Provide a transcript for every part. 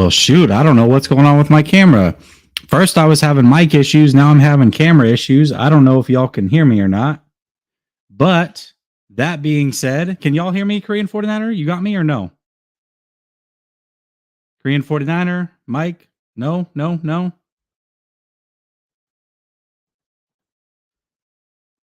Well, shoot, I don't know what's going on with my camera. First, I was having mic issues. Now I'm having camera issues. I don't know if y'all can hear me or not. But that being said, can y'all hear me, Korean 49er? You got me or no? Korean 49er, Mike? No, no, no.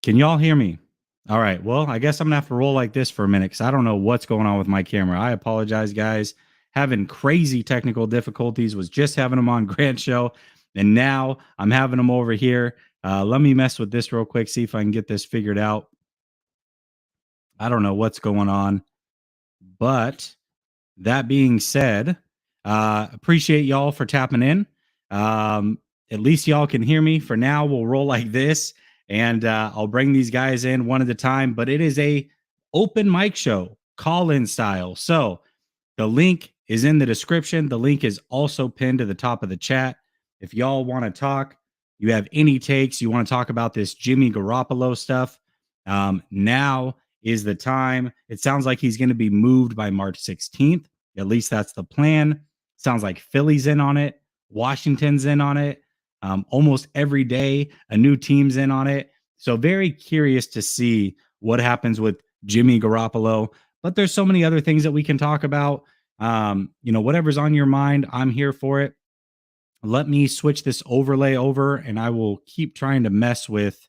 Can y'all hear me? All right. Well, I guess I'm going to have to roll like this for a minute because I don't know what's going on with my camera. I apologize, guys. Having crazy technical difficulties, was just having them on Grant Show, and now I'm having them over here. Let me mess with this real quick, see if I can get this figured out. I don't know what's going on, but that being said, appreciate y'all for tapping in. At least y'all can hear me. For now, we'll roll like this, and I'll bring these guys in one at a time. But it is a open mic show, call-in style. So the link is in the description. The link is also pinned to the top of the chat. If y'all want to talk, you have any takes, you want to talk about this Jimmy Garoppolo stuff, now is the time. It sounds like he's going to be moved by March 16th. At least that's the plan. Sounds like Philly's in on it. Washington's in on it. Almost every day, a new team's in on it. So very curious to see what happens with Jimmy Garoppolo. But there's so many other things that we can talk about. Whatever's on your mind, I'm here for it. Let me switch this overlay over, and I will keep trying to mess with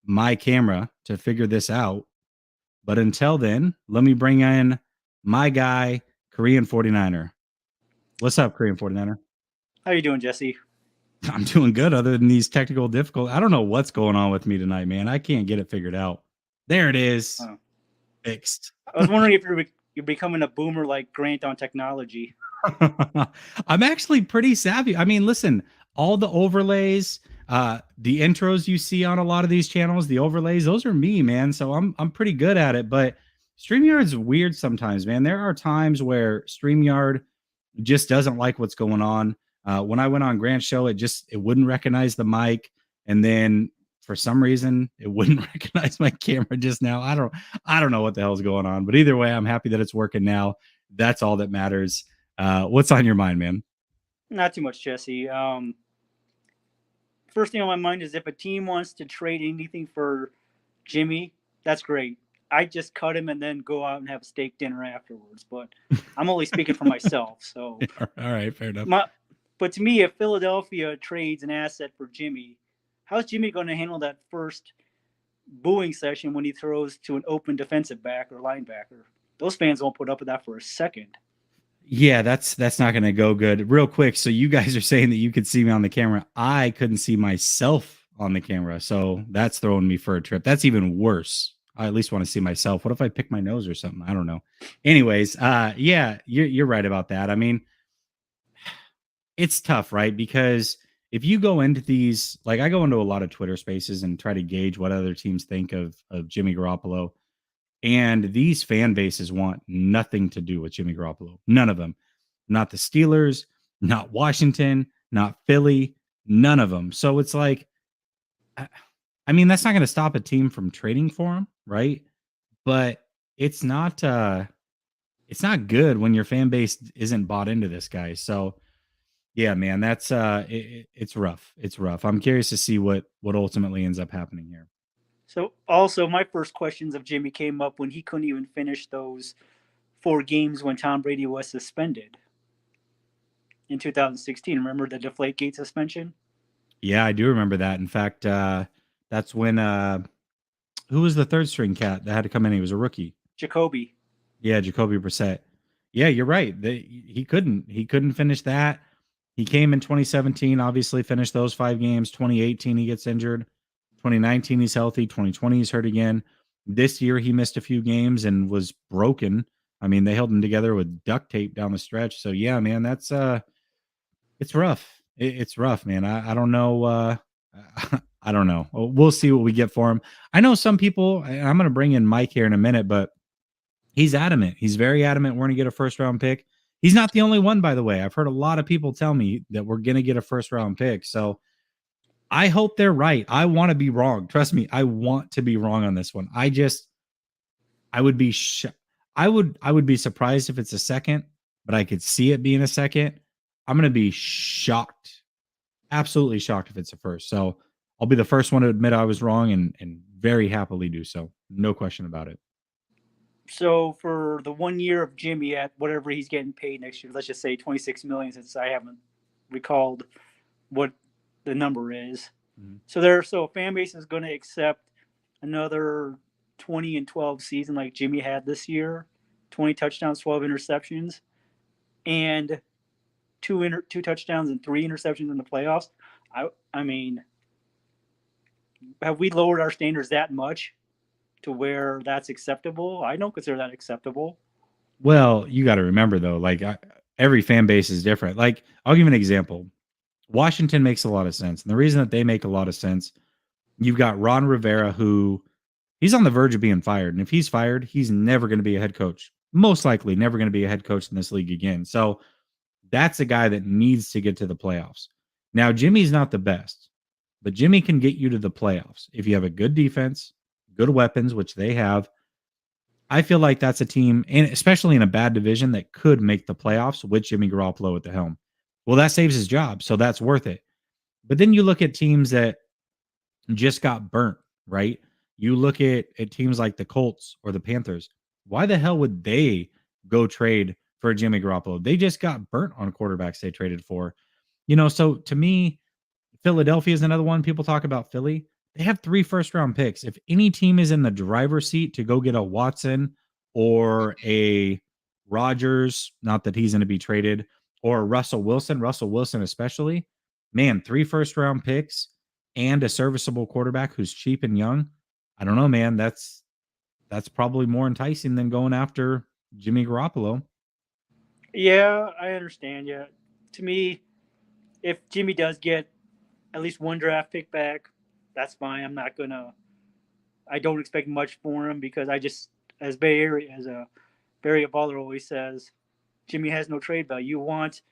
my camera to figure this out. But until then, let me bring in my guy, Korean 49er. What's up, Korean 49er? How you doing, Jesse? I'm doing good other than these technical difficulties. I don't know what's going on with me tonight, man. I can't get it figured out. There it is. Oh. Fixed. I was wondering if you're becoming a boomer like Grant on technology. I'm actually pretty savvy. I mean, listen, all the overlays, the intros you see on a lot of these channels, the overlays, those are me, man. So I'm pretty good at it. But StreamYard's weird sometimes, man. There are times where StreamYard just doesn't like what's going on. When I went on Grant's show, it wouldn't recognize the mic, and then for some reason it wouldn't recognize my camera just now. I don't know what the hell's going on, but either way, I'm happy that it's working now. That's all that matters. What's on your mind, man? Not too much, Jesse. First thing on my mind is if a team wants to trade anything for Jimmy, that's great. I just cut him and then go out and have a steak dinner afterwards. But I'm only speaking for myself. So all right, fair enough. But to me, if Philadelphia trades an asset for Jimmy, how's Jimmy going to handle that first booing session when he throws to an open defensive back or linebacker? Those fans won't put up with that for a second. Yeah, that's not going to go good. Real quick, so you guys are saying that you could see me on the camera. I couldn't see myself on the camera, so that's throwing me for a trip. That's even worse. I at least want to see myself. What if I pick my nose or something? I don't know. Anyways, yeah, you're right about that. I mean, it's tough, right? Because if you go into these, like I go into a lot of Twitter spaces and try to gauge what other teams think of Jimmy Garoppolo. And these fan bases want nothing to do with Jimmy Garoppolo. None of them. Not the Steelers, not Washington, not Philly, none of them. So it's like, I mean, that's not going to stop a team from trading for him, right? But it's not good when your fan base isn't bought into this guy. So yeah, man, that's it's rough. It's rough. I'm curious to see what ultimately ends up happening here. So also my first questions of Jimmy came up when he couldn't even finish those 4 games when Tom Brady was suspended in 2016. Remember the Deflategate suspension? Yeah, I do remember that. In fact, that's when who was the third string cat that had to come in? He was a rookie. Jacoby. Yeah, Jacoby Brissett. Yeah, you're right. He couldn't finish that. He came in 2017, obviously finished those 5 games. 2018, he gets injured. 2019, he's healthy. 2020, he's hurt again. This year, he missed a few games and was broken. I mean, they held him together with duct tape down the stretch. So yeah, man, that's it's rough. It's rough, man. I don't know. I don't know. We'll see what we get for him. I know some people. I'm going to bring in Mike here in a minute, but he's adamant. He's very adamant. We're going to get a first round pick. He's not the only one, by the way. I've heard a lot of people tell me that we're going to get a first round pick. So I hope they're right. I want to be wrong. Trust me. I want to be wrong on this one. I would be surprised if it's a second, but I could see it being a second. I'm going to be shocked, absolutely shocked if it's a first. So I'll be the first one to admit I was wrong and very happily do so. No question about it. So for the 1 year of Jimmy at whatever he's getting paid next year, let's just say 26 million, since I haven't recalled what the number is. Mhm. So fan base is going to accept another 20-12 season like Jimmy had this year, 20 touchdowns, 12 interceptions, and two touchdowns and three interceptions in the playoffs. I mean, have we lowered our standards that much to where that's acceptable? I don't consider that acceptable. Well, you got to remember though, like every fan base is different. Like I'll give you an example. Washington makes a lot of sense. And the reason that they make a lot of sense, you've got Ron Rivera, who he's on the verge of being fired. And if he's fired, he's never going to be a head coach. Most likely never going to be a head coach in this league again. So that's a guy that needs to get to the playoffs. Now, Jimmy's not the best, but Jimmy can get you to the playoffs if you have a good defense, good weapons, which they have. I feel like that's a team, and especially in a bad division, that could make the playoffs with Jimmy Garoppolo at the helm. Well, that saves his job, so that's worth it. But then you look at teams that just got burnt, right? You look at teams like the Colts or the Panthers. Why the hell would they go trade for Jimmy Garoppolo? They just got burnt on quarterbacks they traded for. So to me, Philadelphia is another one. People talk about Philly. They have 3 first round picks. If any team is in the driver's seat to go get a Watson or a Rodgers, not that he's going to be traded, or Russell Wilson especially, man, 3 first round picks and a serviceable quarterback who's cheap and young. I don't know, man. That's probably more enticing than going after Jimmy Garoppolo. Yeah, I understand. Yeah, to me, if Jimmy does get at least one draft pick back, that's fine. I'm not gonna. I don't expect much for him because I just, as Bay Area, as a Barry Baller always says, Jimmy has no trade value. You want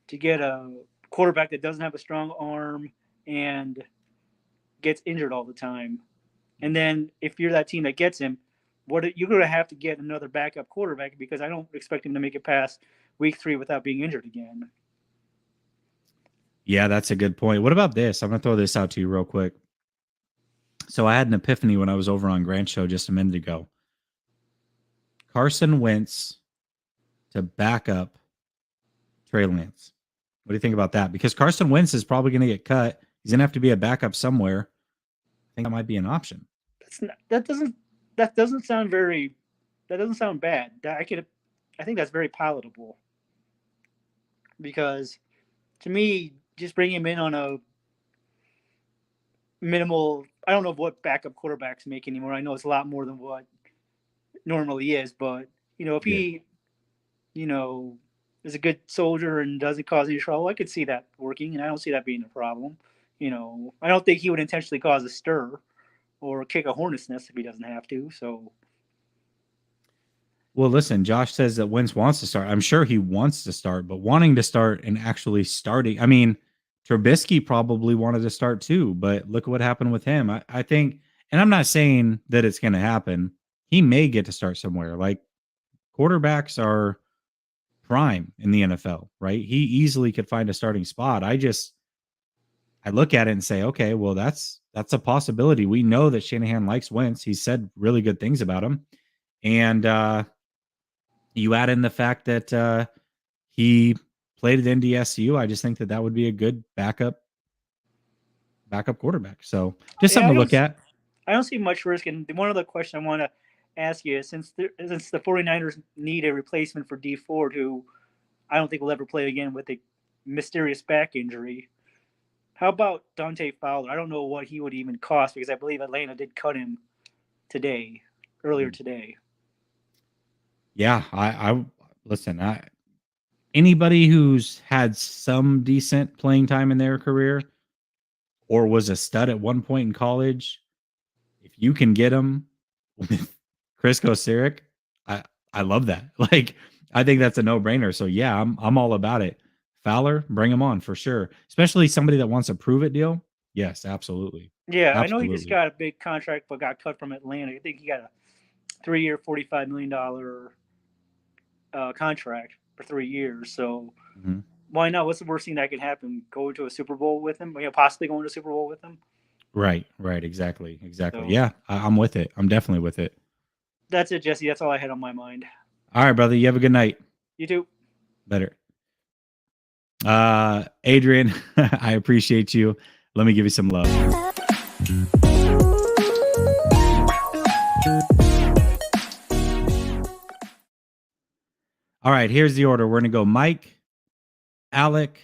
to get a quarterback that doesn't have a strong arm and gets injured all the time. And then if you're that team that gets him, what you're going to have to get another backup quarterback because I don't expect him to make it past week 3 without being injured again. Yeah, that's a good point. What about this? I'm going to throw this out to you real quick. So I had an epiphany when I was over on Grant Show just a minute ago. Carson Wentz to back up Trey Lance. What do you think about that? Because Carson Wentz is probably going to get cut. He's going to have to be a backup somewhere. I think that might be an option. That's not, that doesn't sound very that doesn't sound bad. I think that's very palatable because to me, just bring him in on a minimal. I don't know what backup quarterbacks make anymore. I know it's a lot more than what normally is, but if Yeah. he, you know, is a good soldier and doesn't cause any trouble, I could see that working, and I don't see that being a problem. I don't think he would intentionally cause a stir or kick a hornet's nest if he doesn't have to. So Well, listen, Josh says that Wentz wants to start. I'm sure he wants to start, but wanting to start and actually starting. I mean, Trubisky probably wanted to start too, but look what happened with him. I think, and I'm not saying that it's going to happen. He may get to start somewhere. Like quarterbacks are prime in the NFL, right? He easily could find a starting spot. I look at it and say, okay, well, that's a possibility. We know that Shanahan likes Wentz. He said really good things about him. And you add in the fact that he played at NDSU. I just think that that would be a good backup quarterback. So just yeah, something to look at. I don't see much risk. And one other question I want to ask you is since the 49ers need a replacement for D Ford, who I don't think will ever play again with a mysterious back injury. How about Dante Fowler? I don't know what he would even cost because I believe Atlanta did cut him earlier today. Yeah, I listen. Anybody who's had some decent playing time in their career or was a stud at one point in college, if you can get them with Chris Kosirik, I love that. Like I think that's a no brainer. So yeah, I'm all about it. Fowler, bring him on for sure. Especially somebody that wants a prove it deal. Yes, absolutely, Yeah, I know he just absolutely. got a big contract, but got cut from Atlanta. I think he got a 3-year, $45 million contract for 3 years. So Mhm. Why not? What's the worst thing that could happen? Go to a Super Bowl with him? Possibly going to a Super Bowl with him? Right. Exactly. So Yeah, I'm with it. I'm definitely with it. that's it, Jesse. That's all I had on my mind. All right, brother. You have a good night. You too. Better. Adrian, I appreciate you. Let me give you some love. All right, here's the order. We're going to go Mike, Alec,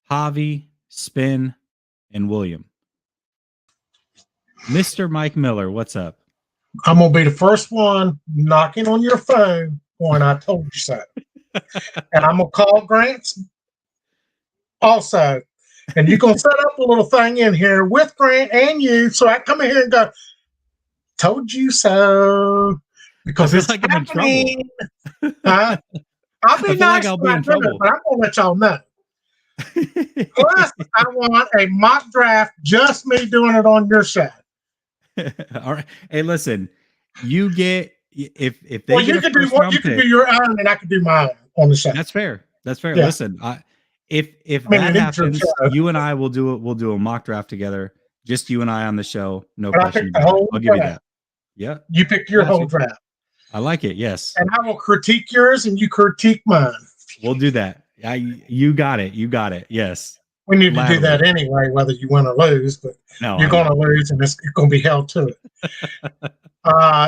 Javi, Spin, and William. Mr. Mike Miller, what's up? I'm going to be the first one knocking on your phone when I told you so. And I'm going to call Grant's also. And you're going to set up a little thing in here with Grant and you so I come in here and go, told you so. Because it's like I'm in trouble. I'll be nice I'll be in trouble. But I'm going to let y'all know. Plus, I want a mock draft, just me doing it on your show. All right. Hey, listen, you get if they well, you could do what you could do your own, and I could do mine on the show. That's fair. That's fair. Yeah. Listen, if that happens, you and I will do it. We'll do a mock draft together. Just you and I on the show. No question. I'll give you that. Yeah. You pick your whole draft. I like it. Yes. And I will critique yours, and you critique mine. We'll do that. You got it. You got it. Yes. We need to do that anyway, whether you win or lose, but you're going to lose and it's going to be held to it.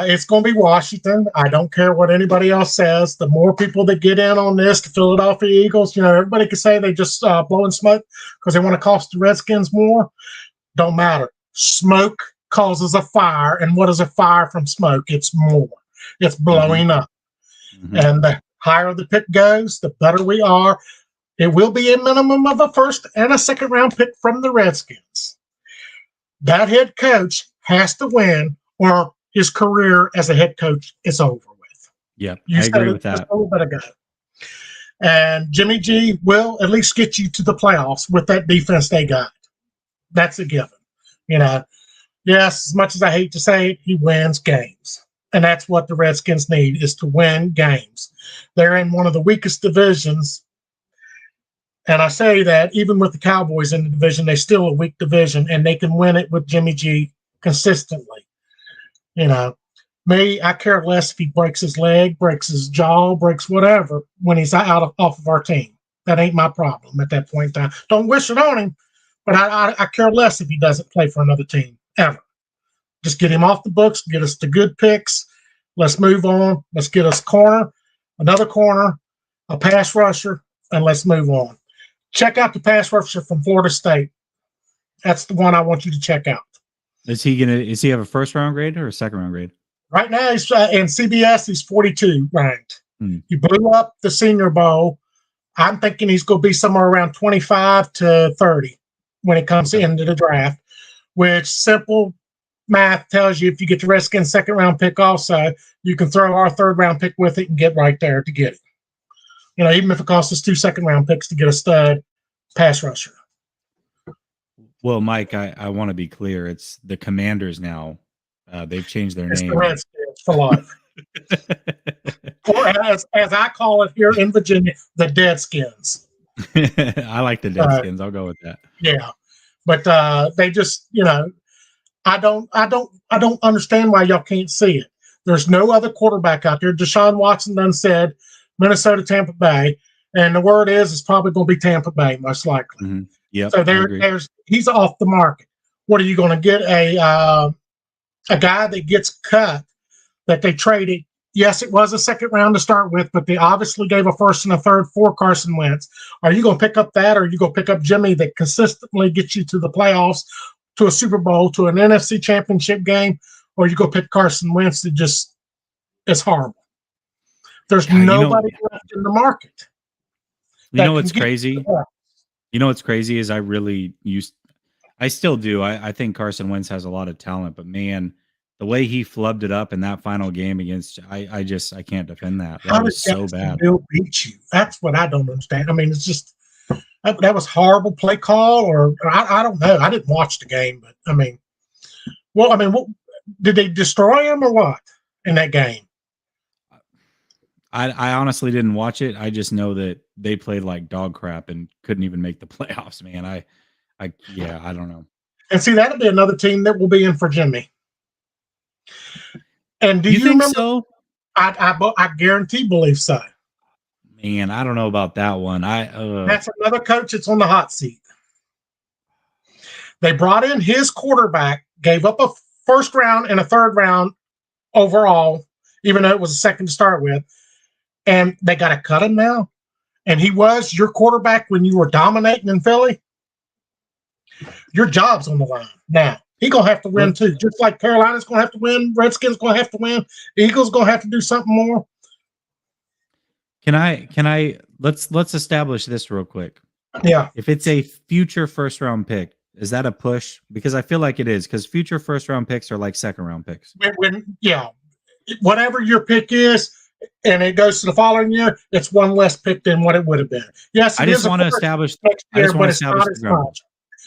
It's going to be Washington. I don't care what anybody else says. The more people that get in on this, the Philadelphia Eagles, everybody can say they just blowing smoke because they want to cost the Redskins more. Don't matter. Smoke causes a fire. And what is a fire from smoke? It's more. It's blowing up. Mm-hmm. And the higher the pick goes, the better we are. It will be a minimum of a first and a second round pick from the Redskins. That head coach has to win or his career as a head coach is over with. Yeah, I agree with that. A little bit ago. And Jimmy G will at least get you to the playoffs with that defense they got. That's a given. Yes, as much as I hate to say it, he wins games. And that's what the Redskins need, is to win games. They're in one of the weakest divisions. And I say that even with the Cowboys in the division, they're still a weak division, and they can win it with Jimmy G consistently. Me, I care less if he breaks his leg, breaks his jaw, breaks whatever when he's off of our team. That ain't my problem at that point in time. Don't wish it on him, but I care less if he doesn't play for another team, ever. Just get him off the books, get us the good picks. Let's move on. Let's get us another corner, a pass rusher, and let's move on. Check out the pass rusher from Florida State. That's the one I want you to check out. Is he have a first round grade or a second round grade? Right now, he's in CBS, he's 42 ranked. He blew up the Senior Bowl. I'm thinking he's going to be somewhere around 25 to 30 when it comes into the draft, which simple math tells you if you get the Redskins second round pick also, you can throw our third round pick with it and get right there to get it. Even if it costs us 2 second round picks to get a stud pass rusher. Well, Mike, I want to be clear. It's the Commanders now. They've changed their name. The Redskins for life. Or as I call it here in Virginia, the Deadskins. I like the Deadskins. I'll go with that. Yeah. But they just, I don't understand why y'all can't see it. There's no other quarterback out there. Deshaun Watson done said Minnesota, Tampa Bay, and the word is it's probably going to be Tampa Bay most likely. Mm-hmm. Yeah. So he's off the market. What are you going to get a guy that gets cut that they traded? Yes, it was a second round to start with, but they obviously gave a first and a third for Carson Wentz. Are you going to pick up that, or are you going to pick up Jimmy that consistently gets you to the playoffs, to a Super Bowl, to an NFC Championship game, or you go pick Carson Wentz that just is horrible? There's nobody left in the market. You know what's crazy? You know what's crazy is I still do. I think Carson Wentz has a lot of talent, but man, the way he flubbed it up in that final game against, I can't defend that. That was so bad. Bill beat you. That's what I don't understand. I mean, it's just that was horrible play call, or I don't know. I didn't watch the game, but what did they destroy him or what in that game? I honestly didn't watch it. I just know that they played like dog crap and couldn't even make the playoffs, man. Yeah, I don't know. And see, that'll be another team that will be in for Jimmy. And do you think remember? So? I guarantee believe so. Man, I don't know about that one. That's another coach that's on the hot seat. They brought in his quarterback, gave up a first round and a third round overall, even though it was a second to start with, and they got to cut him now. And he was your quarterback when you were dominating in Philly. Your job's on the line now. He's gonna have to win too, just like Carolina's gonna have to win. Redskins gonna have to win. Eagles gonna have to do something more. Can I let's establish this real quick. Yeah. If it's a future first round pick, is that a push? Because I feel like it is, because future first round picks are like second round picks. Yeah, whatever your pick is, and it goes to the following year, it's one less pick than what it would have been. Yes, I just want to establish next year, but it's not as much.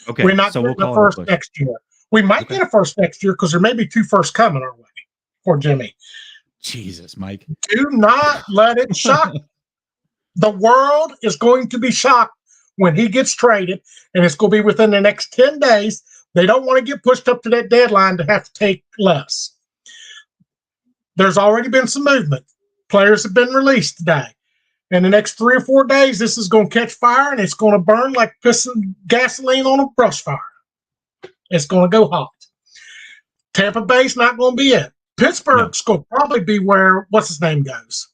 Okay, we're not so getting a first next year. We might get a first next year because there may be 2 firsts coming our way for Jimmy. Jesus, Mike. Do not let it shock. The world is going to be shocked when he gets traded, and it's going to be within the next 10 days. They don't want to get pushed up to that deadline to have to take less. There's already been some movement. Players have been released today. In the next 3 or 4 days, this is going to catch fire, and it's going to burn like pissing gasoline on a brush fire. It's going to go hot. Tampa Bay's not going to be it. Pittsburgh's going to probably be where, what's his name goes?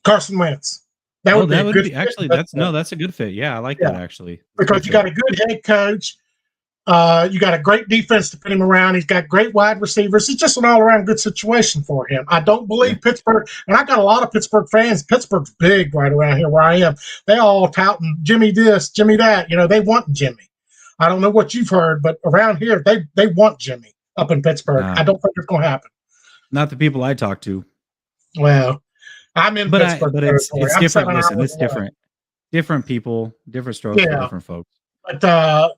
Carson Wentz. That would be a good actually, that's a good fit. Yeah, I like that actually. Because you got a good head coach. You got a great defense to put him around. He's got great wide receivers. It's just an all-around good situation for him. I don't believe Pittsburgh, and I got a lot of Pittsburgh fans. Pittsburgh's big right around here where I am. They all touting Jimmy this, Jimmy that. You know, they want Jimmy. I don't know what you've heard, but around here, they want Jimmy up in Pittsburgh. I don't think it's going to happen. Not the people I talk to. Well, I'm in Pittsburgh. But it's different. Listen, it's different. Different people, different strokes for different folks. But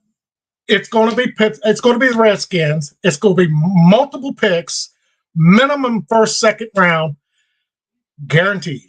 it's going to be the Redskins. It's going to be multiple picks, minimum first, second round, guaranteed.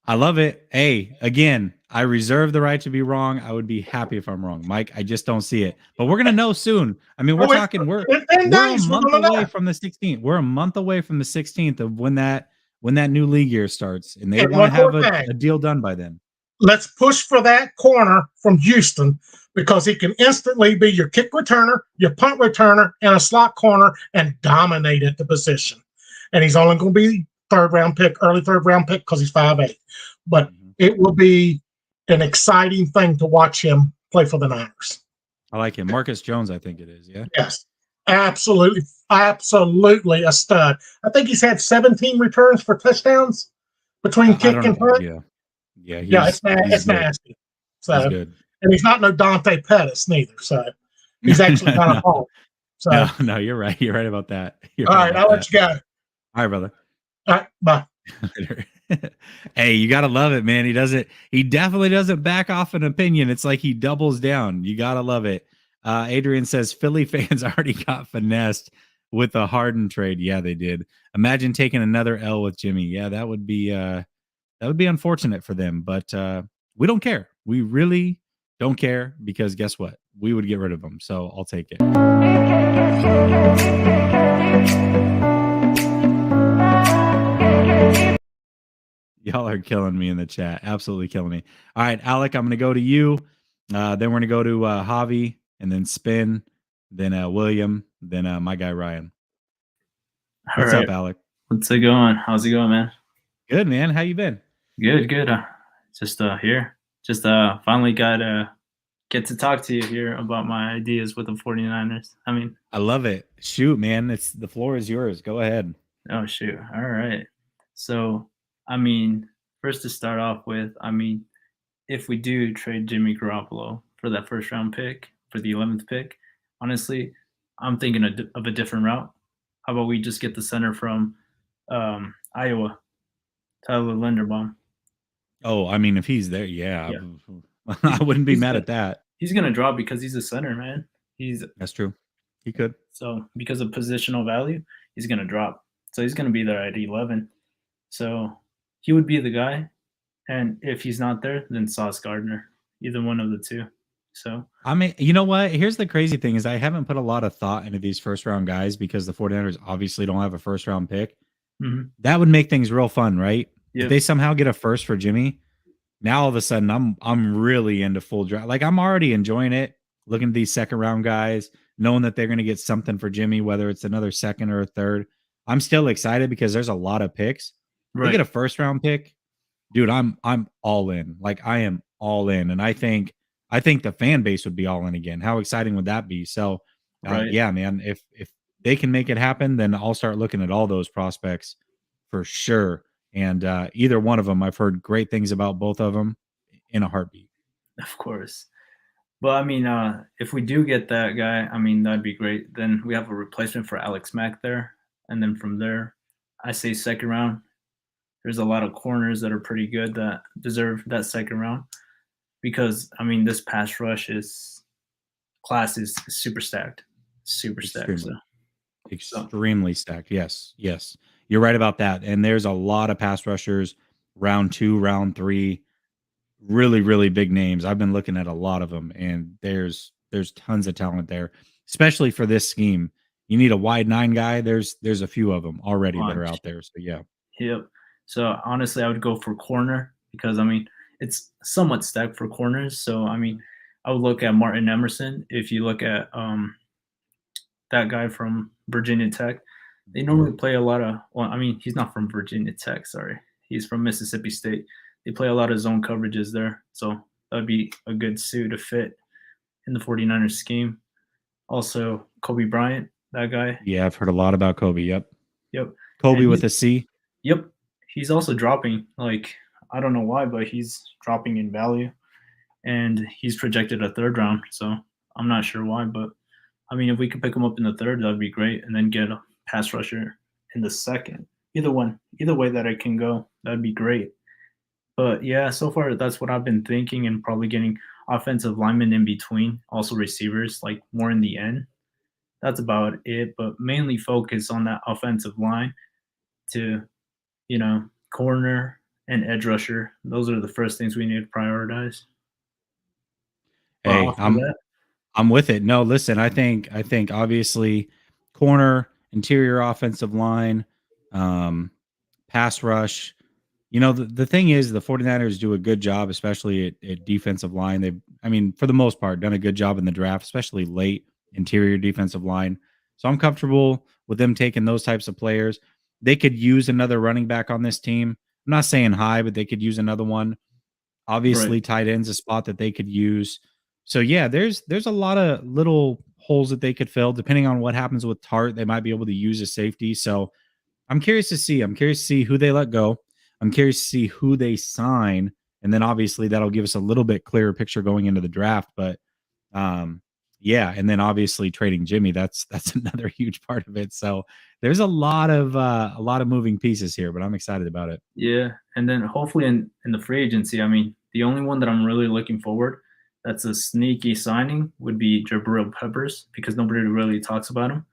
I love it. Hey, again, I reserve the right to be wrong. I would be happy if I'm wrong, Mike. I just don't see it. But we're gonna know soon. I mean, we're a month away from the 16th. We're a month away from the 16th of when that new league year starts, and they want to have a deal done by then. Let's push for that corner from Houston, because he can instantly be your kick returner, your punt returner, and a slot corner and dominate at the position. And he's only going to be early third round pick because he's 5'8". But it will be an exciting thing to watch him play for the Niners. I like him. Marcus Jones, I think it is. Yeah. Yes. Absolutely a stud. I think he's had 17 returns for touchdowns between kick and punt. Yeah, it's nasty. So he's good. And he's not no Dante Pettis neither. So he's actually kind of home. So no, you're right. You're right about that. All right, I'll let you go. All right, brother. All right, bye. Hey, you gotta love it, man. He definitely doesn't back off an opinion. It's like he doubles down. You gotta love it. Adrian says Philly fans already got finessed with the Harden trade. Yeah, they did. Imagine taking another L with Jimmy. Yeah, that would be unfortunate for them, but we don't care. We really don't care, because guess what? We would get rid of him. So I'll take it. Y'all are killing me in the chat. Absolutely killing me. All right, Alec, I'm going to go to you. Then we're going to go to Javi, and then Spin, then William, then my guy Ryan. What's up, Alec? What's it going? How's it going, man? Good, man. How you been? Good. Just here. Just finally got get to talk to you here about my ideas with the 49ers. I mean, I love it. Shoot, man. The floor is yours. Go ahead. Oh, shoot. All right. So, I mean, first to start off with, I mean, if we do trade Jimmy Garoppolo for that first round pick, for the 11th pick, honestly, I'm thinking of a different route. How about we just get the center from Iowa, Tyler Linderbaum? Oh, I mean, if he's there, yeah. I wouldn't be mad at that. He's going to drop because he's a center, man. That's true. He could. So because of positional value, he's going to drop. So he's going to be there at 11. So he would be the guy. And if he's not there, then Sauce Gardner, either one of the two. So I mean, you know what? Here's the crazy thing is I haven't put a lot of thought into these first round guys because the 49ers obviously don't have a first round pick. That would make things real fun, right? If they somehow get a first for Jimmy, now all of a sudden I'm really into full draft. Like I'm already enjoying it, looking at these second round guys, knowing that they're going to get something for Jimmy, whether it's another second or a third. I'm still excited because there's a lot of picks. They get a first round pick, dude. I'm all in. Like I am all in, and I think the fan base would be all in again. How exciting would that be? So, yeah, man. If they can make it happen, then I'll start looking at all those prospects for sure. And either one of them, I've heard great things about both of them in a heartbeat. Of course. Well, I mean, if we do get that guy, I mean, that'd be great. Then we have a replacement for Alex Mack there. And then from there, I say second round. There's a lot of corners that are pretty good that deserve that second round because, I mean, this pass rush class is super stacked. Super stacked. Extremely stacked. Yes. Yes. You're right about that. And there's a lot of pass rushers, round 2, round 3, really, really big names. I've been looking at a lot of them, and there's tons of talent there, especially for this scheme. You need a wide 9 guy. There's a few of them already that are out there. So yeah. Yep. So honestly, I would go for corner because I mean it's somewhat stacked for corners. So I mean, I would look at Martin Emerson. If you look at that guy from Virginia Tech, they normally play a lot of. Well, I mean, he's not from Virginia Tech. Sorry, he's from Mississippi State. They play a lot of zone coverages there, so that would be a good suit to fit in the 49ers scheme. Also, Kobe Bryant, that guy. Yeah, I've heard a lot about Kobe. Yep. Kobe with a C. Yep. He's also dropping. Like, I don't know why, but he's dropping in value. And he's projected a third round. So I'm not sure why. But, I mean, if we could pick him up in the third, that'd be great. And then get a pass rusher in the second. Either way that it can go, that'd be great. But, yeah, so far that's what I've been thinking and probably getting offensive linemen in between, also receivers, like more in the end. That's about it. But mainly focus on that offensive line to – corner and edge rusher. Those are the first things we need to prioritize. Hey, I'm with it. No, listen, I think obviously corner, interior offensive line, pass rush. The thing is the 49ers do a good job, especially at defensive line. They've, I mean, for the most part, done a good job in the draft, especially late interior defensive line. So I'm comfortable with them taking those types of players. They could use another running back on this team. I'm not saying high, but they could use another one. Obviously, tight end's a spot that they could use. So yeah, there's a lot of little holes that they could fill. Depending on what happens with Tart, they might be able to use a safety. So I'm curious to see. I'm curious to see who they let go. I'm curious to see who they sign. And then obviously that'll give us a little bit clearer picture going into the draft. But yeah, and then obviously trading Jimmy, that's another huge part of it. So there's a lot of moving pieces here, but I'm excited about it. Yeah, and then hopefully in the free agency, I mean, the only one that I'm really looking forward that's a sneaky signing would be Jabril Peppers because nobody really talks about him,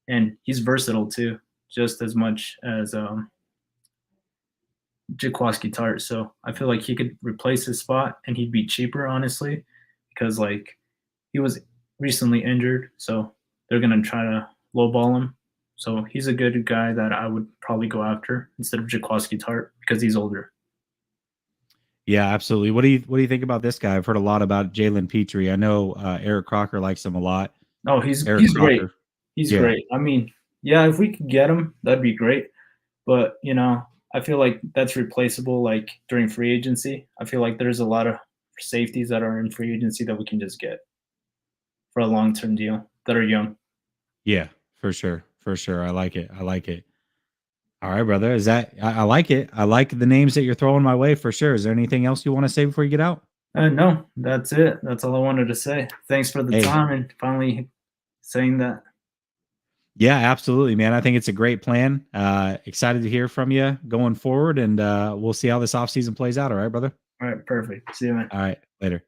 and he's versatile too, just as much as Jaquiski Tart. So I feel like he could replace his spot, and he'd be cheaper, honestly, because like he was recently injured, so they're gonna try to lowball him. So he's a good guy that I would probably go after instead of Jaquiski Tart because he's older. Yeah, absolutely. What do you think about this guy? I've heard a lot about Jalen Petrie. I know Eric Crocker likes him a lot. Oh, he's great. He's great. I mean, yeah, if we could get him, that'd be great. But I feel like that's replaceable. Like during free agency, I feel like there's a lot of safeties that are in free agency that we can just get for a long-term deal that are young. Yeah, for sure. I like it. All right, brother. Is that I like it. I like the names that you're throwing my way for sure. Is there anything else you want to say before you get out? No, that's it. That's all I wanted to say. Thanks for the time and finally saying that. Yeah, absolutely, man. I think it's a great plan. Excited to hear from you going forward, and we'll see how this offseason plays out. All right, brother? All right, perfect. See you, man. All right, later.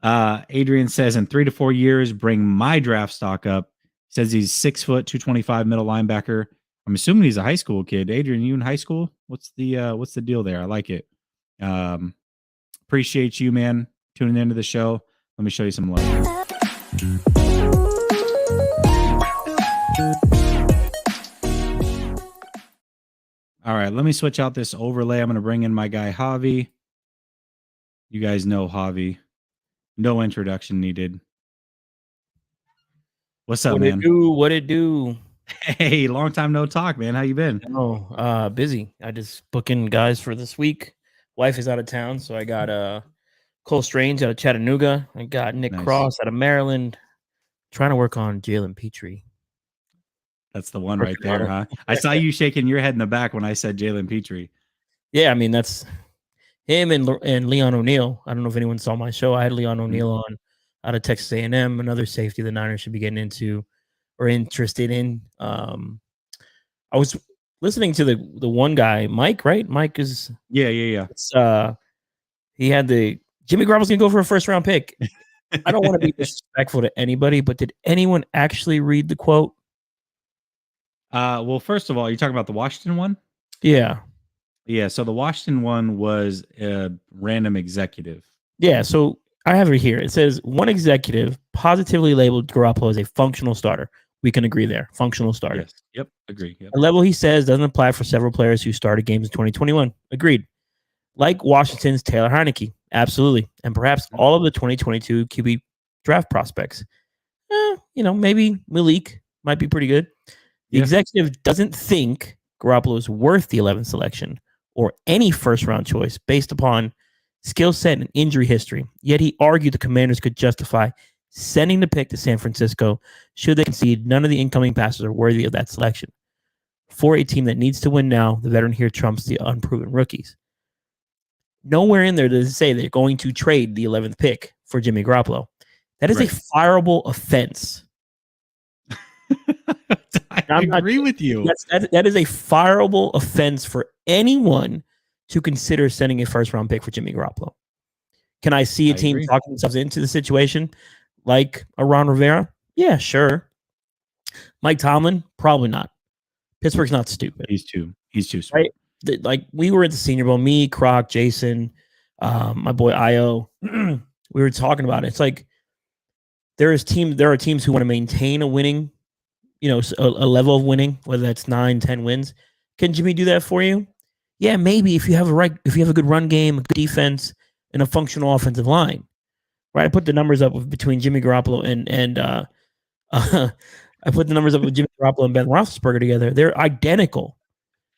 Adrian says, in 3 to 4 years, bring my draft stock up. Says he's 6 foot, 225 middle linebacker. I'm assuming he's a high school kid. Adrian, you in high school? What's the deal there? I like it. Appreciate you, man, tuning into the show. Let me show you some love here. All right, let me switch out this overlay. I'm going to bring in my guy, Javi. You guys know Javi. No introduction needed. What's up, man? What it do? Hey, long time no talk, man. How you been? Oh, busy. I just booking guys for this week. Wife is out of town, so I got Cole Strange out of Chattanooga. I got Nick Cross out of Maryland. Trying to work on Jalen Petrie. That's the one right there, huh? I saw you shaking your head in the back when I said Jalen Petrie. Yeah, I mean, that's him and Leon O'Neal. I don't know if anyone saw my show. I had Leon O'Neal on out of Texas A&M, another safety the Niners should be getting into or interested in. I was listening to the one guy, Mike, right? Mike is yeah. He had the Jimmy Garoppolo's gonna go for a first round pick. I don't want to be disrespectful to anybody, but did anyone actually read the quote? Well, first of all, you're talking about the Washington one? Yeah. So the Washington one was a random executive. Yeah, so I have it here. It says one executive positively labeled Garoppolo as a functional starter. We can agree there. Functional starter. Yes. Yep. Agree. Yep. The level he says doesn't apply for several players who started games in 2021. Agreed. Like Washington's Taylor Heineke. Absolutely. And perhaps all of the 2022 QB draft prospects. Maybe Malik might be pretty good. The executive doesn't think Garoppolo is worth the 11th selection or any first-round choice based upon skill set and injury history. Yet he argued the Commanders could justify sending the pick to San Francisco should they concede none of the incoming passes are worthy of that selection. For a team that needs to win now, the veteran here trumps the unproven rookies. Nowhere in there does it say they're going to trade the 11th pick for Jimmy Garoppolo. That is a fireable offense. I agree with you. That is a fireable offense for anyone to consider sending a first-round pick for Jimmy Garoppolo. Can I see a team talking themselves into the situation like a Ron Rivera? Yeah, sure. Mike Tomlin? Probably not. Pittsburgh's not stupid. He's too smart. Right? Like we were at the Senior Bowl, me, Croc, Jason, my boy Io. We were talking about it. It's like there are teams who want to maintain a winning, a level of winning, whether that's 9, 10 wins. Can Jimmy do that for you? Yeah, maybe if you have a good run game, a good defense, and a functional offensive line. Right? I put the numbers up between Jimmy Garoppolo and I put the numbers up with Jimmy Garoppolo and Ben Roethlisberger together. They're identical.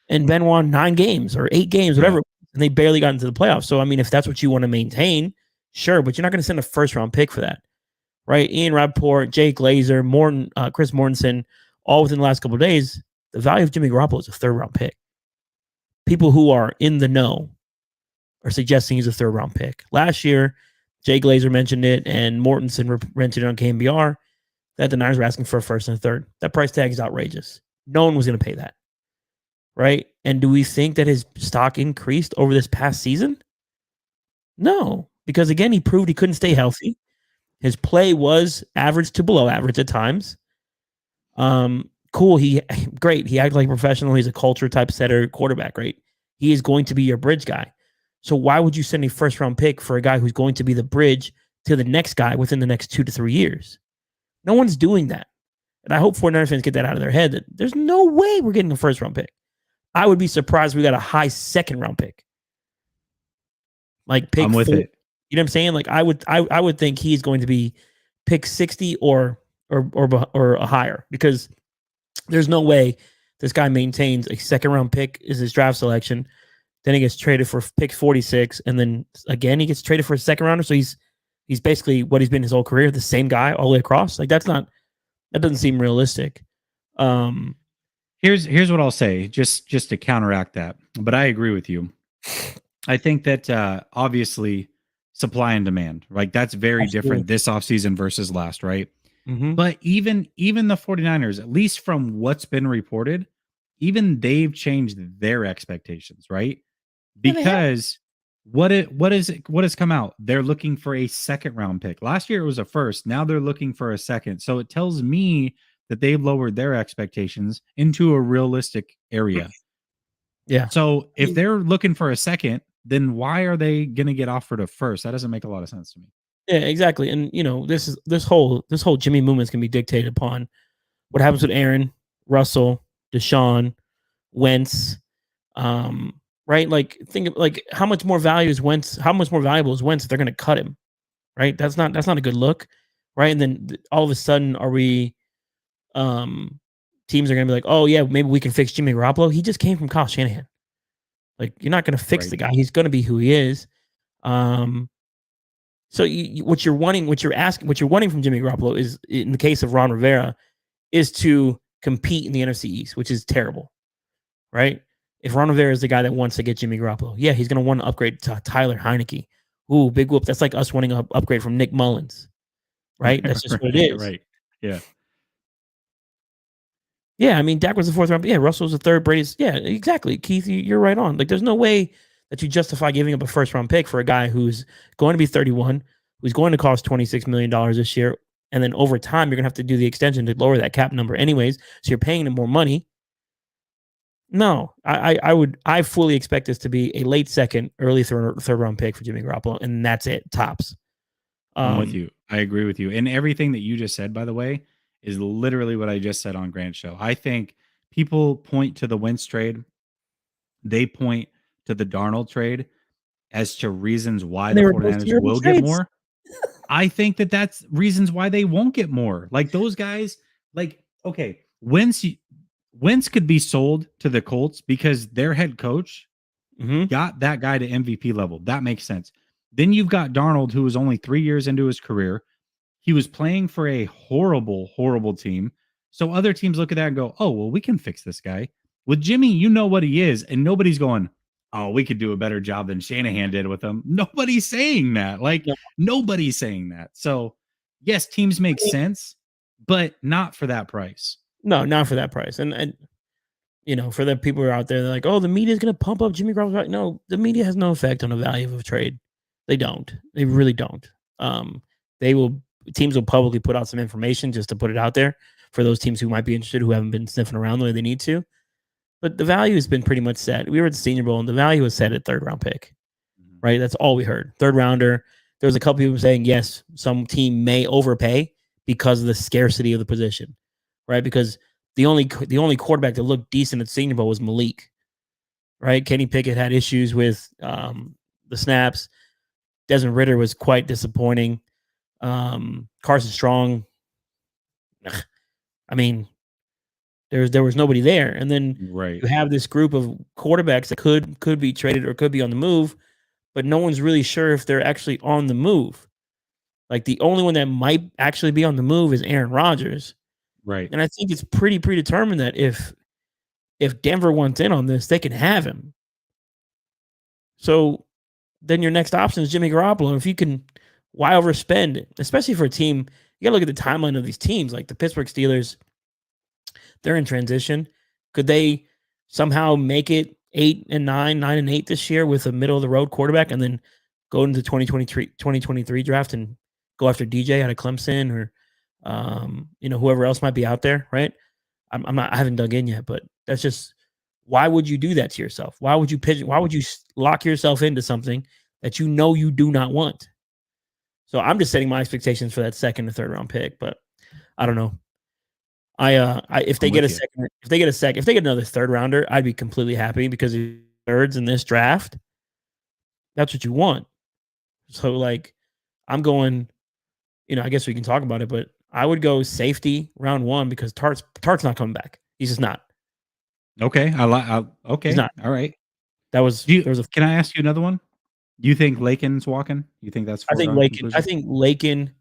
And Ben won 9 games or 8 games, whatever, and they barely got into the playoffs. So, I mean, if that's what you want to maintain, sure, but you're not going to send a first-round pick for that, right? Ian Rappaport, Jake Glazer, Chris Mortensen, all within the last couple of days, the value of Jimmy Garoppolo is a third-round pick. People who are in the know are suggesting he's a third-round pick. Last year, Jay Glazer mentioned it, and Mortensen mentioned it on KMBR, that the Niners were asking for a first and a third. That price tag is outrageous. No one was going to pay that. Right? And do we think that his stock increased over this past season? No, because again, he proved he couldn't stay healthy. His play was average to below average at times. Cool. Great. He acted like a professional. He's a culture type setter quarterback, right? He is going to be your bridge guy. So why would you send a first round pick for a guy who's going to be the bridge to the next guy within the next 2 to 3 years? No one's doing that. And I hope 49ers fans get that out of their head that there's no way we're getting a first round pick. I would be surprised if we got a high second round pick. Like pick I'm with 4, it. You know what I'm saying? Like I would think he's going to be pick 60 or higher, because there's no way this guy maintains a second round pick is his draft selection. Then he gets traded for pick 46, and then again he gets traded for a second rounder. So he's basically what he's been his whole career, the same guy all the way across. Like that doesn't seem realistic. Here's what I'll say, just to counteract that. But I agree with you. I think that obviously supply and demand, right? That's very different this offseason versus last, right? Mm-hmm. But even the 49ers, at least from what's been reported, even they've changed their expectations, right? Because what has come out? They're looking for a second round pick. Last year it was a first. Now they're looking for a second. So it tells me that they've lowered their expectations into a realistic area. Yeah. So if they're looking for a second, then why are they going to get offered a first? That doesn't make a lot of sense to me. Yeah, exactly. And this whole Jimmy movement is going to be dictated upon what happens with Aaron, Russell, Deshaun, Wentz. Right? Like think of like how much more value is Wentz? How much more valuable is Wentz if they're going to cut him? Right? That's not a good look, right? And then all of a sudden, are we? Teams are going to be like, oh yeah, maybe we can fix Jimmy Garoppolo. He just came from Kyle Shanahan. Like you're not going to fix the guy. He's going to be who he is. So what you're wanting from Jimmy Garoppolo is, in the case of Ron Rivera, is to compete in the NFC East, which is terrible, right? If Ron Rivera is the guy that wants to get Jimmy Garoppolo, yeah, he's going to want to upgrade to Tyler Heineke. Ooh, big whoop. That's like us wanting an upgrade from Nick Mullins, right? That's just what it is. Right. Yeah. Yeah, I mean, Dak was the 4th round. Yeah, Russell was the 3rd. Brady's. Yeah, exactly. Keith, you're right on. Like, there's no way that you justify giving up a 1st round pick for a guy who's going to be 31, who's going to cost $26 million this year. And then over time, you're going to have to do the extension to lower that cap number anyways. So you're paying him more money. No, I fully expect this to be a late 2nd, early 3rd round pick for Jimmy Garoppolo. And that's it. Tops. I'm with you. I agree with you. And everything that you just said, by the way, is literally what I just said on Grant's show. I think people point to the Wentz trade. They point to the Darnold trade as to reasons why the 49ers will get more. I think that that's reasons why they won't get more. Like those guys, like, okay, Wentz could be sold to the Colts because their head coach got that guy to MVP level. That makes sense. Then you've got Darnold, who was only 3 years into his career. He was playing for a horrible, horrible team. So other teams look at that and go, oh, well, we can fix this guy. With Jimmy, you know what he is, and nobody's going, oh, we could do a better job than Shanahan did with him. Nobody's saying that. Like, nobody's saying that. So, yes, teams make sense, but not for that price. No, not for that price. And for the people who are out there, they're like, oh, the media is going to pump up Jimmy Garoppolo. No, the media has no effect on the value of a trade. They don't. They really don't. Teams will publicly put out some information just to put it out there for those teams who might be interested, who haven't been sniffing around the way they need to. But the value has been pretty much set. We were at the Senior Bowl, and the value was set at 3rd round pick, right? That's all we heard. 3rd rounder. There was a couple people saying, yes, some team may overpay because of the scarcity of the position, right? Because the only quarterback that looked decent at the Senior Bowl was Malik, right? Kenny Pickett had issues with the snaps. Desmond Ridder was quite disappointing. Carson Strong, I mean, there was nobody there, and then you have this group of quarterbacks that could be traded or could be on the move, but no one's really sure if they're actually on the move. Like the only one that might actually be on the move is Aaron Rodgers, right? And I think it's pretty predetermined that if Denver wants in on this, they can have him. So then your next option is Jimmy Garoppolo. If you can, why overspend? Especially for a team, you gotta look at the timeline of these teams, like the Pittsburgh Steelers. They're in transition. Could they somehow make it 8-9, 9-8 this year with a middle of the road quarterback, and then go into 2023 draft and go after DJ out of Clemson or whoever else might be out there, right? I haven't dug in yet, but that's just, why would you do that to yourself? Why would you lock yourself into something that you know you do not want? So I'm just setting my expectations for that 2nd and 3rd round pick, but I don't know. If they get another 3rd rounder, I'd be completely happy, because thirds in this draft, that's what you want. So like, I'm going, I guess we can talk about it, but I would go safety round 1, because Tart's not coming back. He's just not. Okay. Okay. He's not. All right. Can I ask you another one? Do you think Lakin's walking? You think that's I think Lakin.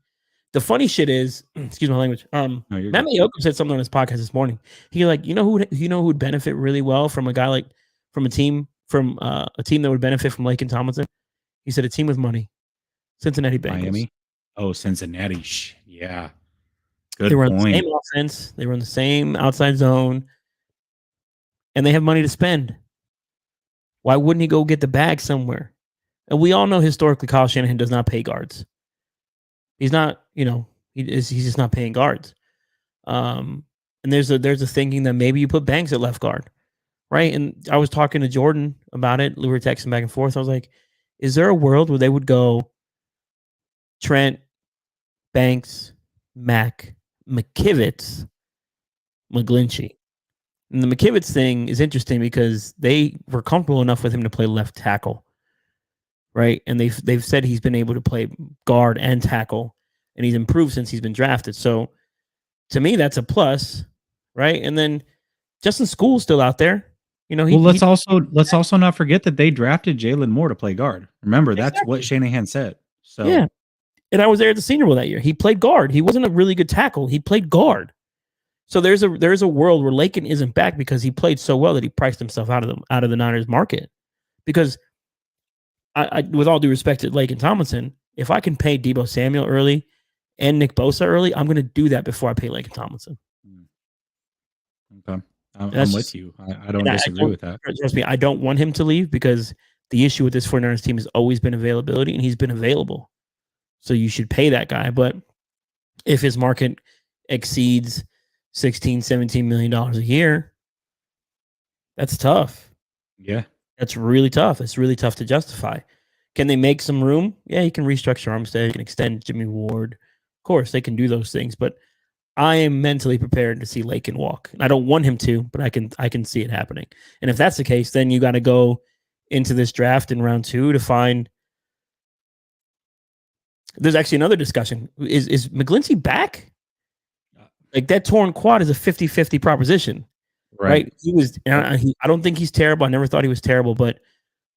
The funny shit is, excuse my language. Matt Mayoka said something on his podcast this morning. He like, who would benefit really well from a guy from a team that would benefit from Lakin Tomlinson? He said a team with money. Cincinnati Bengals. Miami. Oh, Cincinnati. Yeah. Good they run point. The same offense. They run the same outside zone, and they have money to spend. Why wouldn't he go get the bag somewhere? And we all know historically Kyle Shanahan does not pay guards. He's not, he's just not paying guards. And there's a thinking that maybe you put Banks at left guard, right? And I was talking to Jordan about it. We were texting back and forth. I was like, is there a world where they would go Trent, Banks, Mack, McKivitz, McGlinchey? And the McKivitz thing is interesting because they were comfortable enough with him to play left tackle, right? And they've said he's been able to play guard and tackle, and he's improved since he's been drafted. So to me, that's a plus, right? And then Justin School's still out there. You know, let's also not forget that they drafted Jalen Moore to play guard. Remember, that's Exactly. what Shanahan said. So yeah. And I was there at the Senior Bowl that year. He played guard. He wasn't a really good tackle. He played guard. So there's a world where Lakin isn't back because he played so well that he priced himself out of the Niners market. Because I with all due respect to Lakin Tomlinson, if I can pay Deebo Samuel early and Nick Bosa early, I'm going to do that before I pay Lakin Tomlinson. Okay. I'm with you. I don't disagree with that. Trust me, I don't want him to leave because the issue with this 49ers team has always been availability, and he's been available. So you should pay that guy. But if his market exceeds $16, $17 million a year, that's tough. Yeah. That's really tough. It's really tough to justify. Can they make some room? Yeah, you can restructure Armstead. You can extend Jimmy Ward. Of course, they can do those things. But I am mentally prepared to see Lakin walk. I don't want him to, but I can see it happening. And if that's the case, then you got to go into this draft in round 2 to find. There's actually another discussion. Is McGlinchey back? Like that torn quad is a 50-50 proposition, right? He was. I don't think he's terrible. I never thought he was terrible, but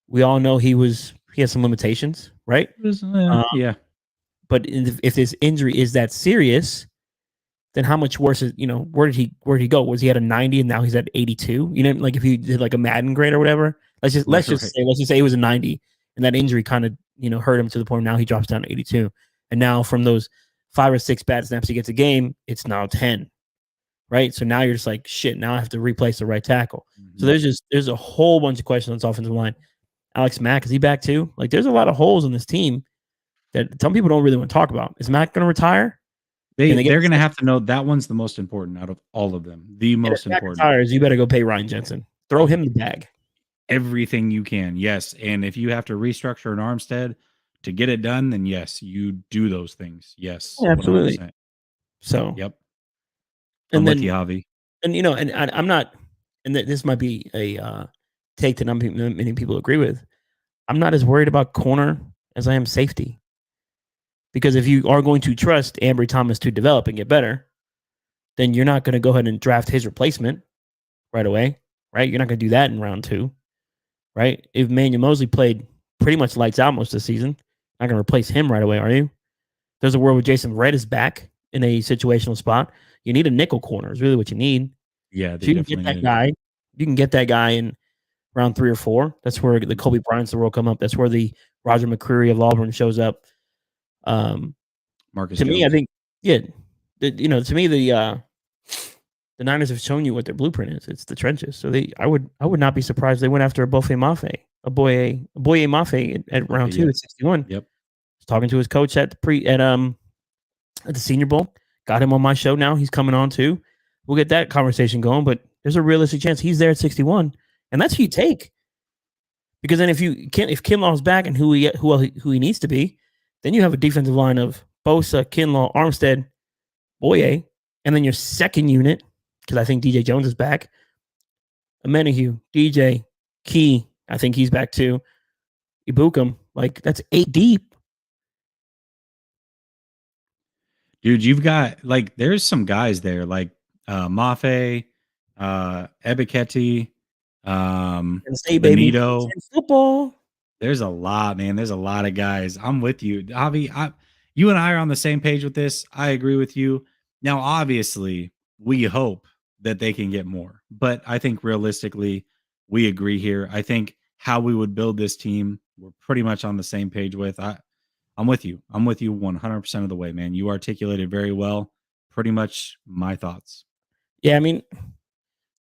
we all know he has some limitations, right? Yeah. But if this injury is that serious, then how much worse is, where did he go? Was he at a 90 and now he's at 82? Like if he did like a Madden grade or whatever, let's just say he was a 90 and that injury kind of, hurt him to the point now he drops down to 82. And now from those 5 or 6 bad snaps he gets a game, it's now 10. Right. So now you're just like, shit, now I have to replace the right tackle. Mm-hmm. So there's a whole bunch of questions on this offensive line. Alex Mack, is he back too? Like there's a lot of holes in this team that some people don't really want to talk about. Is Mack going to retire? They're going to have to know that one's the most important out of all of them. The most important. Retires, you better go pay Ryan Jensen. Throw him the bag. Everything you can, yes. And if you have to restructure an Armstead to get it done, then yes, you do those things. Yes, yeah, absolutely. 100%. So, yep. I'm with you, Javi. And and I'm not, and this might be a take that many people agree with. I'm not as worried about corner as I am safety. Because if you are going to trust Ambry Thomas to develop and get better, then you're not going to go ahead and draft his replacement right away, right? You're not going to do that in round 2, right? If Manuel Mosley played pretty much lights out most of the season, not going to replace him right away, are you? There's a world where Jason Red is back in a situational spot. You need a nickel corner is really what you need. Yeah, you can get that guy. You can get that guy in round 3 or 4. That's where the Kobe Bryant's of the world come up. That's where the Roger McCreary of Auburn shows up. Marcus to Jones. Me, I think, to me, the Niners have shown you what their blueprint is. It's the trenches. So I would not be surprised they went after a Boye Mafe at round 2 at 61. Yep. Was talking to his coach at the Senior Bowl. Got him on my show now. He's coming on too. We'll get that conversation going, but there's a realistic chance he's there at 61, and that's who you take. Because then if Kinlaw's back and who he needs to be, then you have a defensive line of Bosa, Kinlaw, Armstead, Boye, and then your second unit, because I think DJ Jones is back. Amenahue, DJ, Key, I think he's back too. Ibukum, like that's 8 deep. Dude, you've got there's some guys there like Mafe, Ebiketie, Benito. Football. There's a lot, man. There's a lot of guys. I'm with you, Javi. You and I are on the same page with this. I agree with you. Now, obviously, we hope that they can get more, but I think realistically, we agree here. I think how we would build this team, we're pretty much on the same page with. I'm with you. I'm with you 100% of the way, man. You articulated very well. Pretty much my thoughts. Yeah, I mean,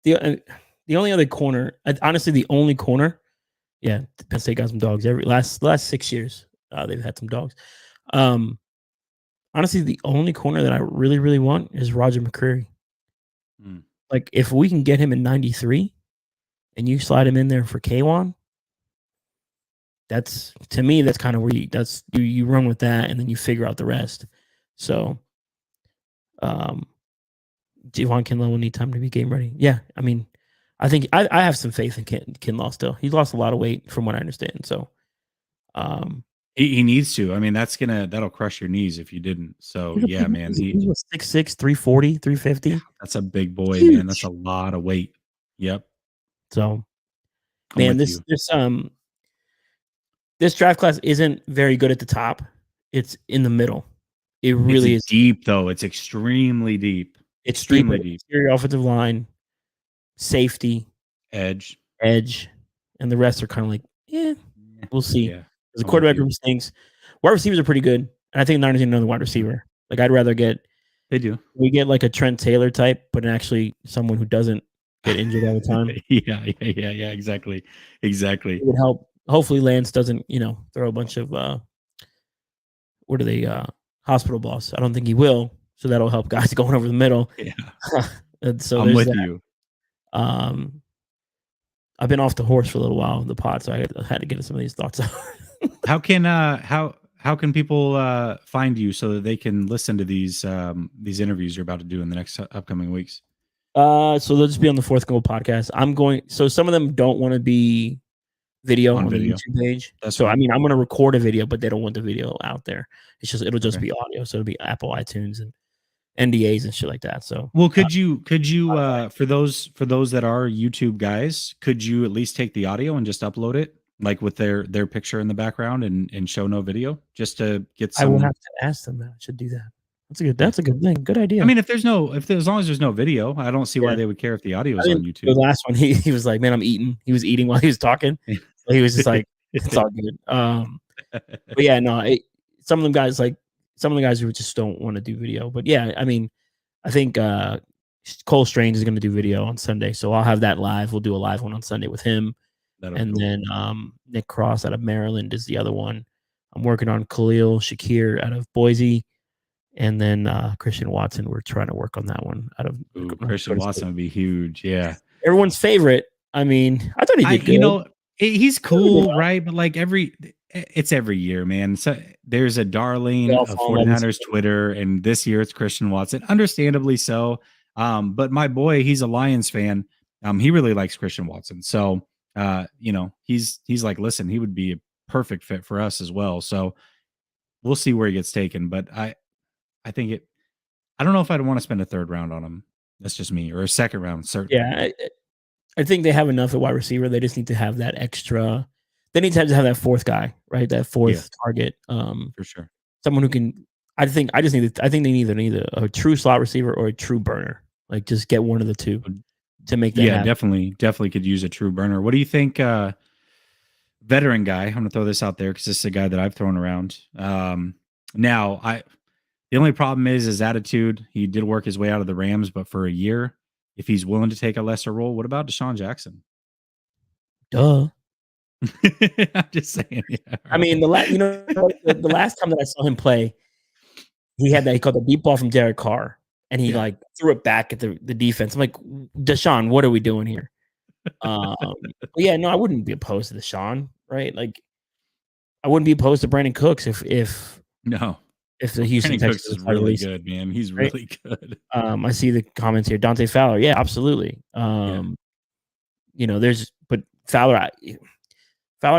the only other corner, honestly, the only corner. Yeah, Penn State got some dogs every last 6 years. They've had some dogs. Honestly, the only corner that I really, really want is Roger McCreary. Mm. Like if we can get him in 93 and you slide him in there for K1, that's to me, that's kind of where you run with that and then you figure out the rest. So Javon Kinlaw will need time to be game ready. Yeah, I mean, I think I have some faith in Kinlaw still. He's lost a lot of weight from what I understand. So he needs to. I mean, that'll crush your knees if you didn't. So yeah, man. He was 6'6", 340, 350. Yeah, that's a big boy, Huge. man. That's a lot of weight. Yep. So I'm man, with you. This draft class isn't very good at the top. It's in the middle. It really is deep, though. It's extremely deep. It's extremely deep. Exterior offensive line, safety, edge, and the rest are kind of like, we'll see. Yeah, the quarterback room stinks. Wide receivers are pretty good, and I think the Niners need another wide receiver. Like I'd rather They do. We get like a Trent Taylor type, but actually someone who doesn't get injured all the time. Yeah. Exactly. It would help. Hopefully Lance doesn't, throw a bunch of what are they hospital balls. I don't think he will. So that'll help guys going over the middle. Yeah. And so I'm with that. you. I've been off the horse for a little while in the pod, so I had to get some of these thoughts out. How can people find you so that they can listen to these interviews you're about to do in the next upcoming weeks? So they'll just be on the Fourth Goal podcast. So some of them don't want to be video on the YouTube page. That's so fine. I mean, I'm going to record a video, but they don't want the video out there. It'll just be audio. So it'll be Apple iTunes and NDAs and shit like that. So well, could you for those that are YouTube guys, could you at least take the audio and just upload it like with their picture in the background and show no video just to get some? I will have to ask them that. I should do that. That's a good thing. Good idea. I mean, as long as there's no video, I don't see why they would care if the audio is on YouTube. The last one, he was like, man, I'm eating. He was eating while he was talking. So he was just like, it's all good. But yeah, no, some of the guys who just don't want to do video. But yeah, I mean, I think Cole Strange is going to do video on Sunday, so I'll have that live. We'll do a live one on Sunday with him, then Nick Cross out of Maryland is the other one. I'm working on Khalil Shakir out of Boise, and then Christian Watson. We're trying to work on that one out of Christian Watson would be huge. Yeah, everyone's favorite. I mean, I thought he did good. He's cool, right? But like it's every year, man. So there's a darling of 49ers Twitter, and this year it's Christian Watson, understandably so. But my boy, he's a Lions fan. He really likes Christian Watson. So, he's like, listen, he would be a perfect fit for us as well. So we'll see where he gets taken. But I think I don't know if I'd want to spend a third round on him. That's just me, or a second round, certainly. Yeah. I think they have enough at wide receiver. They just need to have that extra. They need to have that fourth guy, right? That fourth target. For sure. Someone who can. I think they either need a true slot receiver or a true burner. Like just get one of the two to make that happen. Definitely could use a true burner. What do you think? Veteran guy. I'm gonna throw this out there because this is a guy that I've thrown around. The only problem is his attitude. He did work his way out of the Rams, but for a year. If he's willing to take a lesser role, what about Deshaun Jackson? Duh. I'm just saying. Yeah, right. I mean, the last time that I saw him play, he called the deep ball from Derek Carr, and he like threw it back at the defense. I'm like, Deshaun, what are we doing here? Yeah, no, I wouldn't be opposed to Deshaun, right? Like, I wouldn't be opposed to Brandon Cooks if the Houston Texans is really good, man. He's really good. I see the comments here. Dante Fowler, yeah, absolutely. But Fowler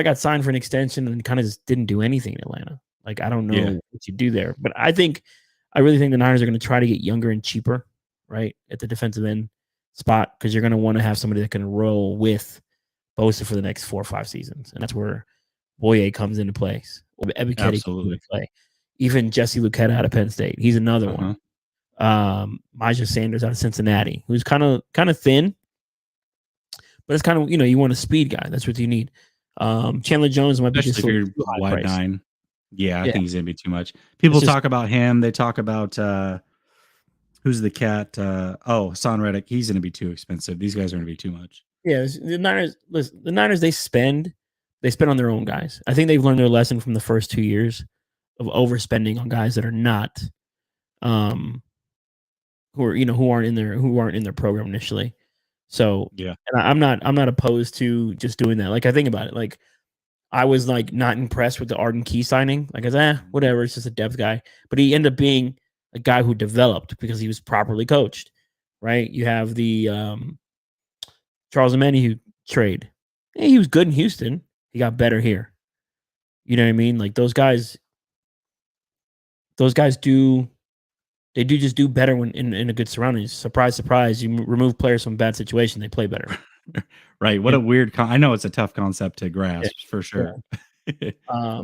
got signed for an extension and kind of just didn't do anything in Atlanta. Like I don't know what you do there, but I really think the Niners are going to try to get younger and cheaper, right, at the defensive end spot because you're going to want to have somebody that can roll with Bosa for the next 4 or 5 seasons, and that's where Boye comes into place. Ebiketie comes into play. Even Jesse Luketa out of Penn State. He's another one. Myjah Sanders out of Cincinnati, who's kind of thin, but it's kind of, you want a speed guy. That's what you need. Chandler Jones might be just if you're wide 9. Yeah, I think he's going to be too much. People talk about him. They talk about who's the cat? Hassan Reddick. He's going to be too expensive. These guys are going to be too much. Yeah, the Niners. Listen, the Niners, they spend on their own guys. I think they've learned their lesson from the first 2 years of overspending on guys that are not who aren't in their program initially. So Yeah. and I'm not opposed to just doing that. Like I think about it, like I was like not impressed with the Arden Key signing. Like I was, whatever, it's just a depth guy. But he ended up being a guy who developed because he was properly coached. Right? You have the Charles Omenihu trade. Yeah, he was good in Houston. He got better here. You know what I mean? Like those guys do just do better when in a good surroundings. Surprise, surprise! You remove players from a bad situation, they play better. Right. What a weird. I know it's a tough concept to Yeah, grasp for sure. yeah. I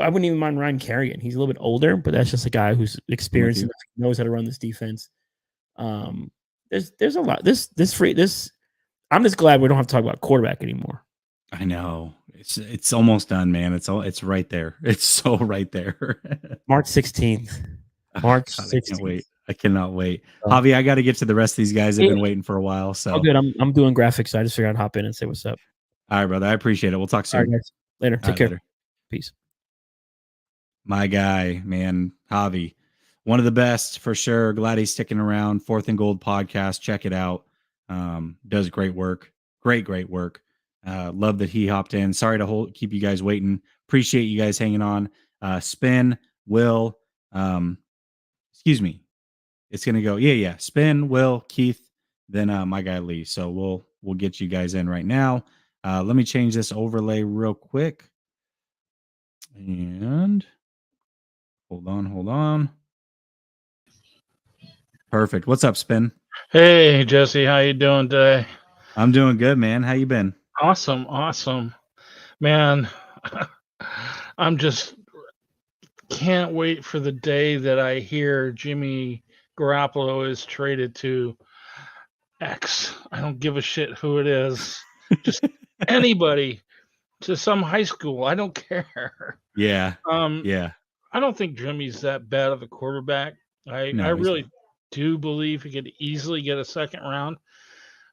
wouldn't even mind Ryan Kerrigan. He's a little bit older, but that's just a guy who's experienced enough, knows how to run this defense. There's a lot. I'm just glad we don't have to talk about quarterback anymore. I know it's almost done, man. It's right there. It's so right there. March 16th. March 16th. I can't wait. I cannot wait. Javi, I got to get to the rest of these guys. They've been waiting for a while. So good. I'm doing graphics. So I just figured I'd hop in and say what's up. All right, brother. I appreciate it. We'll talk soon. All right, guys. Later. Take care. Later. Peace. My guy, man, Javi, one of the best for sure. Glad he's sticking around. Fourth and Gold podcast. Check it out. Does great work. Great work. Love that he hopped in. Sorry to keep you guys waiting. Appreciate you guys hanging on. Spin, Will, excuse me. It's gonna go. Yeah. Spin, Will, Keith, then my guy Lee. So we'll get you guys in right now. Let me change this overlay real quick. And hold on. Perfect. What's up, Spin? Hey, Jesse, how you doing today? I'm doing good, man. How you been? Awesome. Man, I'm just can't wait for the day that I hear Jimmy Garoppolo is traded to X. I don't give a shit who it is. Just anybody to some high school. I don't care. Yeah. Yeah. I don't think Jimmy's that bad of a quarterback. I really do believe he could easily get a second round,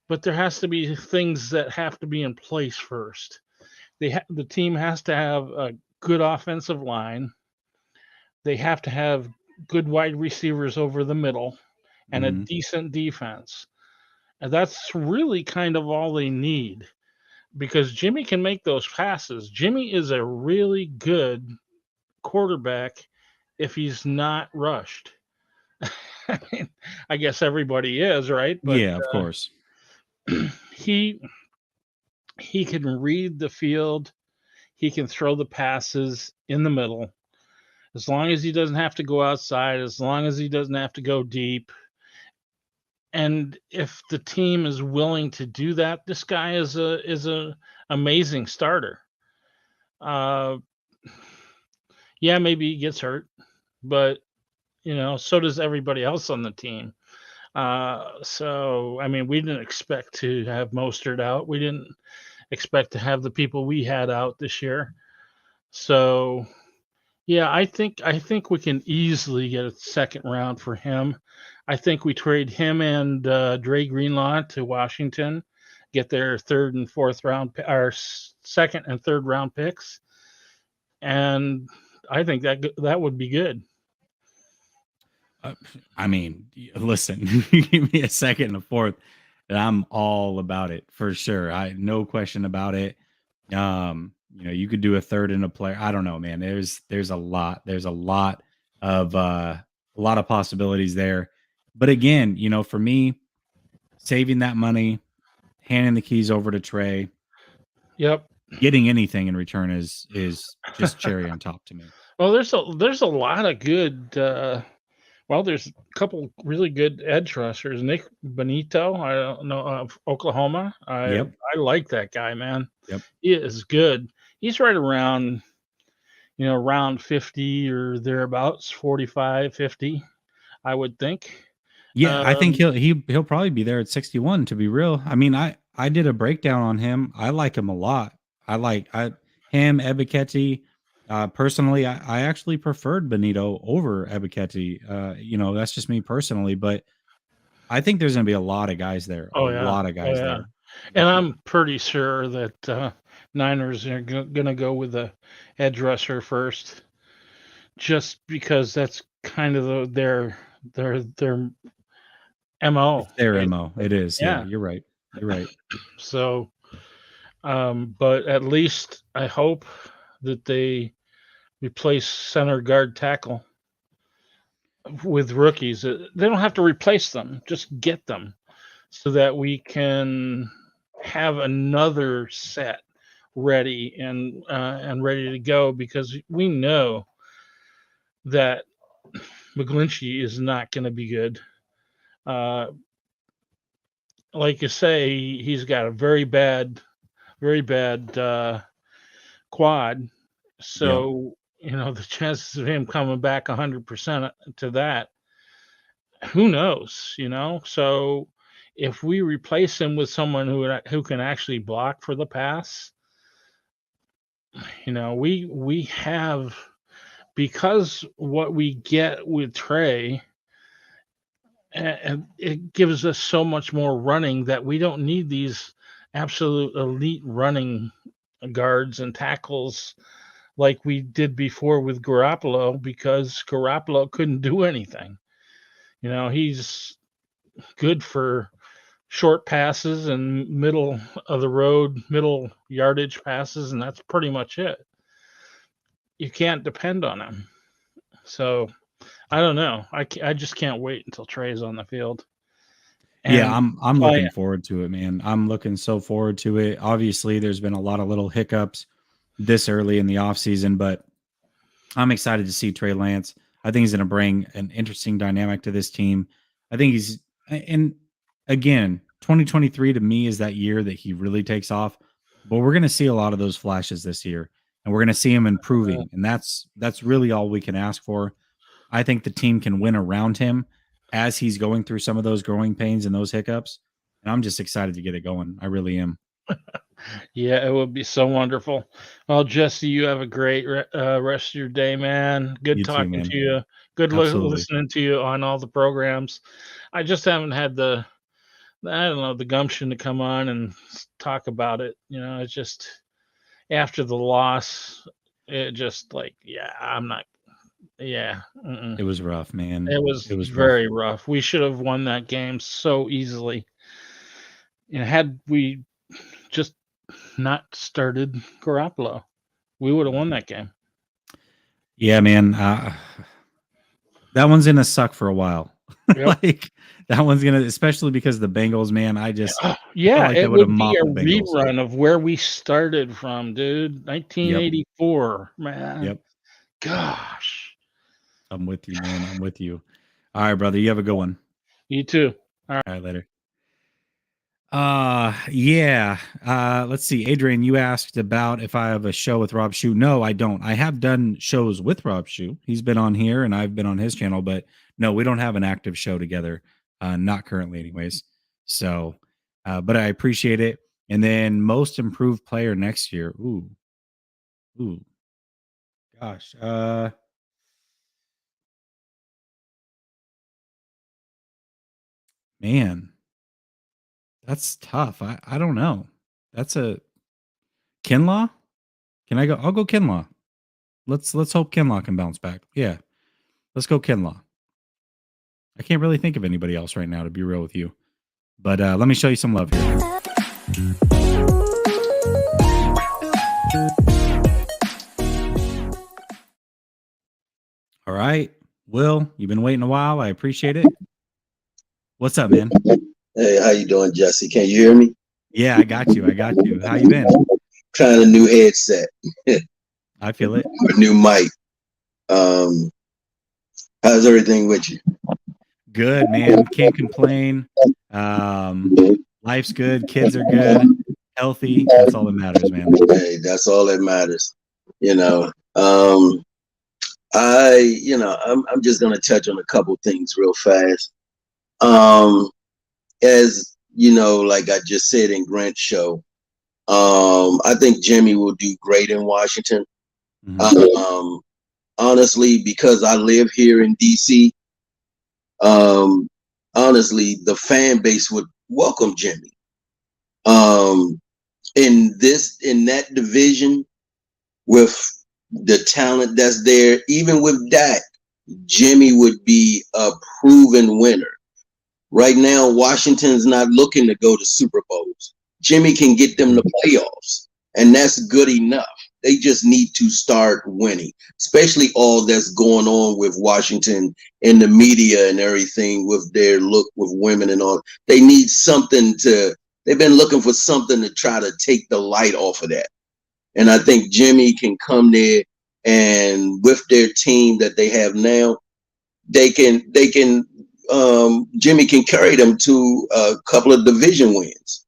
but there has to be things that have to be in place first. The team has to have a good offensive line. They have to have good wide receivers over the middle and a decent defense. And that's really kind of all they need, because Jimmy can make those passes. Jimmy is a really good quarterback if he's not rushed. I mean, I guess everybody is, right? But, yeah, of course. He can read the field. He can throw the passes in the middle. As long as he doesn't have to go outside, as long as he doesn't have to go deep. And if the team is willing to do that, this guy is a amazing starter. Yeah, maybe he gets hurt, but so does everybody else on the team. So I mean, we didn't expect to have Mostert out. We didn't expect to have the people we had out this year. So yeah, I think we can easily get a second round for him. I think we trade him and Dre Greenlaw to Washington, get their third and fourth round, our second and third round picks, and I think that would be good. I mean, listen, you give me a second and a fourth, and I'm all about it for sure. No question about it. You could do a third and a player. I don't know, man. There's a lot. There's a lot of possibilities there. But again, for me, saving that money, handing the keys over to Trey, yep, getting anything in return is just cherry on top to me. Well, there's a lot of good. There's a couple really good edge rushers. Nick Bonito, I don't know, of Oklahoma. I like that guy, man. Yep, he is good. He's right around, around 50 or thereabouts, 45, 50, I would think. Yeah, I think he'll probably be there at 61, to be real. I mean, I did a breakdown on him. I like him a lot. Him, Ebiketie. Personally, I actually preferred Benito over Ebiketie. That's just me personally, but I think there's going to be a lot of guys there. A lot of guys there. And I'm pretty sure that Niners are going to go with the edge rusher first, just because that's kind of their MO. It's their MO. It is. Yeah, Yeah. you're right. You're right. So, but at least I hope that they replace center guard tackle with rookies. They don't have to replace them, just get them so that we can have another set ready and ready to go, because we know that McGlinchey is not going to be good. Like you say, he's got a very bad quad. So, the chances of him coming back 100% to that, who knows, So if we replace him with someone who can actually block for the pass, we have, because what we get with Trey, and it gives us so much more running that we don't need these absolute elite running guards and tackles like we did before with Garoppolo, because Garoppolo couldn't do anything. He's good for short passes and middle of the road, middle yardage passes, and that's pretty much it. You can't depend on him. So I don't know. I just can't wait until Trey's on the field. Yeah, I'm looking forward to it, man. I'm looking so forward to it. Obviously, there's been a lot of little hiccups this early in the offseason, but I'm excited to see Trey Lance. I think he's going to bring an interesting dynamic to this team. I think and again, 2023 to me is that year that he really takes off, but we're going to see a lot of those flashes this year, and we're going to see him improving. And that's really all we can ask for. I think the team can win around him as he's going through some of those growing pains and those hiccups. And I'm just excited to get it going. I really am. Yeah, it would be so wonderful. Well, Jesse, you have a great rest of your day, man. Good talking to you. Good listening to you on all the programs. I just haven't had the gumption to come on and talk about it. It's just after the loss, it just I'm not. Yeah. It was rough, man. It was very rough. We should have won that game so easily. Had we just not started Garoppolo, we would have won that game. Yeah, man. That one's gonna suck for a while. Yep. That one's gonna, especially because the Bengals, man. I just it would be a rerun of where we started from, dude. 1984, man. Yep. Gosh. I'm with you, man. I'm with you. All right, brother. You have a good one. You too. All right, later. Yeah. Let's see. Adrian, you asked about if I have a show with Rob Shue. No, I don't. I have done shows with Rob Shue. He's been on here and I've been on his channel, but no, we don't have an active show together. Not currently anyways. So, but I appreciate it. And then most improved player next year. Ooh. Gosh. Man. That's tough. I don't know. That's a Kinlaw? Can I go? I'll go Kinlaw. Let's hope Kinlaw can bounce back. Yeah. Let's go Kinlaw. I can't really think of anybody else right now, to be real with you. But let me show you some love here. All right. Will, you've been waiting a while. I appreciate it. What's up, man? Hey, how you doing, Jesse? Can you hear me? Yeah, I got you. How you been? Trying a new headset. I feel it. A new mic. How's everything with you? Good, man. Can't complain. Life's good. Kids are good. Healthy. That's all that matters, man. Hey, that's all that matters. I'm just gonna touch on a couple things real fast. As you know, like I just said in Grant's show, I think Jimmy will do great in Washington. Mm-hmm. Honestly, because I live here in DC, honestly, the fan base would welcome Jimmy. In that division, with the talent that's there, even with Dak, Jimmy would be a proven winner. Right now, Washington's not looking to go to Super Bowls. Jimmy can get them to playoffs, and that's good enough. They just need to start winning, especially all that's going on with Washington and the media and everything with their look with women and all. They need something they've been looking for something to try to take the light off of that. And I think Jimmy can come there, and with their team that they have now, Jimmy can carry them to a couple of division wins.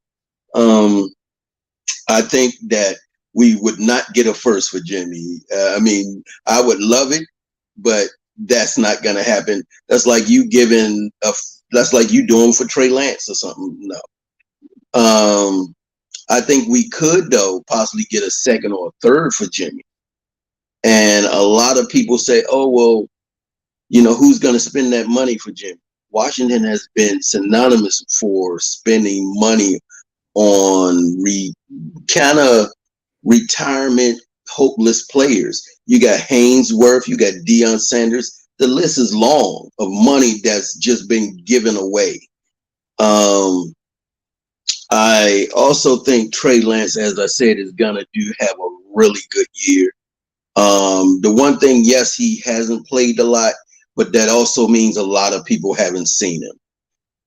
I think that we would not get a first for Jimmy. I mean, I would love it, but that's not going to happen. That's like you doing for Trey Lance or something. No. I think we could, though, possibly get a second or a third for Jimmy. And a lot of people say, oh, well, who's going to spend that money for Jimmy? Washington has been synonymous for spending money on kind of retirement, hopeless players. You got Hainsworth, you got Deion Sanders. The list is long of money that's just been given away. I also think Trey Lance, as I said, is going to have a really good year. The one thing, yes, he hasn't played a lot, but that also means a lot of people haven't seen him.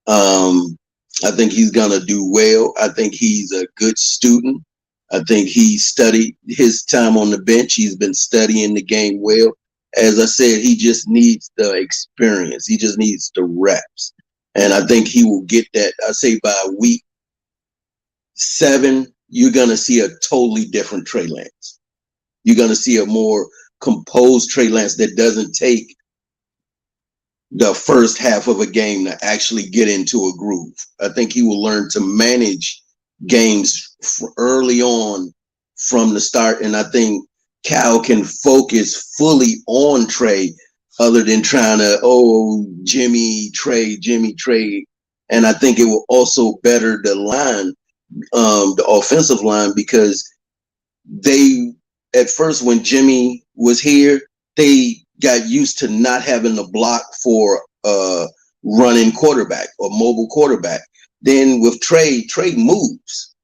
I think he's going to do well. I think he's a good student. I think he studied his time on the bench. He's been studying the game well. As I said, he just needs the experience. He just needs the reps. And I think he will get that. I say by week 7, you're going to see a totally different Trey Lance. You're going to see a more composed Trey Lance that doesn't take the first half of a game to actually get into a groove. I think he will learn to manage games early on from the start. And I think Cal can focus fully on Trey other than trying to, Jimmy, Trey. And I think it will also better the line, the offensive line, because at first when Jimmy was here, they got used to not having to block for a running quarterback or mobile quarterback. Then with Trey moves.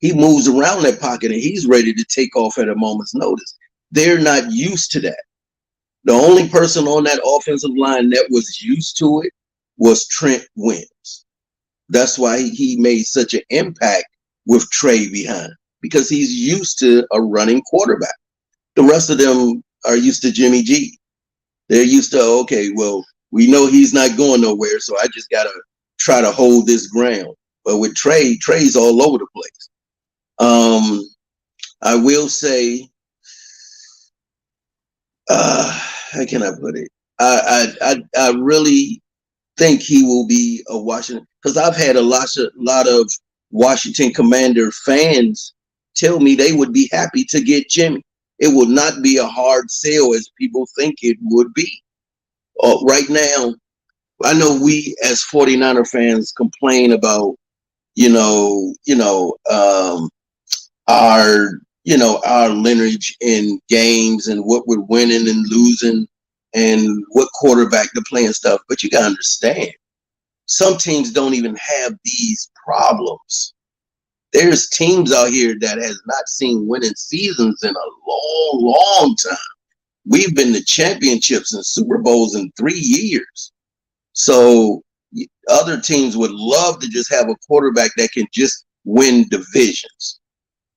He moves around that pocket and he's ready to take off at a moment's notice. They're not used to that. The only person on that offensive line that was used to it was Trent Williams. That's why he made such an impact with Trey behind, because he's used to a running quarterback. The rest of them are used to Jimmy G. They're used to, okay, well, we know he's not going nowhere, so I just got to try to hold this ground. But with Trey's all over the place. I will say, how can I put it? I really think he will be a Washington, because I've had a lot of Washington Commander fans tell me they would be happy to get Jimmy. It will not be a hard sale as people think it would be. Right now, I know we as 49er fans complain about, our lineage in games and what we're winning and losing and what quarterback to play and stuff. But you got to understand, some teams don't even have these problems. There's teams out here that has not seen winning seasons in a long, long time. We've been to championships and Super Bowls in 3 years. So other teams would love to just have a quarterback that can just win divisions.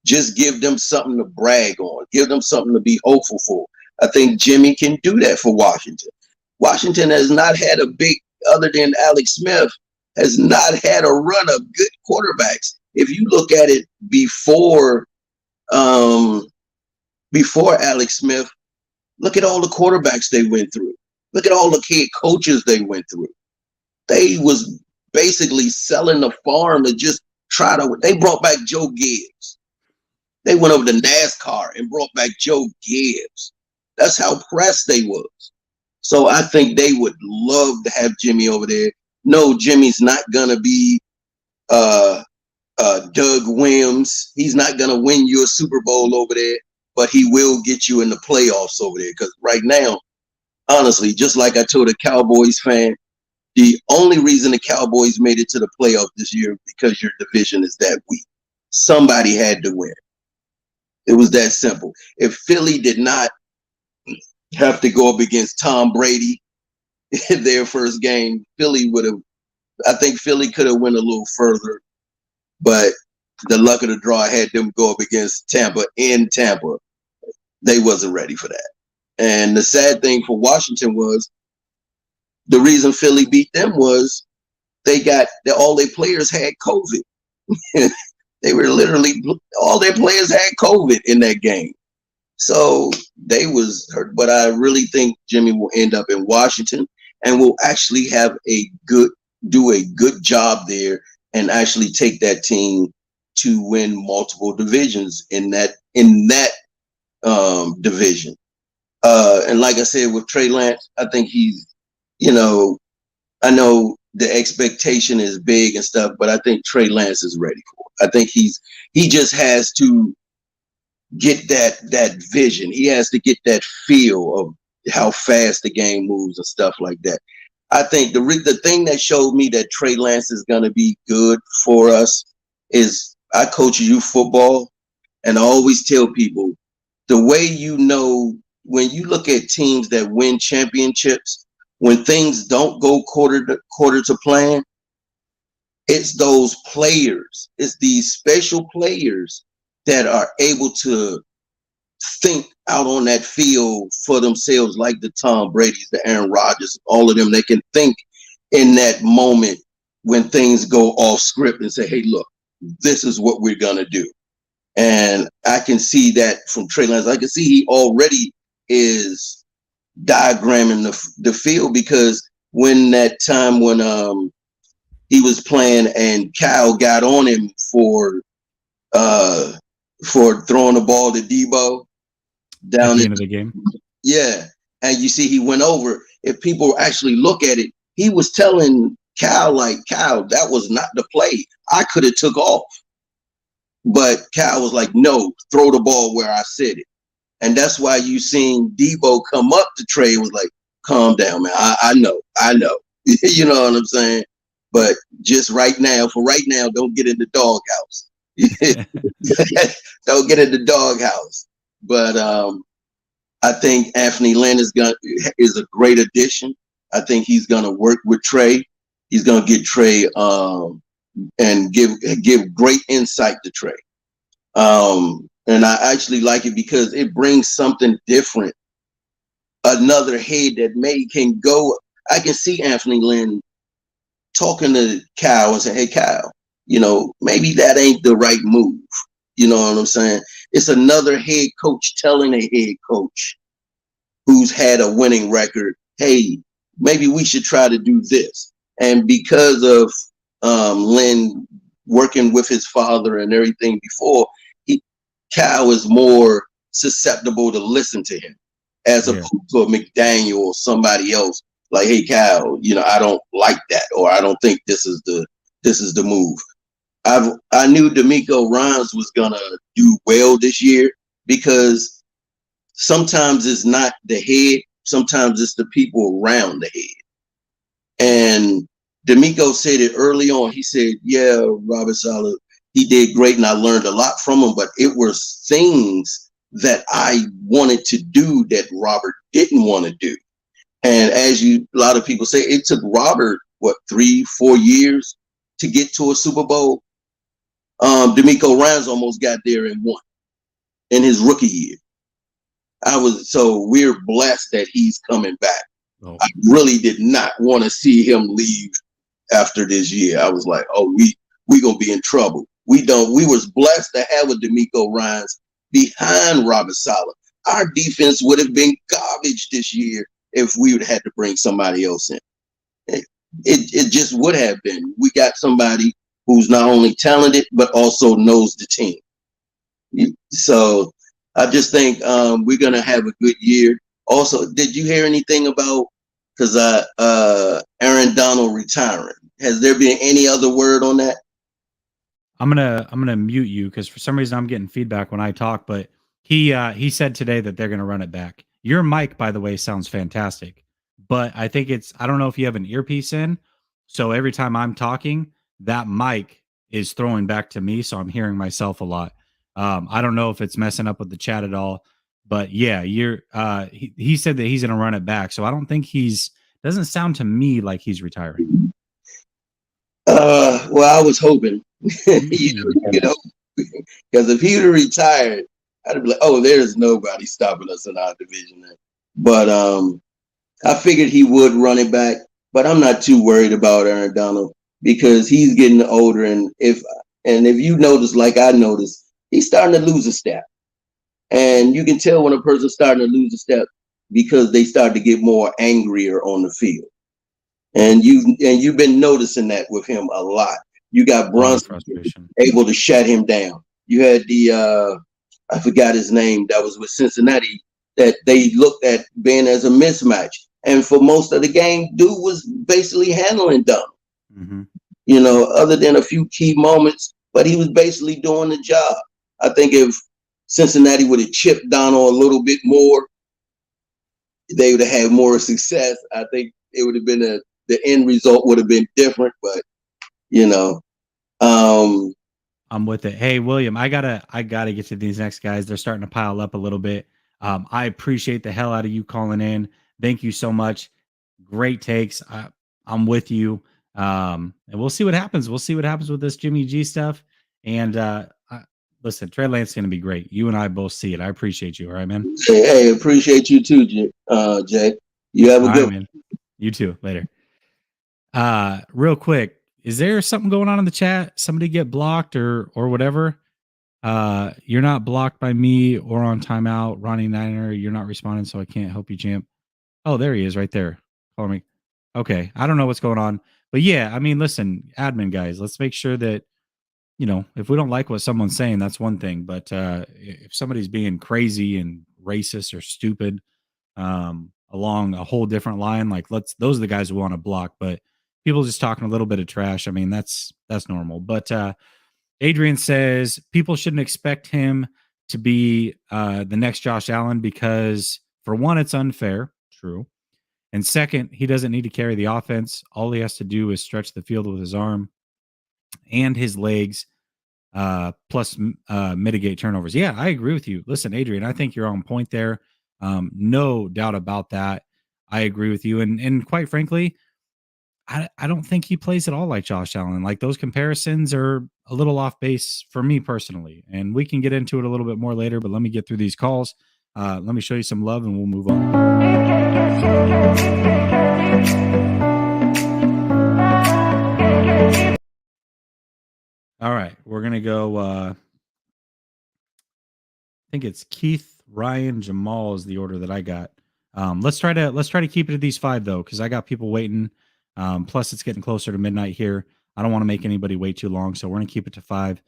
Just give them something to brag on. Give them something to be hopeful for. I think Jimmy can do that for Washington. Washington has not had other than Alex Smith, has not had a run of good quarterbacks. If you look at it before Alex Smith, look at all the quarterbacks they went through. Look at all the head coaches they went through. They was basically selling the farm to just they brought back Joe Gibbs. They went over to NASCAR and brought back Joe Gibbs. That's how pressed they was. So I think they would love to have Jimmy over there. No, Jimmy's not going to be Doug Williams. He's not going to win you a Super Bowl over there, but he will get you in the playoffs over there. Because right now, honestly, just like I told a Cowboys fan, The only reason the Cowboys made it to the playoffs this year because your division is that weak. Somebody had to win. It was that simple. If Philly did not have to go up against Tom Brady in their first game, Philly would have. I think Philly could have went a little further, but the luck of the draw had them go up against Tampa in Tampa. They wasn't ready for that. And the sad thing for Washington was the reason Philly beat them was all their players had COVID. They were literally, all their players had COVID in that game. So they was hurt. But I really think Jimmy will end up in Washington and will actually do a good job there and actually take that team to win multiple divisions in that division. And like I said, with Trey Lance, I think he's, I know the expectation is big and stuff, but I think Trey Lance is ready for it. I think he just has to get that vision. He has to get that feel of how fast the game moves and stuff like that. I think the thing that showed me that Trey Lance is going to be good for us is I coach youth football, and I always tell people the way when you look at teams that win championships, when things don't go quarter to plan, it's those players, it's these special players that are able to think out on that field for themselves, like the Tom Brady's, the Aaron Rodgers, all of them. They can think in that moment when things go off script and say, hey, look, this is what we're going to do. And I can see that from Trey Lance. I can see he already is diagramming the field, because when that time when he was playing and Kyle got on him for throwing the ball to Debo down at the end of the game. Yeah. And you see he went over. If people actually look at it, he was telling Kyle, Kyle, that was not the play. I could have took off. But Kyle was like, no, throw the ball where I said it. And that's why you seen Debo come up to Trey and was like, calm down, man. I know. You know what I'm saying? But just for right now, don't get in the doghouse. Don't get in the doghouse. But I think Anthony Lynn is a great addition. I think he's gonna work with Trey. He's gonna get Trey and give great insight to Trey. And I actually like it because it brings something different. Another head that can go. I can see Anthony Lynn talking to Kyle and say, hey, Kyle, maybe that ain't the right move. You know what I'm saying? It's another head coach telling a head coach who's had a winning record, hey, maybe we should try to do this. And because of Lynn working with his father and everything before, Kyle is more susceptible to listen to him as opposed to a McDaniel or somebody else. Like, hey, Kyle, I don't like that, or I don't think this is the move. I knew DeMeco Ryans was gonna do well this year because sometimes it's not the head, sometimes it's the people around the head. And DeMeco said it early on. He said, yeah, Robert Saleh, he did great and I learned a lot from him, but it was things that I wanted to do that Robert didn't want to do. And as a lot of people say, it took Robert, 3-4 years to get to a Super Bowl. DeMeco Ryans almost got there and won in his rookie year. We're blessed that he's coming back. Oh. I really did not want to see him leave after this year. I was like, oh, we gonna be in trouble. We was blessed to have a DeMeco Ryans behind Robert Saleh. Our defense would have been garbage this year if we would have had to bring somebody else in. It just would have been. We got somebody who's not only talented, but also knows the team. So I just think we're going to have a good year. Also, did you hear anything about, because Aaron Donald retiring? Has there been any other word on that? I'm gonna mute you because for some reason I'm getting feedback when I talk, but he said today that they're going to run it back. Your mic, by the way, sounds fantastic, but I think I don't know if you have an earpiece in. So every time I'm talking, that mic is throwing back to me. So I'm hearing myself a lot. I don't know if it's messing up with the chat at all, but yeah, he said that he's going to run it back. So I don't think doesn't sound to me like he's retiring. Well, I was hoping, because if he would have retired, I'd be like, oh, there's nobody stopping us in our division. But I figured he would run it back, but I'm not too worried about Aaron Donald because he's getting older, and if you notice, like I noticed, he's starting to lose a step, and you can tell when a person's starting to lose a step because they start to get more angrier on the field, and you've been noticing that with him a lot. You got Brunson able to shut him down. You had the I forgot his name that was with Cincinnati that they looked at being as a mismatch. And for most of the game, dude was basically handling Donald. Other than a few key moments, but he was basically doing the job. I think if Cincinnati would have chipped Donald a little bit more, they would have had more success. I think it would have been the end result would have been different, but I'm with it. Hey, William, I gotta get to these next guys. They're starting to pile up a little bit. I appreciate the hell out of you calling in. Thank you so much. Great takes. I'm with you. And we'll see what happens. We'll see what happens with this Jimmy G stuff. And listen, Trey Lance is going to be great. You and I both see it. I appreciate you. All right, man. Hey, appreciate you too, Jay. You have a good one. Man. You too. Later. Real quick, is there something going on in the chat? Somebody get blocked or whatever? You're not blocked by me or on timeout. Ronnie Niner, you're not responding, so I can't help you, champ. Oh, there he is right there. Call me. Okay. I don't know what's going on. But yeah, I mean, listen, admin guys, let's make sure that, if we don't like what someone's saying, that's one thing. But if somebody's being crazy and racist or stupid along a whole different line, like those are the guys we want to block. But people just talking a little bit of trash, I mean, that's normal. But Adrian says people shouldn't expect him to be the next Josh Allen because, for one, it's unfair. True. And second, he doesn't need to carry the offense. All he has to do is stretch the field with his arm and his legs, plus mitigate turnovers. Yeah, I agree with you. Listen, Adrian, I think you're on point there. No doubt about that. I agree with you. And quite frankly, I don't think he plays at all like Josh Allen. Like, those comparisons are a little off base for me personally. And we can get into it a little bit more later, but let me get through these calls. Let me show you some love and we'll move on. All right, we're going to go. I think it's Keith, Ryan, Jamal is the order that I got. Let's try to keep it to these 5 though, because I got people waiting. Plus, it's getting closer to midnight here. I don't want to make anybody wait too long, so we're gonna keep it to 5.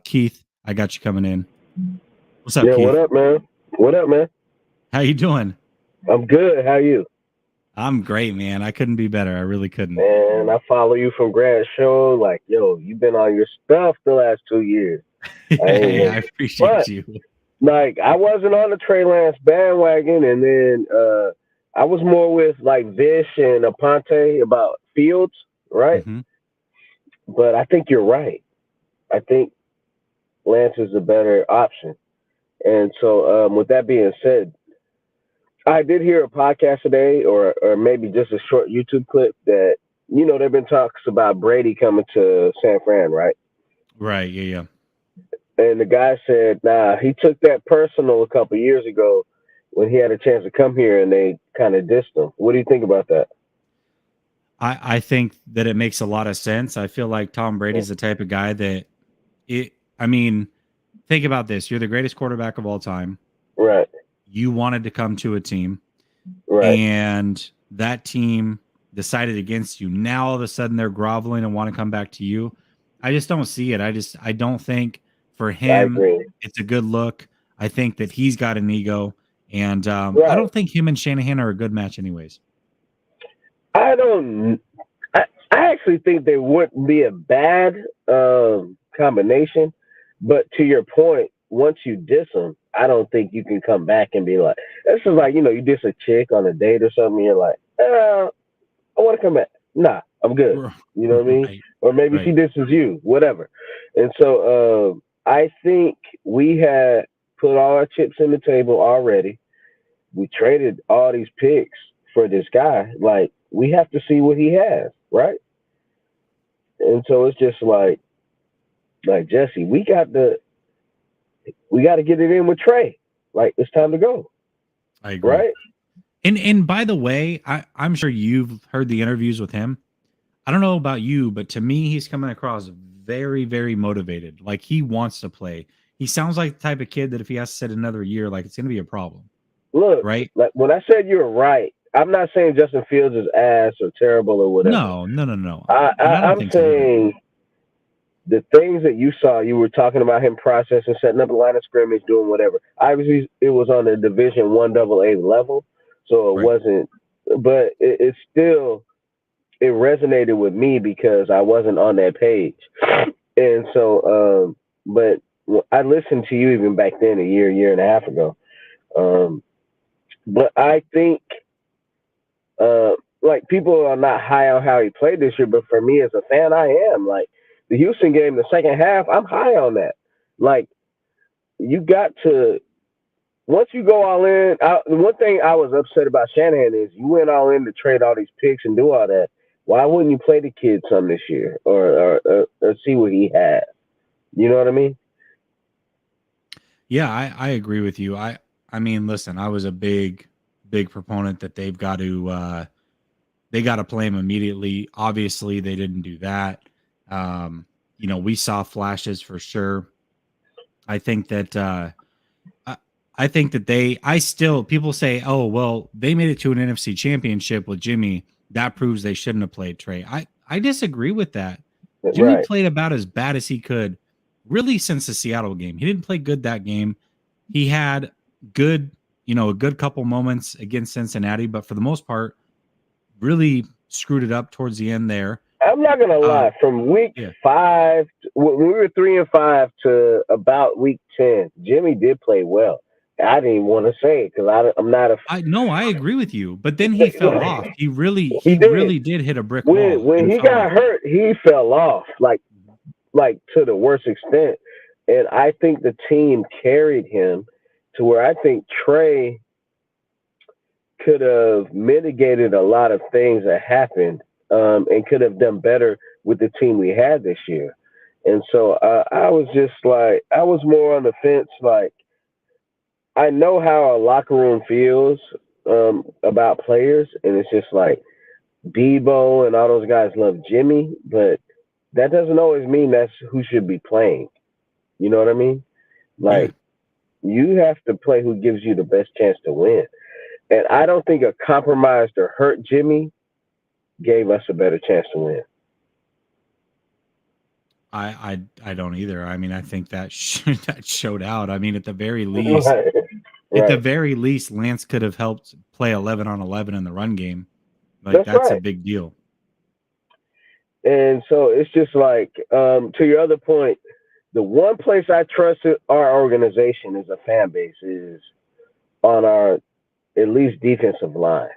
Keith, I got you coming in. What's up, Keith? What up, man? What up, man? How you doing? I'm good. How you? I'm great, man. I couldn't be better. I really couldn't. Man, I follow you from Grant's show. Like, yo, you've been on your stuff the last 2 years. Hey, I appreciate you. Like, I wasn't on the Trey Lance bandwagon, and then I was more with like Vish and Aponte about Fields, right? Mm-hmm. But I think you're right. I think Lance is a better option. And so, with that being said, I did hear a podcast today, or maybe just a short YouTube clip that, there've been talks about Brady coming to San Fran, right? Right. Yeah. And the guy said, nah, he took that personal a couple of years ago when he had a chance to come here and they kind of dissed him. What do you think about that? I think that it makes a lot of sense. I feel like Tom Brady's the type of guy that think about this. You're the greatest quarterback of all time. Right. You wanted to come to a team. Right. And that team decided against you. Now all of a sudden they're groveling and want to come back to you. I just don't see it. I don't think for him it's a good look. I think that he's got an ego. And I don't think him and Shanahan are a good match anyways. I actually think they wouldn't be a bad combination. But to your point, once you diss them, I don't think you can come back and be like, this is like, you diss a chick on a date or something. You're like, I want to come back. Nah, I'm good. You know what I mean? Right. Or maybe she disses you, whatever. And so I think we had put all our chips in the table already. We traded all these picks for this guy. Like, we have to see what he has, right? And so it's just like Jesse, we got to get it in with Trey. Like, it's time to go. I agree. Right? And by the way, I'm sure you've heard the interviews with him. I don't know about you, but to me, he's coming across very, very motivated. Like, he wants to play. He sounds like the type of kid that if he has to sit another year, like, it's going to be a problem. Look, right? Like, when I said you were right, I'm not saying Justin Fields is ass or terrible or whatever. No. I'm saying the things that you saw, you were talking about him processing, setting up a line of scrimmage, doing whatever. Obviously, it was on the Division I AA level, so it wasn't. But it still resonated with me because I wasn't on that page, and so. But I listened to you even back then, a year and a half ago. But I think, like, people are not high on how he played this year, but for me as a fan, I am. Like, the Houston game, the second half, I'm high on that. Like, you got to, once you go all in, the one thing I was upset about Shanahan is you went all in to trade all these picks and do all that. Why wouldn't you play the kid some this year or see what he had? You know what I mean? Yeah, I agree with you. I mean, listen, I was a big proponent that they got to play him immediately. Obviously, they didn't do that. We saw flashes for sure. I think that people say, oh, well, they made it to an NFC championship with Jimmy. That proves they shouldn't have played Trey. I disagree with that. Jimmy played about as bad as he could, really, since the Seattle game. He didn't play good that game. He had a good couple moments against Cincinnati, but for the most part, really screwed it up towards the end there. I'm not gonna lie. From week 5, when we were 3-5 to about week 10, Jimmy did play well. I didn't even want to say it because I'm not a. I agree with you, but then he fell off. He really did hit a brick wall. When he got hurt, he fell off like to the worst extent, and I think the team carried him to where I think Trey could have mitigated a lot of things that happened. And could have done better with the team we had this year. And so I was just like, I was more on the fence. Like, I know how a locker room feels about players. And it's just like Debo and all those guys love Jimmy, but that doesn't always mean that's who should be playing. You know what I mean? Like, you have to play who gives you the best chance to win. And I don't think a compromised or hurt Jimmy gave us a better chance to win. I don't either. I mean, I think that showed out. I mean, at the very least, Lance could have helped play 11 on 11 in the run game. Like, that's a big deal. And so it's just like, to your other point, the one place I trust our organization as a fan base is on our, at least, defensive line.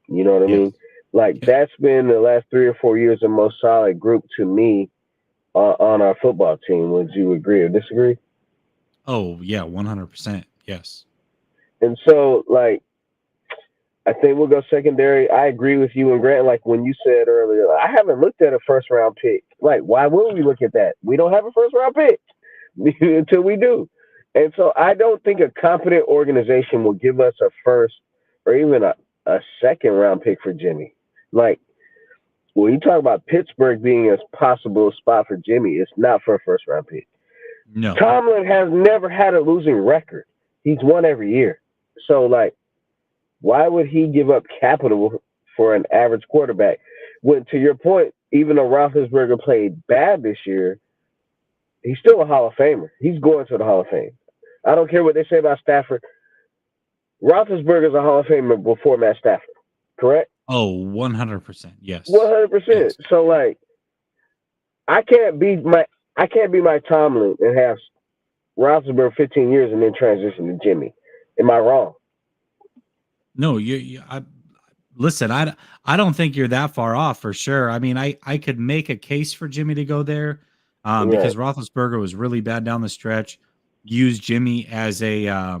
You know what I mean? Like, that's been the last 3 or 4 years the most solid group to me on our football team. Would you agree or disagree? Oh, yeah, 100%. Yes. And so, like, I think we'll go secondary. I agree with you and Grant. Like, when you said earlier, I haven't looked at a first-round pick. Like, why would we look at that? We don't have a first-round pick until we do. And so I don't think a competent organization will give us a first or even a second-round pick for Jimmy. Like, when you talk about Pittsburgh being a possible spot for Jimmy, it's not for a first-round pick. No. Tomlin has never had a losing record. He's won every year. So, like, why would he give up capital for an average quarterback? When, to your point, even though Roethlisberger played bad this year, he's still a Hall of Famer. He's going to the Hall of Fame. I don't care what they say about Stafford. Roethlisberger's a Hall of Famer before Matt Stafford, correct? Oh, 100%. Yes. 100%. Yes. So, like, I can't be Mike Tomlin and have Roethlisberger 15 years and then transition to Jimmy. Am I wrong? No, Listen, I don't think you're that far off for sure. I mean, I could make a case for Jimmy to go there because Roethlisberger was really bad down the stretch. Used Jimmy as a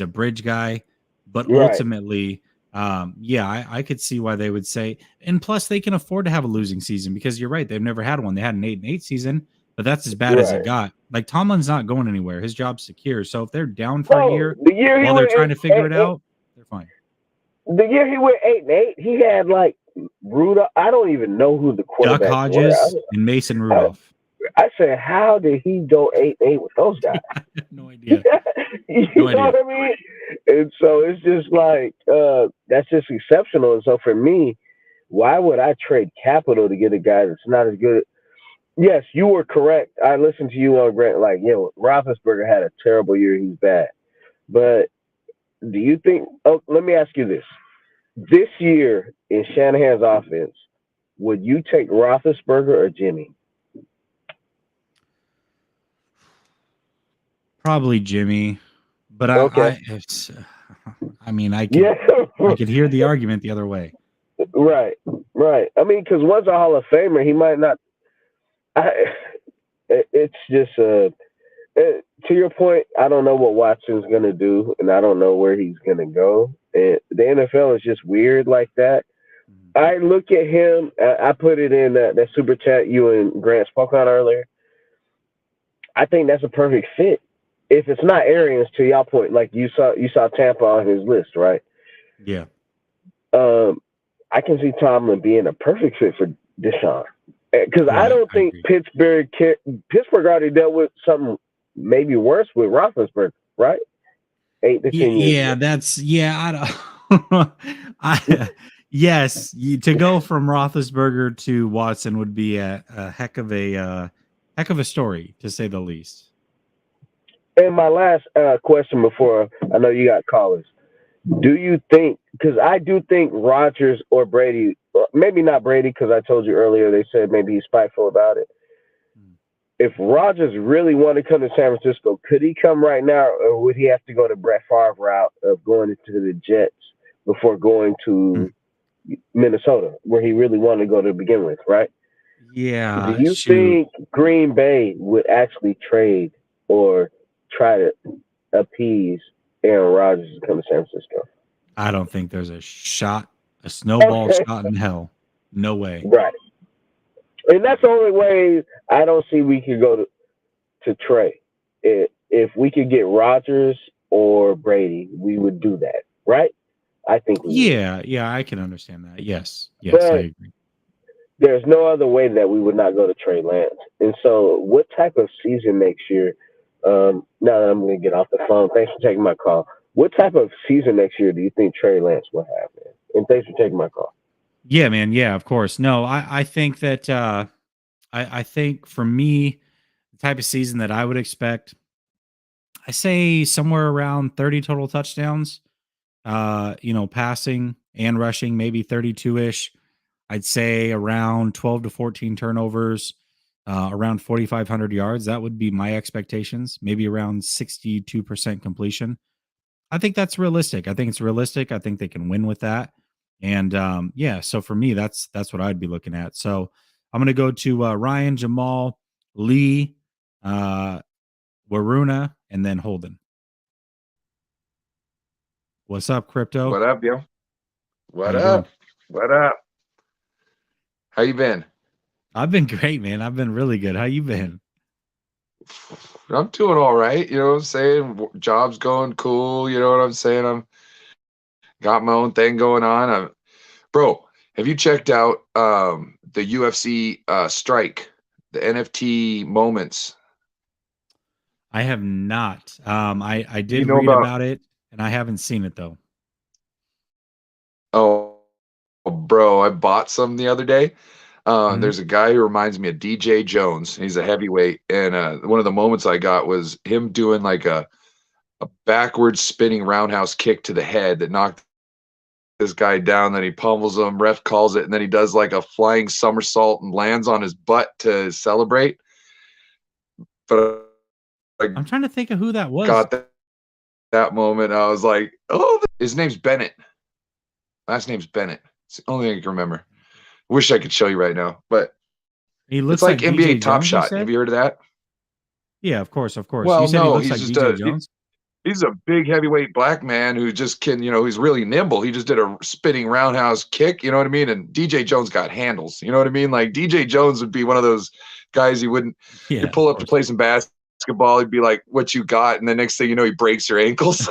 bridge guy, but ultimately, I could see why they would say. And plus, they can afford to have a losing season because you're right; they've never had one. They had an 8-8 season, but that's as bad as it got. Like Tomlin's not going anywhere; his job's secure. So if they're down for a year while they're trying to figure it out, they're fine. The year he went 8-8, he had like Rudolph. I don't even know who the quarterbacks Duck Hodges and Mason Rudolph. I said, how did he go 8-8 with those guys? I have no idea. You know what I mean? And so it's just like that's just exceptional. And so for me, why would I trade capital to get a guy that's not as good? Yes, you were correct. I listened to you on Grant. Like, Roethlisberger had a terrible year. He's bad. But do you think? Oh, let me ask you this: this year in Shanahan's offense, would you take Roethlisberger or Jimmy? Probably Jimmy, but I mean, I could hear the argument the other way. Right. I mean, because one's a Hall of Famer, he might not. It's just to your point. I don't know what Watson's gonna do, and I don't know where he's gonna go. And the NFL is just weird like that. I look at him. I put it in that super chat you and Grant spoke on earlier. I think that's a perfect fit. If it's not Arians, to y'all point, like you saw Tampa on his list, right? Yeah. I can see Tomlin being a perfect fit for Deshaun because I don't think Pittsburgh already dealt with something maybe worse with Roethlisberger, right? 8 to 10 years. I don't. Yes, to go from Roethlisberger to Watson would be a heck of a story, to say the least. And my last question before I know you got callers. Do you think, because I do think Rodgers or Brady, maybe not Brady, because I told you earlier they said maybe he's spiteful about it. If Rodgers really wanted to come to San Francisco, could he come right now, or would he have to go the Brett Favre route of going into the Jets before going to Minnesota, where he really wanted to go to begin with, right? Yeah. Do you think Green Bay would actually trade or try to appease Aaron Rodgers to come to San Francisco? I don't think there's a snowball shot in hell. No way. Right. And that's the only way I don't see we could go to Trey. If we could get Rodgers or Brady, we would do that, right? I think we would. Yeah, I can understand that. Yes, but I agree. There's no other way that we would not go to Trey Lance. And so what type of season next year, now that I'm going to get off the phone, thanks for taking my call. What type of season next year do you think Trey Lance will have, man? And thanks for taking my call. Yeah, man. Yeah, of course. No, I think that I think for me, the type of season that I would expect, I say somewhere around 30 total touchdowns, passing and rushing, maybe 32-ish. I'd say around 12 to 14 turnovers, around 4,500 yards. That would be my expectations. Maybe around 62% completion. I think that's realistic. I think it's realistic. I think they can win with that. And so for me, that's what I'd be looking at. So I'm going to go to Ryan, Jamal, Lee, Waruna, and then Holden. What's up, Crypto? What up, yo? What up? What up? How you been? I've been great, man. I've been really good. How you been? I'm doing all right. You know what I'm saying? Job's going cool. You know what I'm saying? I'm got my own thing going on. Bro, have you checked out the UFC strike, the NFT moments? I have not. I did read about it, and I haven't seen it though. Oh, bro, I bought some the other day. There's a guy who reminds me of DJ Jones. He's a heavyweight, and one of the moments I got was him doing like a backwards spinning roundhouse kick to the head that knocked this guy down. Then he pummels him. Ref calls it, and then he does like a flying somersault and lands on his butt to celebrate. But I'm trying to think of who that was. Got that moment. I was like, oh, his name's Bennett. Last name's Bennett. It's the only thing I can remember. Wish I could show you right now, but He looks it's like NBA DJ Top Jones, you Shot. said? Have you heard of that? Yeah, of course, of course. Well, You said he no, looks he's like just DJ Jones? he's a big heavyweight black man who just can, he's really nimble. He just did a spinning roundhouse kick, you know what I mean? And DJ Jones got handles, you know what I mean? Like DJ Jones would be one of those guys you pull up to play some basketball, he'd be like, what you got? And the next thing you know, he breaks your ankles.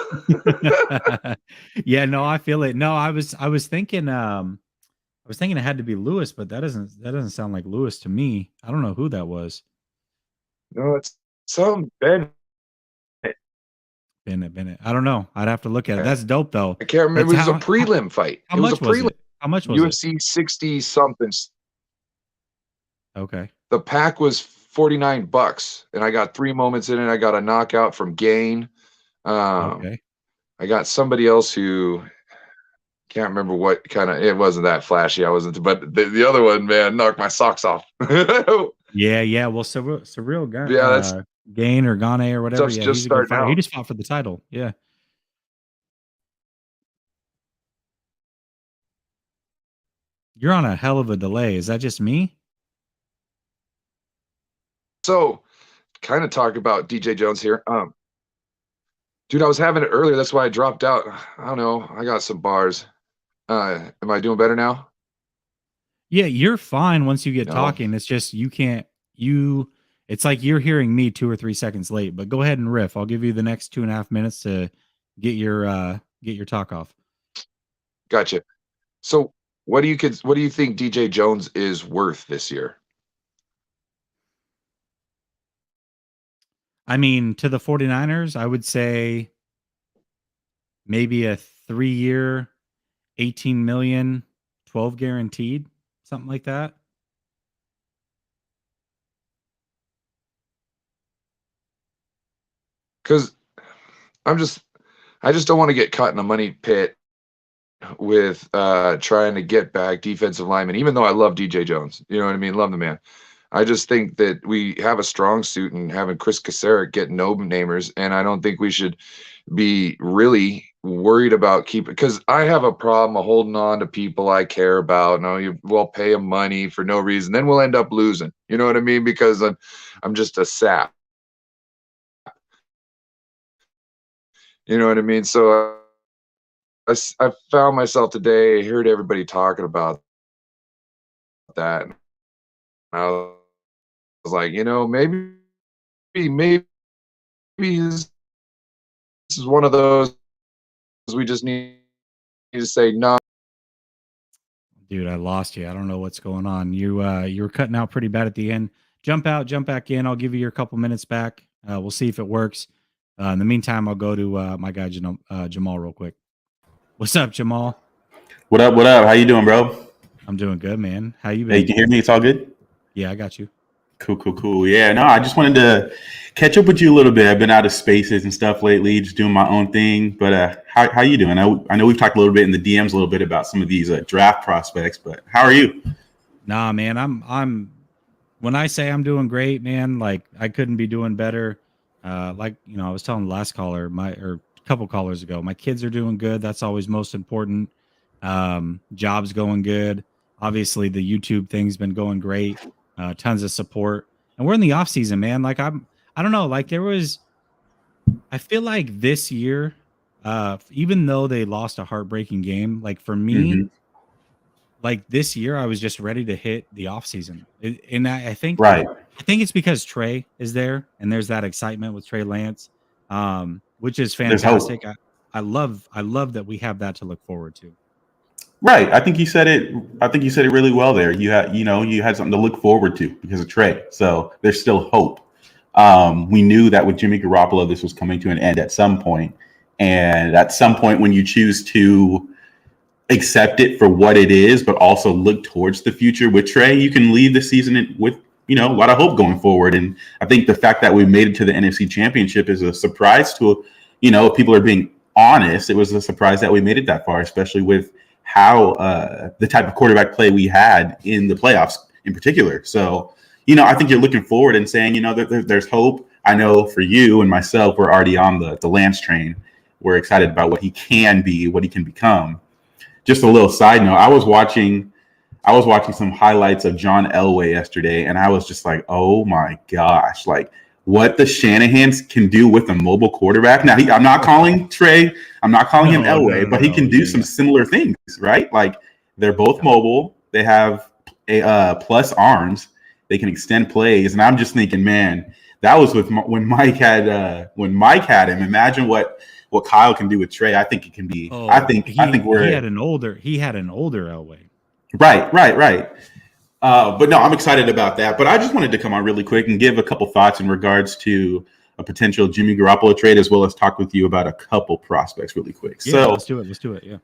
Yeah, no, I feel it. No, I was thinking it had to be Lewis, but that doesn't sound like Lewis to me. I don't know who that was. No, it's some Bennett. Bennett. I don't know. I'd have to look at it. That's dope though. I can't remember. It was a prelim fight. How much was it? How much was UFC 60 something. Okay. The pack was $49, and I got 3 moments in it. I got a knockout from Gain. Okay. I got somebody else who can't remember what kind of. It wasn't that flashy. I wasn't, but the other one, man, knocked my socks off. Yeah. Well, surreal guy. Yeah, that's Gain or Gane or whatever. Yeah, just starting out. He just fought for the title. Yeah. You're on a hell of a delay. Is that just me? So, kind of talk about DJ Jones here. Dude, I was having it earlier. That's why I dropped out. I don't know. I got some bars. Am I doing better now? Yeah, you're fine once you get talking. It's just it's like you're hearing me 2 or 3 seconds late, but go ahead and riff. I'll give you the next 2.5 minutes to get your talk off. Gotcha. So what do you think DJ Jones is worth this year? I mean, to the 49ers, I would say maybe a 3-year, 18 million, 12 guaranteed, something like that. Because I just don't want to get caught in a money pit with trying to get back defensive linemen, even though I love DJ Jones. You know what I mean? Love the man. I just think that we have a strong suit in having Chris Kacerek get no-namers, and I don't think we should be really worried about keeping, because I have a problem of holding on to people I care about. No, we'll pay them money for no reason. Then we'll end up losing. You know what I mean? Because I'm just a sap. You know what I mean? So I found myself today, I heard everybody talking about that. I was like, maybe this is one of those we just need to say no. Dude, I lost you. I don't know what's going on. You were cutting out pretty bad at the end. Jump out, jump back in. I'll give you your couple minutes back. We'll see if it works. In the meantime, I'll go to my guy Jamal real quick. What's up, Jamal? What up? How you doing, bro? I'm doing good, man. How you been? Hey, you can hear me? It's all good? Yeah, I got you. Cool. Yeah, no, I just wanted to catch up with you a little bit. I've been out of spaces and stuff lately, just doing my own thing. But how you doing? I know we've talked a little bit in the DMs a little bit about some of these draft prospects, but how are you? Nah, man, I'm when I say I'm doing great, man, like I couldn't be doing better. I was telling the last caller, a couple callers ago, my kids are doing good. That's always most important. Job's going good. Obviously, the YouTube thing's been going great. Tons of support, and we're in the off season, man. Like I don't know. Like I feel like this year, even though they lost a heartbreaking game, like for me, like this year, I was just ready to hit the off season, and I think it's because Trey is there, and there's that excitement with Trey Lance, which is fantastic. I love that we have that to look forward to. Right. I think you said it really well there. You had something to look forward to because of Trey. So there's still hope. We knew that with Jimmy Garoppolo, this was coming to an end at some point. And at some point, when you choose to accept it for what it is, but also look towards the future with Trey, you can leave the season with, a lot of hope going forward. And I think the fact that we made it to the NFC Championship is a surprise to, if people are being honest, it was a surprise that we made it that far, especially with how the type of quarterback play we had in the playoffs in particular. So, I think you're looking forward and saying, there's hope. I know for you and myself, we're already on the Lance train. We're excited about what he can be, what he can become. just a little side note. I was watching some highlights of John Elway yesterday, and I was just like, oh my gosh, like what the Shanahans can do with a mobile quarterback. Now, I'm not calling Trey, I'm not calling him Elway, but he can do some similar things, right? Like they're both mobile. They have a plus arms. They can extend plays, and I'm just thinking, man, that was when Mike had him. Imagine what Kyle can do with Trey. I think it can be. I think he had an older Elway. Right. But no, I'm excited about that. But I just wanted to come on really quick and give a couple thoughts in regards to a potential Jimmy Garoppolo trade, as well as talk with you about a couple prospects really quick. Yeah, so let's do it. Yeah.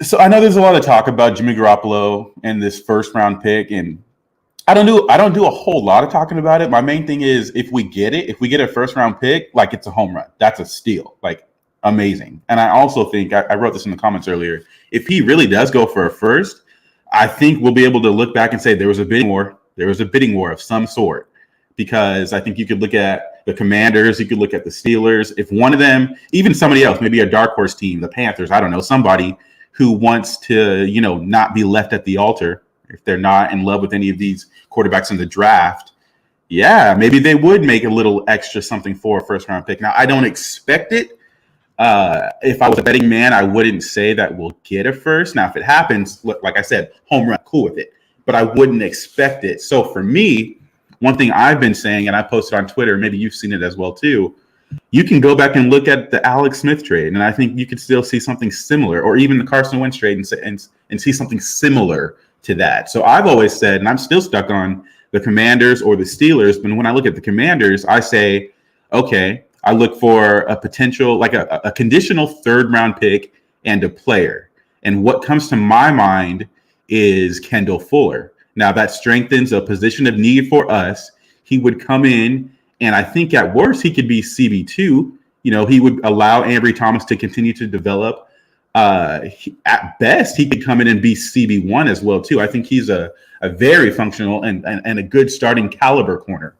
So I know there's a lot of talk about Jimmy Garoppolo and this first round pick, and I don't do a whole lot of talking about it. My main thing is if we get a first round pick, like it's a home run. That's a steal. Like amazing. And I also think I wrote this in the comments earlier. If he really does go for a first, I think we'll be able to look back and say there was a bidding war. There was a bidding war of some sort, because I think you could look at the Commanders, you could look at the Steelers. If one of them, even somebody else, maybe a dark horse team, the Panthers, I don't know, somebody who wants to, not be left at the altar if they're not in love with any of these quarterbacks in the draft. Yeah, maybe they would make a little extra something for a first round pick. Now, I don't expect it. If I was a betting man, I wouldn't say that we'll get a first. Now, if it happens, like I said, home run, cool with it. But I wouldn't expect it. So for me, one thing I've been saying, and I posted on Twitter, maybe you've seen it as well too, you can go back and look at the Alex Smith trade, and I think you could still see something similar, or even the Carson Wentz trade, and see something similar to that. So I've always said, and I'm still stuck on the Commanders or the Steelers, but when I look at the Commanders, I say, okay, I look for a potential, like a conditional third round pick and a player. And what comes to my mind is Kendall Fuller. Now that strengthens a position of need for us. He would come in, and I think at worst he could be CB2. He would allow Ambry Thomas to continue to develop. At best, he could come in and be CB1 as well too. I think he's a very functional and a good starting caliber corner.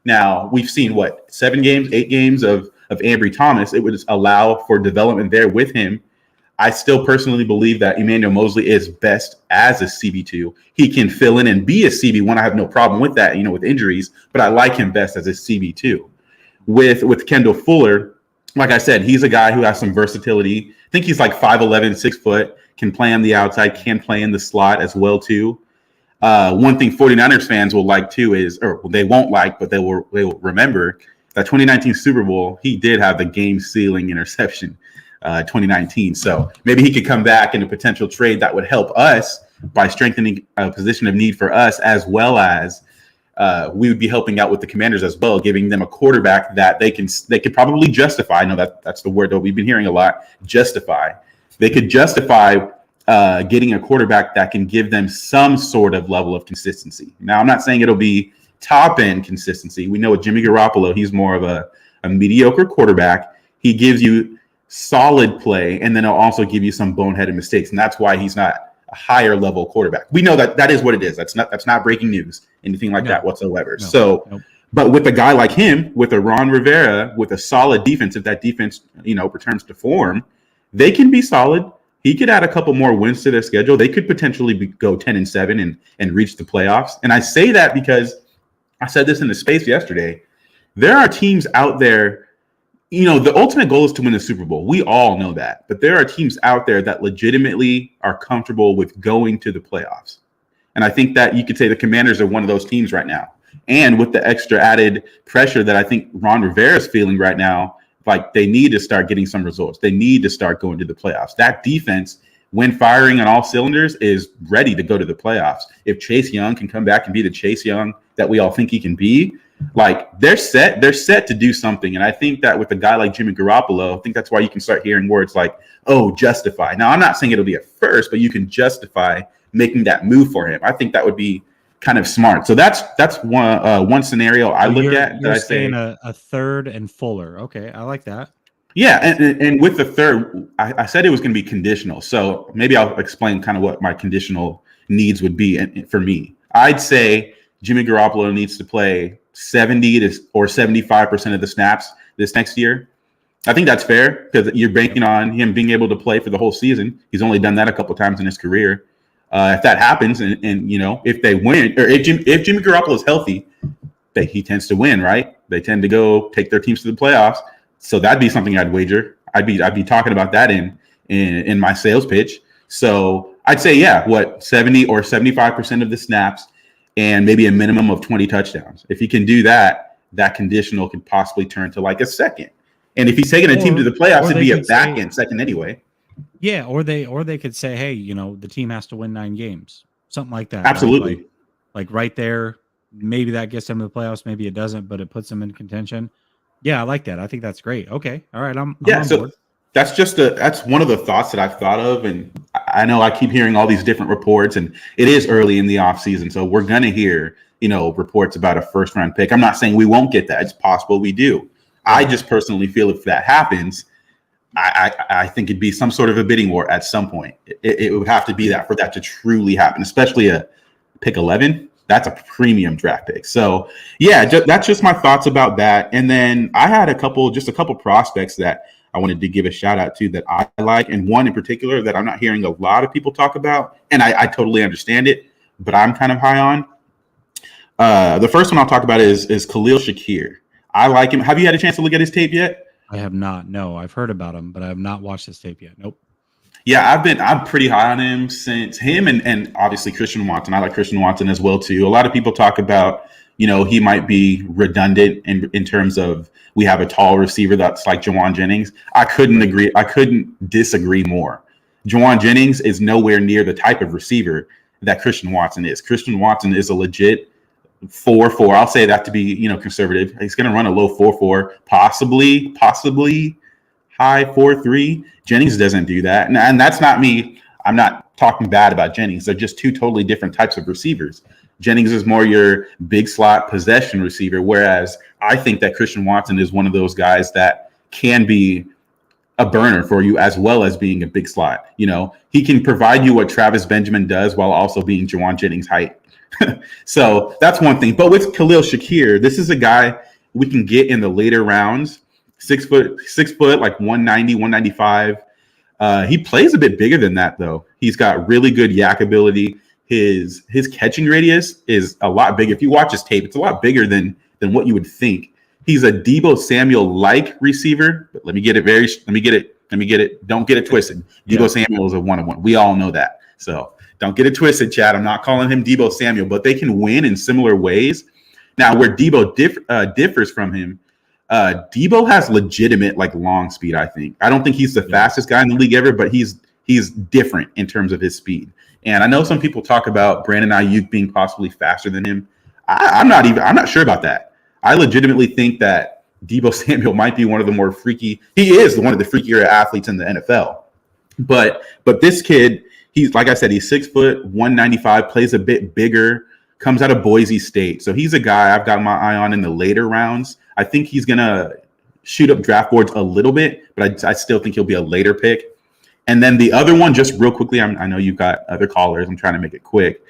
Now, we've seen 8 games of Ambry Thomas. It would allow for development there with him. I still personally believe that Emmanuel Mosley is best as a CB2. He can fill in and be a CB1. I have no problem with that, with injuries, but I like him best as a CB2. With Kendall Fuller, like I said, he's a guy who has some versatility. I think he's like 5'11", 6 foot, can play on the outside, can play in the slot as well too. One thing 49ers fans will like too is, or they won't like, but they will remember that 2019 Super Bowl, he did have the game-sealing interception, 2019. So maybe he could come back in a potential trade that would help us by strengthening a position of need for us, as well as we would be helping out with the Commanders as well, giving them a quarterback that they could probably justify. I know that's the word that we've been hearing a lot, justify. They could justify getting a quarterback that can give them some sort of level of consistency. Now, I'm not saying it'll be top-end consistency. We know with Jimmy Garoppolo, he's more of a mediocre quarterback. He gives you solid play, and then he'll also give you some boneheaded mistakes, and that's why he's not a higher-level quarterback. We know that is what it is. That's not breaking news, anything like that whatsoever. But with a guy like him, with a Ron Rivera, with a solid defense, if that defense, returns to form, they can be solid. He could add a couple more wins to their schedule. They could potentially go 10-7 and reach the playoffs. And I say that because I said this in the space yesterday. There are teams out there, the ultimate goal is to win the Super Bowl. We all know that. But there are teams out there that legitimately are comfortable with going to the playoffs. And I think that you could say the Commanders are one of those teams right now. And with the extra added pressure that I think Ron Rivera is feeling right now, like they need to start getting some results. They need to start going to the playoffs. That defense, when firing on all cylinders, is ready to go to the playoffs. If Chase Young can come back and be the Chase Young that we all think he can be, like they're set to do something. And I think that with a guy like Jimmy Garoppolo, I think that's why you can start hearing words like, oh, justify. Now, I'm not saying it'll be a first, but you can justify making that move for him. I think that would be kind of smart. So that's one scenario I look at. You're saying a third and Fuller. Okay, I like that. Yeah, and with the third, I said it was going to be conditional. So maybe I'll explain kind of what my conditional needs would be for me. I'd say Jimmy Garoppolo needs to play 70 or 75% of the snaps this next year. I think that's fair because you're banking on him being able to play for the whole season. He's only done that a couple times in his career. If that happens, and you know, if they win, or if Jimmy Garoppolo is healthy, he tends to win, right? They tend to go take their teams to the playoffs. So that'd be something I'd wager. I'd be talking about that in my sales pitch. So I'd say, yeah, 70 or 75% of the snaps and maybe a minimum of 20 touchdowns. If he can do that, that conditional could possibly turn to like a second. And if he's taking a team to the playoffs, it'd be a back end second anyway. Yeah, or they could say, hey, you know, the team has to win 9 games, something like that. Absolutely, right? Like right there. Maybe that gets them to the playoffs. Maybe it doesn't, but it puts them in contention. Yeah, I like that. I think that's great. Okay, all right, I'm on board. That's one of the thoughts that I've thought of, and I know I keep hearing all these different reports, and it is early in the offseason, so we're gonna hear, you know, reports about a first round pick. I'm not saying we won't get that. It's possible we do. I just personally feel if that happens, I think it'd be some sort of a bidding war at some point. It would have to be that for that to truly happen, especially a pick 11. That's a premium draft pick. So yeah, that's just my thoughts about that. And then I had a couple prospects that I wanted to give a shout out to that I like, and one in particular that I'm not hearing a lot of people talk about, and I totally understand it, but I'm kind of high on. The first one I'll talk about is Khalil Shakir. I like him. Have you had a chance to look at his tape yet? I have not. No, I've heard about him, but I have not watched his tape yet. Nope. Yeah, I'm pretty high on him since him and obviously Christian Watson. I like Christian Watson as well too. A lot of people talk about, you know, he might be redundant in terms of we have a tall receiver that's like Juwan Jennings. I couldn't disagree more. Juwan Jennings is nowhere near the type of receiver that Christian Watson is. Christian Watson is a legit 4.4. I'll say that to be, you know, conservative. He's going to run a low 4.4, possibly high 4.3. Jennings doesn't do that. And that's not me. I'm not talking bad about Jennings. They're just two totally different types of receivers. Jennings is more your big slot possession receiver, whereas I think that Christian Watson is one of those guys that can be a burner for you as well as being a big slot. You know, he can provide you what Travis Benjamin does while also being Juwan Jennings' height. So that's one thing. But with Khalil Shakir, this is a guy we can get in the later rounds. 6 foot, like 190, 195. He plays a bit bigger than that, though. He's got really good yak ability. His catching radius is a lot bigger. If you watch his tape, it's a lot bigger than what you would think. He's a Deebo Samuel-like receiver. But let me get it. Don't get it twisted. Deebo Samuel is a one-on-one. We all know that. So don't get it twisted, Chad. I'm not calling him Deebo Samuel, but they can win in similar ways. Now, where Deebo differs from him, Deebo has legitimate like long speed. I think. I don't think he's the fastest guy in the league ever, but he's different in terms of his speed. And I know some people talk about Brandon Ayuk being possibly faster than him. I'm not sure about that. I legitimately think that Deebo Samuel might be one of the more freaky. He is one of the freakier athletes in the NFL. But this kid, he's like I said, he's 6 foot, 195, plays a bit bigger, comes out of Boise State. So he's a guy I've got my eye on in the later rounds. I think he's gonna shoot up draft boards a little bit, but I still think he'll be a later pick. And then the other one, just real quickly, I know you've got other callers. I'm trying to make it quick.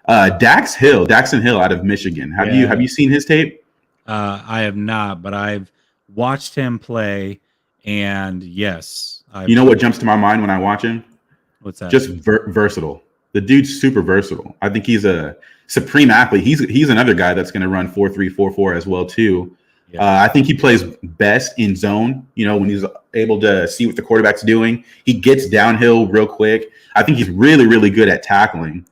Daxton Hill out of Michigan. Have you seen his tape? I have not, but I've watched him play, and yes. You know what jumps to my mind when I watch him? What's that? Just versatile. The dude's super versatile. I think he's a supreme athlete. He's another guy that's going to run 4.3, 4.4 as well too. Yeah. I think he plays best in zone. You know, when he's able to see what the quarterback's doing, he gets downhill real quick. I think he's really, really good at tackling.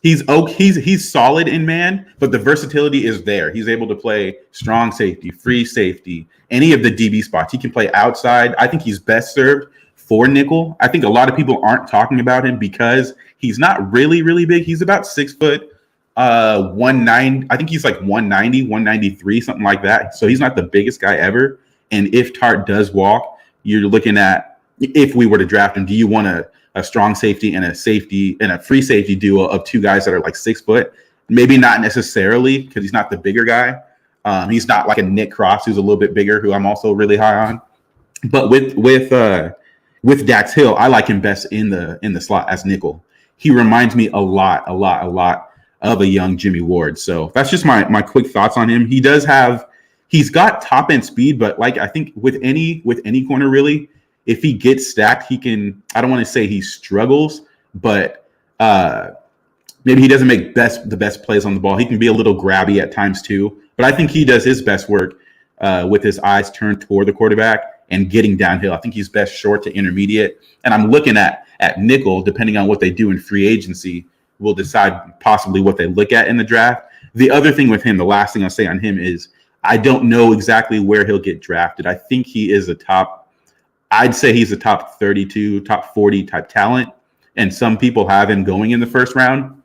He's solid in man, but the versatility is there. He's able to play strong safety, free safety, any of the DB spots. He can play outside. I think he's best served for nickel. I think a lot of people aren't talking about him because he's not really, really big. He's about 6 foot, 190. I think he's like 190, 193, something like that. So he's not the biggest guy ever. And if Tart does walk, you're looking at, if we were to draft him, do you want a strong safety and a free safety duo of two guys that are like 6 foot? Maybe not necessarily, because he's not the bigger guy. He's not like a Nick Cross, who's a little bit bigger, who I'm also really high on. But with Dax Hill, I like him best in the slot as nickel. He reminds me a lot of a young Jimmy Ward. So that's just my quick thoughts on him. He does have he's got top end speed, but like I think with any corner really, if he gets stacked, he can. I don't want to say he struggles, but maybe he doesn't make the best plays on the ball. He can be a little grabby at times too, but I think he does his best work with his eyes turned toward the quarterback and getting downhill. I think he's best short to intermediate. And I'm looking at nickel, depending on what they do in free agency, will decide possibly what they look at in the draft. The other thing with him, the last thing I'll say on him is I don't know exactly where he'll get drafted. I think he is I'd say he's a top 32, top 40 type talent. And some people have him going in the first round.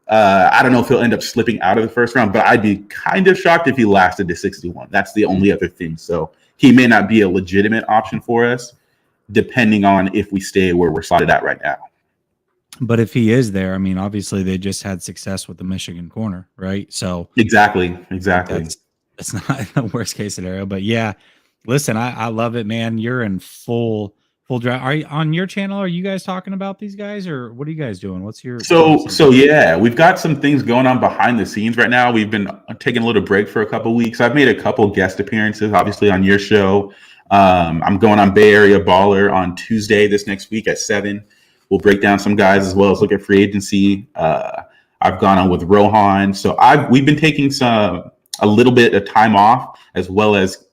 I don't know if he'll end up slipping out of the first round, but I'd be kind of shocked if he lasted to 61. That's the only other thing. So he may not be a legitimate option for us, depending on if we stay where we're slotted at right now. But if he is there, I mean, obviously they just had success with the Michigan corner, right? So exactly. That's not the worst case scenario. But yeah, listen, I love it, man. You're in full draft. Are you on your channel? Are you guys talking about these guys, or what are you guys doing? What's your so yeah, we've got some things going on behind the scenes right now. We've been taking a little break for a couple weeks. I've made a couple guest appearances, obviously on your show. I'm going on Bay Area Baller on Tuesday this next week at 7. We'll break down some guys as well as look at free agency. I've gone on with Rohan. So we've been taking a little bit of time off, as well as,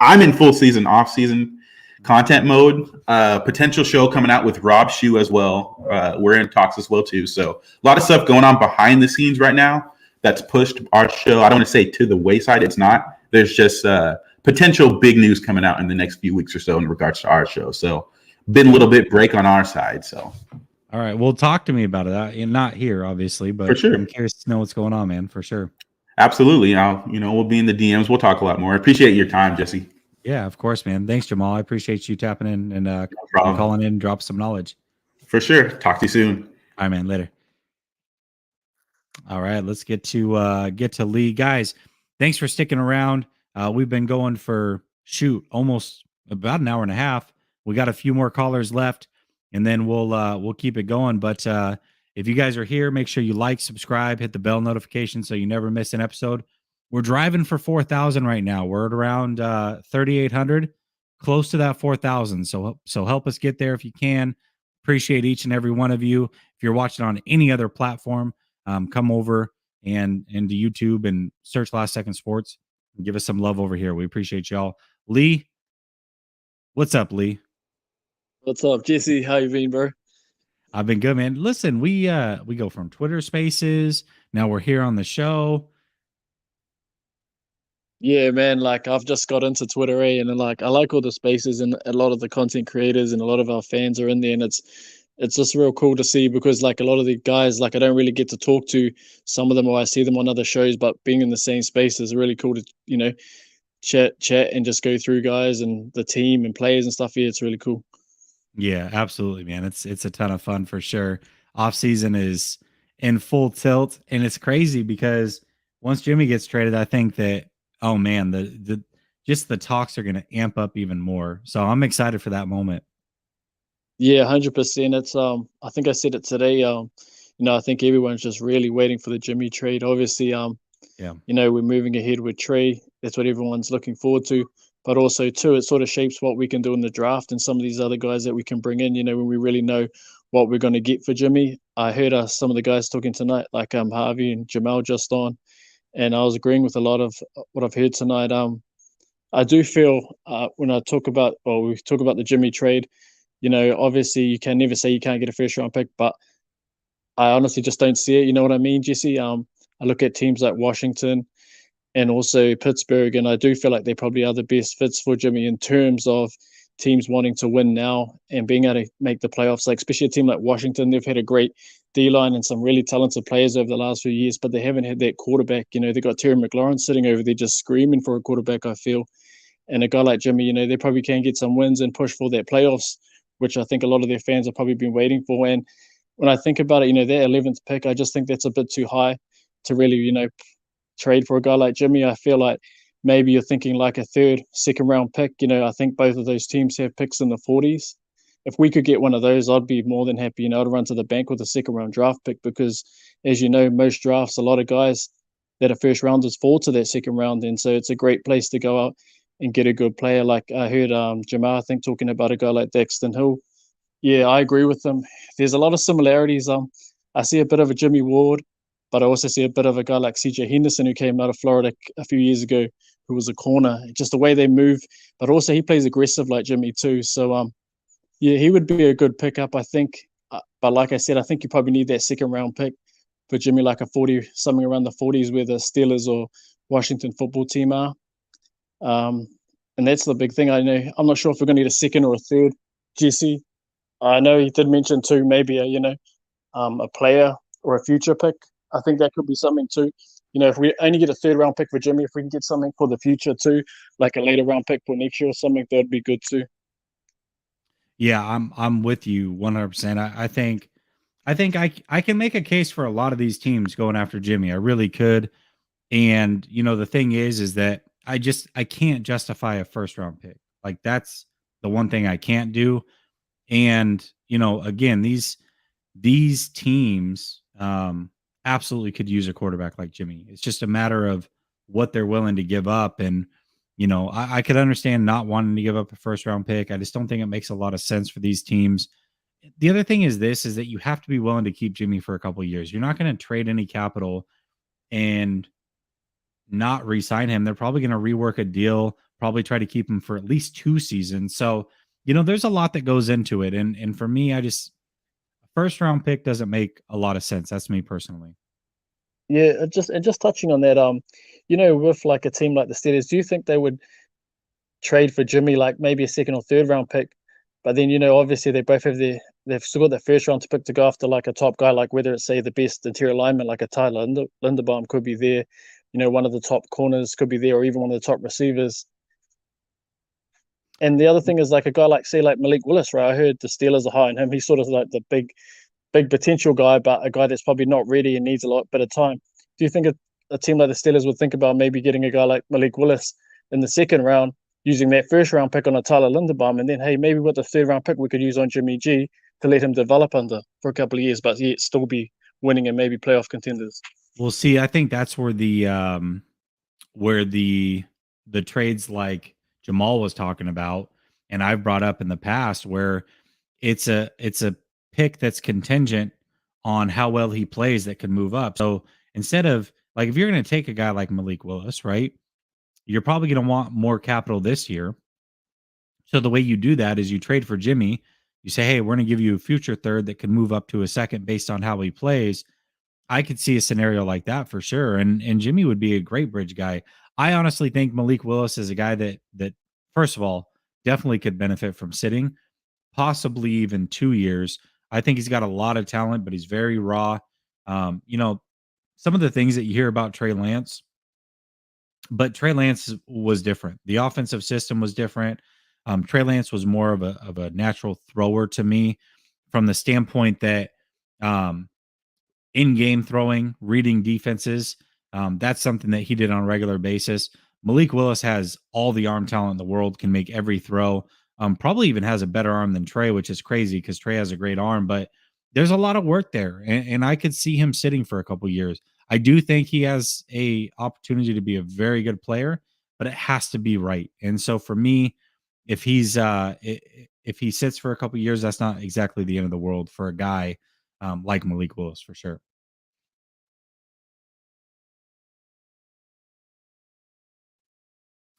I'm in full season, off season content mode. Potential show coming out with Rob Shue as well. We're in talks as well too. So a lot of stuff going on behind the scenes right now that's pushed our show. I don't want to say to the wayside. It's not. There's just potential big news coming out in the next few weeks or so in regards to our show. So been a little bit break on our side. So all right, well, talk to me about it. Not here, obviously, but for sure. I'm curious to know what's going on, man. For sure. Absolutely. We'll be in the DMs. We'll talk a lot more. I appreciate your time, Jesse. Yeah, of course, man. Thanks, Jamal. I appreciate you tapping in and calling in and drop some knowledge. For sure. Talk to you soon. All right, man. Later. All right, let's get to Lee. Guys, thanks for sticking around. We've been going for almost about an hour and a half. We got a few more callers left, and then we'll keep it going. But if you guys are here, make sure you like, subscribe, hit the bell notification so you never miss an episode. We're driving for 4,000 right now. We're at around 3,800, close to that 4,000. So help us get there if you can. Appreciate each and every one of you. If you're watching on any other platform, come over and into YouTube and search Last Second Sports and give us some love over here. We appreciate y'all. Lee, what's up, Lee? What's up, Jesse? How you been, bro? I've been good, man. Listen, we go from Twitter Spaces. Now we're here on the show. Yeah, man. Like I've just got into Twitter, and like I like all the spaces, and a lot of the content creators and a lot of our fans are in there, and it's just real cool to see because like a lot of the guys, like I don't really get to talk to some of them, or I see them on other shows, but being in the same space is really cool to chat and just go through guys and the team and players and stuff. Yeah, it's really cool. Yeah, absolutely, man. It's a ton of fun for sure. Off season is in full tilt, and it's crazy because once Jimmy gets traded, I think that the talks are going to amp up even more. So I'm excited for that moment. Yeah, 100%. It's I think I said it today. I think everyone's just really waiting for the Jimmy trade. Obviously, we're moving ahead with Trey. That's what everyone's looking forward to. But also, too, it sort of shapes what we can do in the draft and some of these other guys that we can bring in, when we really know what we're going to get for Jimmy. I heard some of the guys talking tonight, like Harvey and Jamal just on, and I was agreeing with a lot of what I've heard tonight. I do feel when we talk about the Jimmy trade, obviously you can never say you can't get a first round pick, but I honestly just don't see it. You know what I mean, Jesse? I look at teams like Washington and also Pittsburgh, and I do feel like they probably are the best fits for Jimmy in terms of teams wanting to win now and being able to make the playoffs. Like especially a team like Washington, they've had a great D-line and some really talented players over the last few years, but they haven't had that quarterback. They got Terry McLaurin sitting over there just screaming for a quarterback, I feel. And a guy like Jimmy, they probably can get some wins and push for their playoffs, which I think a lot of their fans have probably been waiting for. And when I think about it, their 11th pick, I just think that's a bit too high to really, trade for a guy like Jimmy. I feel like maybe you're thinking like a third, second round pick. I think both of those teams have picks in the 40s. If we could get one of those, I'd be more than happy, I'd run to the bank with a second round draft pick because, as you know, most drafts, a lot of guys that a first rounders fall to that second round. And so it's a great place to go out and get a good player. Like I heard Jamar, I think, talking about a guy like Daxton Hill. Yeah, I agree with them. There's a lot of similarities. I see a bit of a Jimmy Ward, but I also see a bit of a guy like CJ Henderson, who came out of Florida a few years ago, who was a corner. Just the way they move, but also he plays aggressive like Jimmy too. So yeah, he would be a good pickup, I think. But like I said, I think you probably need that second round pick for Jimmy, like a 40, something around the 40s, where the Steelers or Washington football team are. And that's the big thing. I'm not sure if we're going to need a second or a third. Jesse, I know he did mention too, maybe a player or a future pick. I think that could be something too. If we only get a third round pick for Jimmy, if we can get something for the future too, like a later round pick for next year or something, that'd be good too. Yeah, I'm with you 100%. I think I can make a case for a lot of these teams going after Jimmy. I really could. And the thing is that I can't justify a first round pick. Like that's the one thing I can't do. And again, these teams absolutely could use a quarterback like Jimmy. It's just a matter of what they're willing to give up. And I could understand not wanting to give up a first round pick. I just don't think it makes a lot of sense for these teams. The other thing is that you have to be willing to keep Jimmy for a couple of years. You're not going to trade any capital and not re-sign him. They're probably going to rework a deal, probably try to keep him for at least 2 seasons. So, there's a lot that goes into it. And for me, a first round pick doesn't make a lot of sense. That's me personally. Yeah, just touching on that, with like a team like the Steelers, do you think they would trade for Jimmy, like maybe a second or third round pick? But then, obviously they both they've still got their first round to pick to go after like a top guy, like whether it's say the best interior lineman, like a Tyler Linderbaum could be there, one of the top corners could be there, or even one of the top receivers. And the other thing is like a guy like Malik Willis, right? I heard the Steelers are high on him. He's sort of like the big potential guy, but a guy that's probably not ready and needs a lot bit of time. Do you think a team like the Steelers would think about maybe getting a guy like Malik Willis in the second round, using that first round pick on a Tyler Linderbaum, and then hey, maybe with the third round pick we could use on Jimmy G to let him develop under for a couple of years, but yet still be winning and maybe playoff contenders? We'll see. I think that's where the trades like Jamal was talking about, and I've brought up in the past, where it's a pick that's contingent on how well he plays that could move up. So instead of like, if you're going to take a guy like Malik Willis, right, you're probably going to want more capital this year. So the way you do that is you trade for Jimmy. You say, hey, we're going to give you a future third that can move up to a second based on how he plays. I could see a scenario like that for sure. And Jimmy would be a great bridge guy. I honestly think Malik Willis is a guy that first of all, definitely could benefit from sitting, possibly even 2 years. I think he's got a lot of talent, but he's very raw. Some of the things that you hear about Trey Lance, but Trey Lance was different. The offensive system was different. Trey Lance was more of a natural thrower to me, from the standpoint that in-game throwing, reading defenses, that's something that he did on a regular basis. Malik Willis has all the arm talent in the world, can make every throw. Probably even has a better arm than Trey, which is crazy because Trey has a great arm, but there's a lot of work there. And I could see him sitting for a couple years. I do think he has a opportunity to be a very good player, but it has to be right. And so for me, if he sits for a couple years, that's not exactly the end of the world for a guy like Malik Willis, for sure.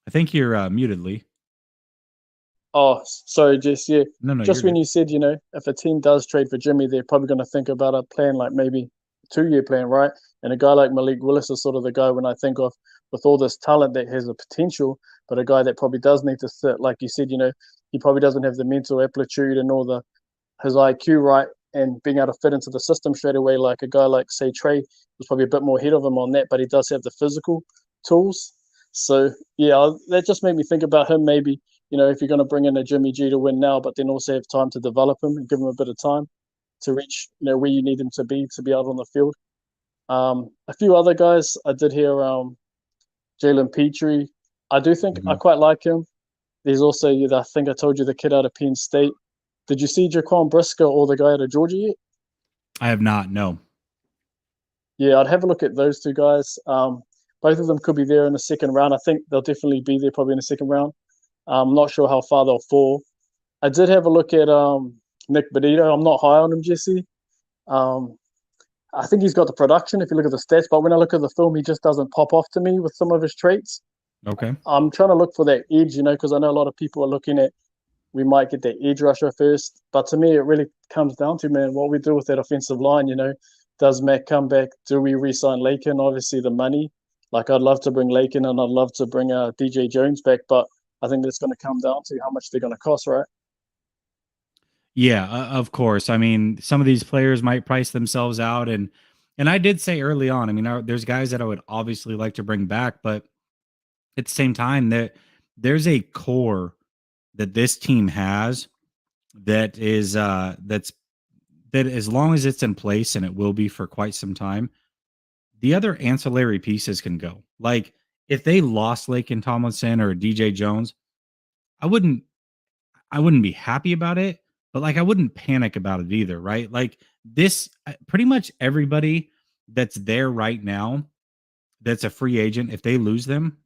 I think you're muted, Lee. Oh, sorry, Jess. Yeah, No, just when you said, if a team does trade for Jimmy, they're probably going to think about a plan like maybe a 2-year plan, right? And a guy like Malik Willis is sort of the guy when I think of with all this talent that has a potential, but a guy that probably does need to sit, like you said, he probably doesn't have the mental aptitude and all his IQ right, and being able to fit into the system straight away. Like a guy like, say, Trey was probably a bit more ahead of him on that, but he does have the physical tools. So yeah, that just made me think about him maybe. If you're going to bring in a Jimmy G to win now, but then also have time to develop him and give him a bit of time to reach, where you need him to be out on the field. A few other guys I did hear, Jalen Petrie. I do think I quite like him. There's also, I think I told you, the kid out of Penn State. Did you see Jaquan Brisker or the guy out of Georgia yet? I have not, no. Yeah, I'd have a look at those two guys. both of them could be there in the second round. I think they'll definitely be there probably in the second round. I'm not sure how far they'll fall. I did have a look at Nick Benito. I'm not high on him, Jesse. I think he's got the production if you look at the stats, but when I look at the film, he just doesn't pop off to me with some of his traits. Okay. I'm trying to look for that edge, because I know a lot of people are looking at we might get that edge rusher first. But to me, it really comes down to, man, what we do with that offensive line, Does Mac come back? Do we re-sign Lakin? Obviously, the money. Like, I'd love to bring Lakin and I'd love to bring DJ Jones back, but I think that's going to come down to how much they're going to cost, right? Yeah, of course. I mean, some of these players might price themselves out, and I did say early on. I mean, there's guys that I would obviously like to bring back, but at the same time, there's a core that this team has that is that as long as it's in place, and it will be for quite some time, the other ancillary pieces can go. Like, if they lost Lakin Tomlinson or DJ Jones, I wouldn't be happy about it, but like I wouldn't panic about it either, right? Like, this pretty much everybody that's there right now that's a free agent, if they lose them,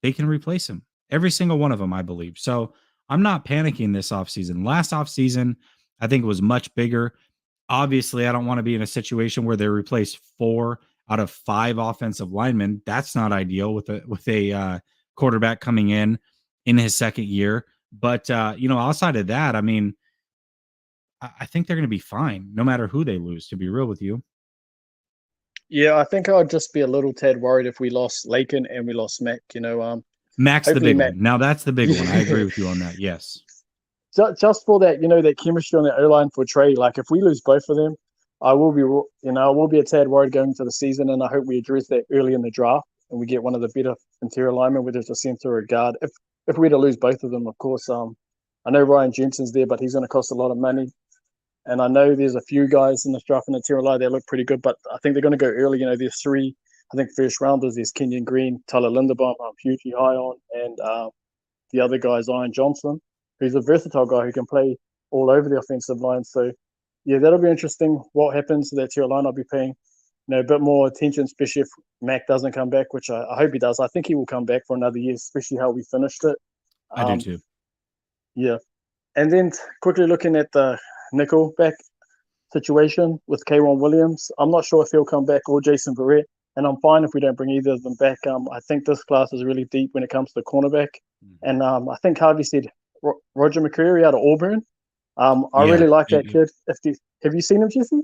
they can replace them. Every single one of them, I believe. So I'm not panicking this offseason. Last offseason, I think it was much bigger. Obviously, I don't want to be in a situation where they replace 4 out of 5 offensive linemen. That's not ideal with a quarterback coming in his second year. But outside of that, I mean, I think they're going to be fine no matter who they lose, to be real with you. Yeah, I think I'd just be a little tad worried if we lost Lakin and we lost Mac. Mac's the big Mac, one. Now that's the big one. I agree with you on that. Yes. Just for that, that chemistry on the O-line for Trey. Like, if we lose both of them, I will be a tad worried going into the season, and I hope we address that early in the draft and we get one of the better interior linemen, whether it's a center or a guard. If we were to lose both of them, of course, I know Ryan Jensen's there, but he's going to cost a lot of money. And I know there's a few guys in the draft in the interior line that look pretty good, but I think they're going to go early. There's 3, I think, first rounders. There's Kenyon Green, Tyler Linderbaum, I'm hugely high on, and the other guy is Ian Johnson, who's a versatile guy who can play all over the offensive line. So, yeah, that'll be interesting. What happens to that interior line? I'll be paying a bit more attention, especially if Mac doesn't come back, which I hope he does. I think he will come back for another year, especially how we finished it. I do too. Yeah. And then quickly looking at the nickelback situation with K'Wan Williams, I'm not sure if he'll come back, or Jason Verrett, and I'm fine if we don't bring either of them back. I think this class is really deep when it comes to cornerback. And I think Harvey said Roger McCreary out of Auburn. I really like that kid. Have you seen him, Jesse?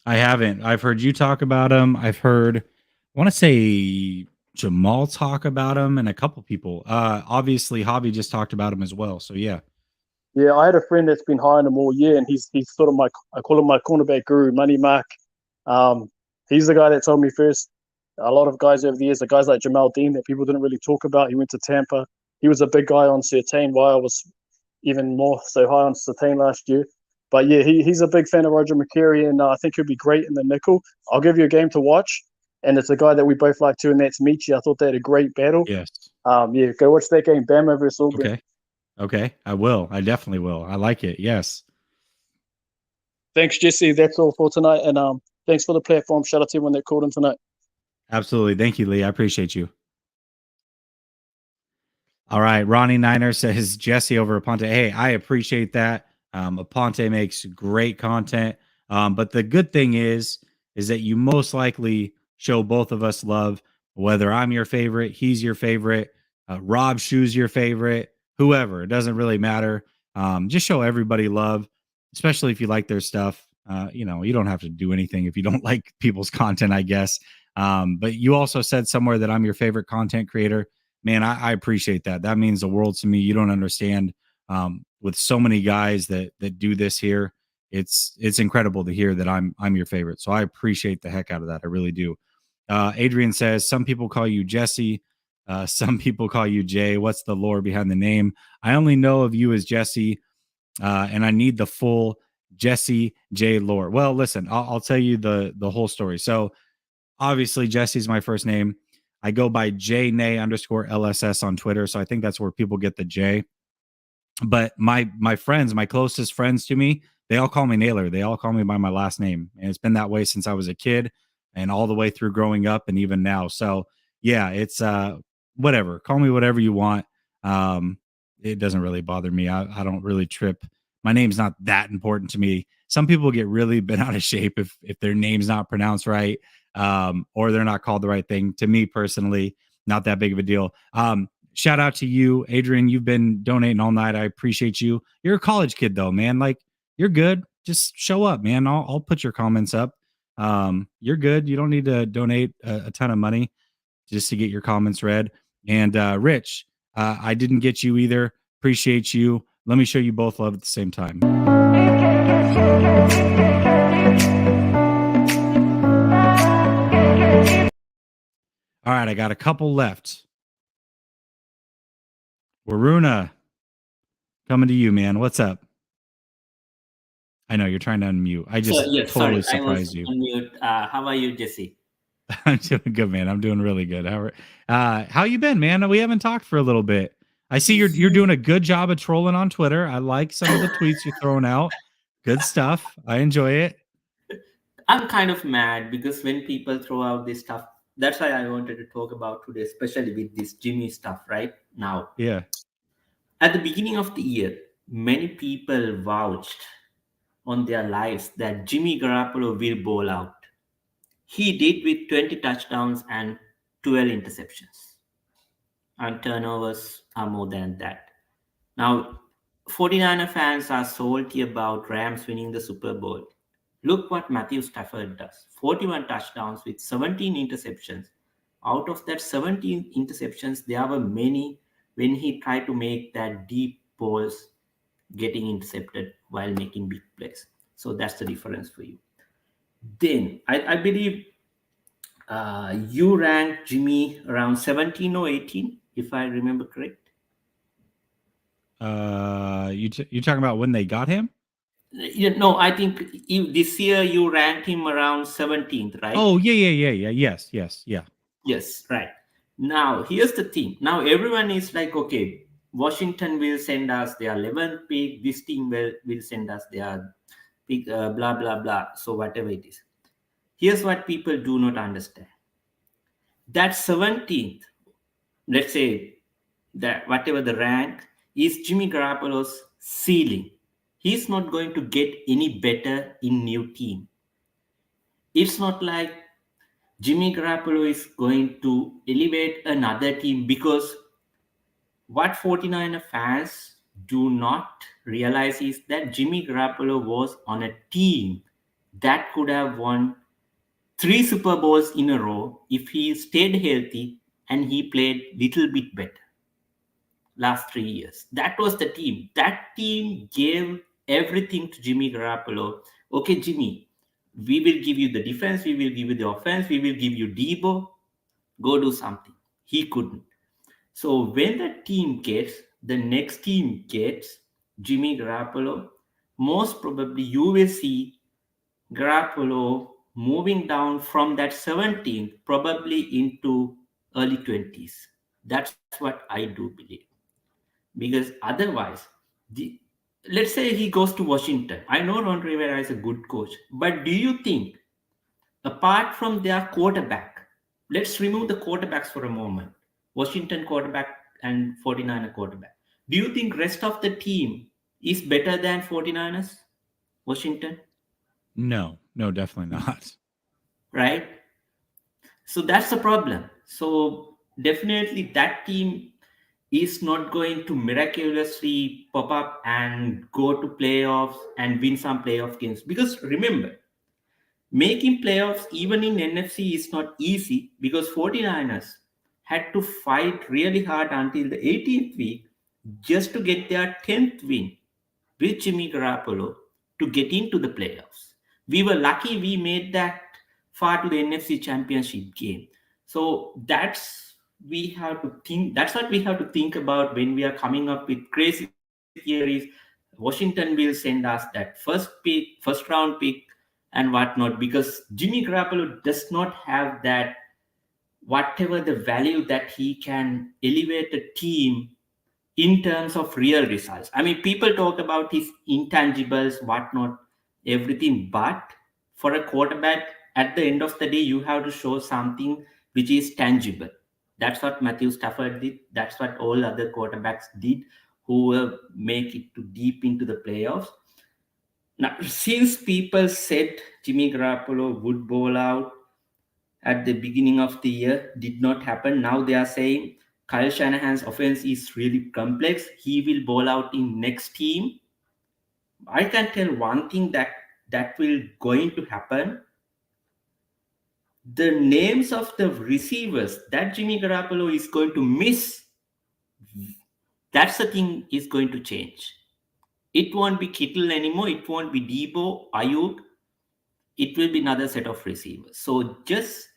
I haven't. I've heard you talk about him. I've heard, I want to say, Jamal talk about him, and a couple people. Obviously, Hobby just talked about him as well. So yeah. Yeah, I had a friend that's been high on him all year, and he's sort of I call him my cornerback guru, Money Mark. He's the guy that told me first. A lot of guys over the years, the guys like Jamal Dean that people didn't really talk about. He went to Tampa. He was a big guy on Surtain, while I was even more so high on Surtain last year. But yeah, he's a big fan of Roger McCreary, and I think he'll be great in the nickel. I'll give you a game to watch, and it's a guy that we both like too, and that's Michi. I thought they had a great battle. Yes. Yeah, go watch that game, Bama versus Auburn. Okay, I will. I definitely will. I like it. Yes. Thanks, Jesse. That's all for tonight, and thanks for the platform. Shout out to everyone that called in tonight. Absolutely. Thank you, Lee. I appreciate you. All right. Ronnie Niner says Jesse over Aponte. Hey, I appreciate that. Aponte makes great content. But the good thing is that you most likely show both of us love, whether I'm your favorite, he's your favorite, Rob Shoe's your favorite, whoever. It doesn't really matter. Just show everybody love, especially if you like their stuff. You don't have to do anything if you don't like people's content, I guess. But you also said somewhere that I'm your favorite content creator. Man, I appreciate that. That means the world to me. You don't understand. With so many guys that do this here, it's incredible to hear that I'm your favorite. So I appreciate the heck out of that. I really do. Adrian says some people call you Jesse, some people call you Jay. What's the lore behind the name? I only know of you as Jesse, and I need the full Jesse J lore. Well, listen, I'll tell you the whole story. So obviously Jesse's my first name. I go by JNay_LSS on Twitter. So I think that's where people get the J. But my friends, my closest friends to me, they all call me Naylor. They all call me by my last name. And it's been that way since I was a kid and all the way through growing up and even now. So yeah, it's whatever. Call me whatever you want. It doesn't really bother me. I don't really trip. My name's not that important to me. Some people get really bent out of shape if their name's not pronounced right, or they're not called the right thing. To me personally, not that big of a deal. Shout out to you, Adrian. You've been donating all night. I appreciate you. You're a college kid though, man. Like, you're good. Just show up, man. I'll put your comments up. You're good. You don't need to donate a ton of money just to get your comments read. And Rich, I didn't get you either. Appreciate you. Let me show you both love at the same time. All right, I got a couple left. Waruna, coming to you, man. What's up? I know you're trying to unmute. I just totally surprised you. Unmute. How are you, Jesse? I'm doing good, man. I'm doing really good. How you been, man? We haven't talked for a little bit. I see you're doing a good job of trolling on Twitter. I like some of the tweets you're throwing out. Good stuff. I enjoy it. I'm kind of mad because when people throw out this stuff, that's why I wanted to talk about today, especially with this Jimmy stuff right now. Yeah. At the beginning of the year, many people vouched on their lives that Jimmy Garoppolo will bowl out. He did with 20 touchdowns and 12 interceptions. And turnovers are more than that. Now, 49er fans are salty about Rams winning the Super Bowl. Look what Matthew Stafford does. 41 touchdowns with 17 interceptions. Out of that 17 interceptions, there were many when he tried to make that deep balls getting intercepted while making big plays. So that's the difference for you. Then, I believe you ranked Jimmy around 17 or 18, if I remember correct. You talking about when they got him? No, I think this year you ranked him around 17th, right? Oh, yeah. Yes, yeah. Yes, right. Now, here's the thing. Now, everyone is like, okay, Washington will send us their 11th pick. This team will send us their pick, blah, blah, blah. So whatever it is. Here's what people do not understand. That 17th, let's say that whatever the rank, is Jimmy Garoppolo's ceiling. He's not going to get any better in new team. It's not like Jimmy Garoppolo is going to elevate another team, because what 49er fans do not realize is that Jimmy Garoppolo was on a team that could have won 3 Super Bowls in a row if he stayed healthy and he played little bit better. Last 3 years, that was the team. That team gave everything to Jimmy Garoppolo. Okay, Jimmy, we will give you the defense, we will give you the offense, we will give you Debo. Go do something. He couldn't. So when the next team gets Jimmy Garoppolo, most probably you will see Garoppolo moving down from that 17th, probably into early 20s. That's what I do believe. Because otherwise, let's say he goes to Washington. I know Ron Rivera is a good coach, but do you think, apart from their quarterback, let's remove the quarterbacks for a moment, Washington quarterback and 49er quarterback, do you think rest of the team is better than 49ers, Washington? No, definitely not. Right? So that's the problem. So definitely that team is not going to miraculously pop up and go to playoffs and win some playoff games. Because remember, making playoffs even in NFC is not easy, because 49ers had to fight really hard until the 18th week just to get their 10th win with Jimmy Garoppolo to get into the playoffs. We were lucky we made that far to the NFC Championship game. So that's what we have to think about when we are coming up with crazy theories. Washington will send us that first round pick and whatnot, because Jimmy Garoppolo does not have that, whatever the value that he can elevate a team in terms of real results. I mean, people talk about his intangibles, whatnot, everything, but for a quarterback, at the end of the day, you have to show something which is tangible. That's what Matthew Stafford did. That's what all other quarterbacks did who make it to deep into the playoffs. Now, since people said Jimmy Garoppolo would bowl out at the beginning of the year, did not happen. Now they are saying Kyle Shanahan's offense is really complex. He will bowl out in next team. I can tell one thing that will going to happen. The names of the receivers that Jimmy Garoppolo is going to miss, that's the thing is going to change. It won't be Kittle anymore. It won't be Debo, Ayuk. It will be another set of receivers. So just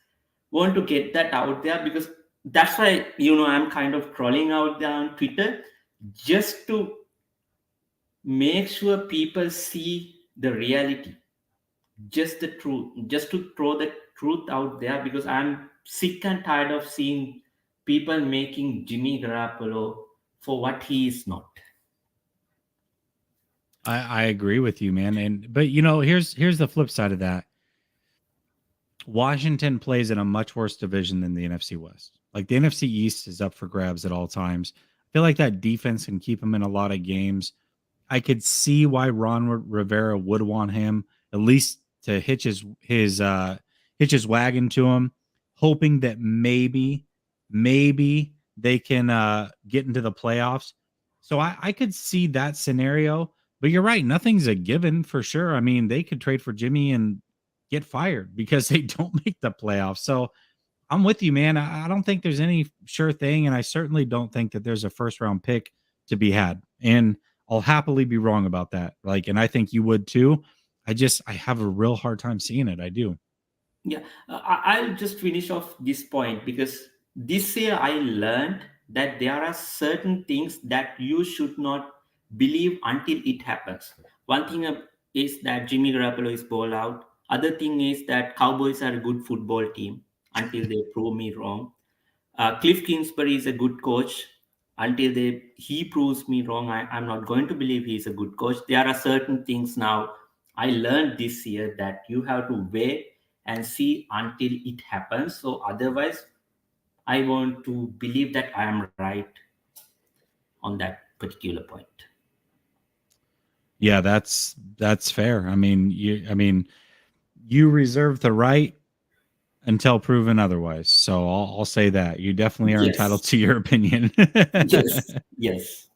want to get that out there, because that's why, I'm kind of crawling out there on Twitter just to make sure people see the reality, just the truth, just to throw the truth out there, because I'm sick and tired of seeing people making Jimmy Garoppolo for what he is not. I agree with you, man. But here's the flip side of that. Washington plays in a much worse division than the NFC West. Like, the NFC East is up for grabs at all times. I feel like that defense can keep them in a lot of games. I could see why Ron Rivera would want him at least to hitch his wagon to him, hoping that maybe they can get into the playoffs. So I could see that scenario. But you're right, nothing's a given for sure. I mean, they could trade for Jimmy and get fired because they don't make the playoffs. So I'm with you, man. I don't think there's any sure thing, and I certainly don't think that there's a first round pick to be had. And I'll happily be wrong about that. And I think you would too. I have a real hard time seeing it. I do. Yeah, I'll just finish off this point, because this year I learned that there are certain things that you should not believe until it happens. One thing is that Jimmy Garoppolo is ball out. Other thing is that Cowboys are a good football team until they prove me wrong. Cliff Kingsbury is a good coach until he proves me wrong. I'm not going to believe he's a good coach. There are certain things now I learned this year that you have to wait and see until it happens. So otherwise, I want to believe that I am right on that particular point. Yeah, that's fair. I mean, you reserve the right until proven otherwise. So I'll say that you definitely are entitled to your opinion. Yes.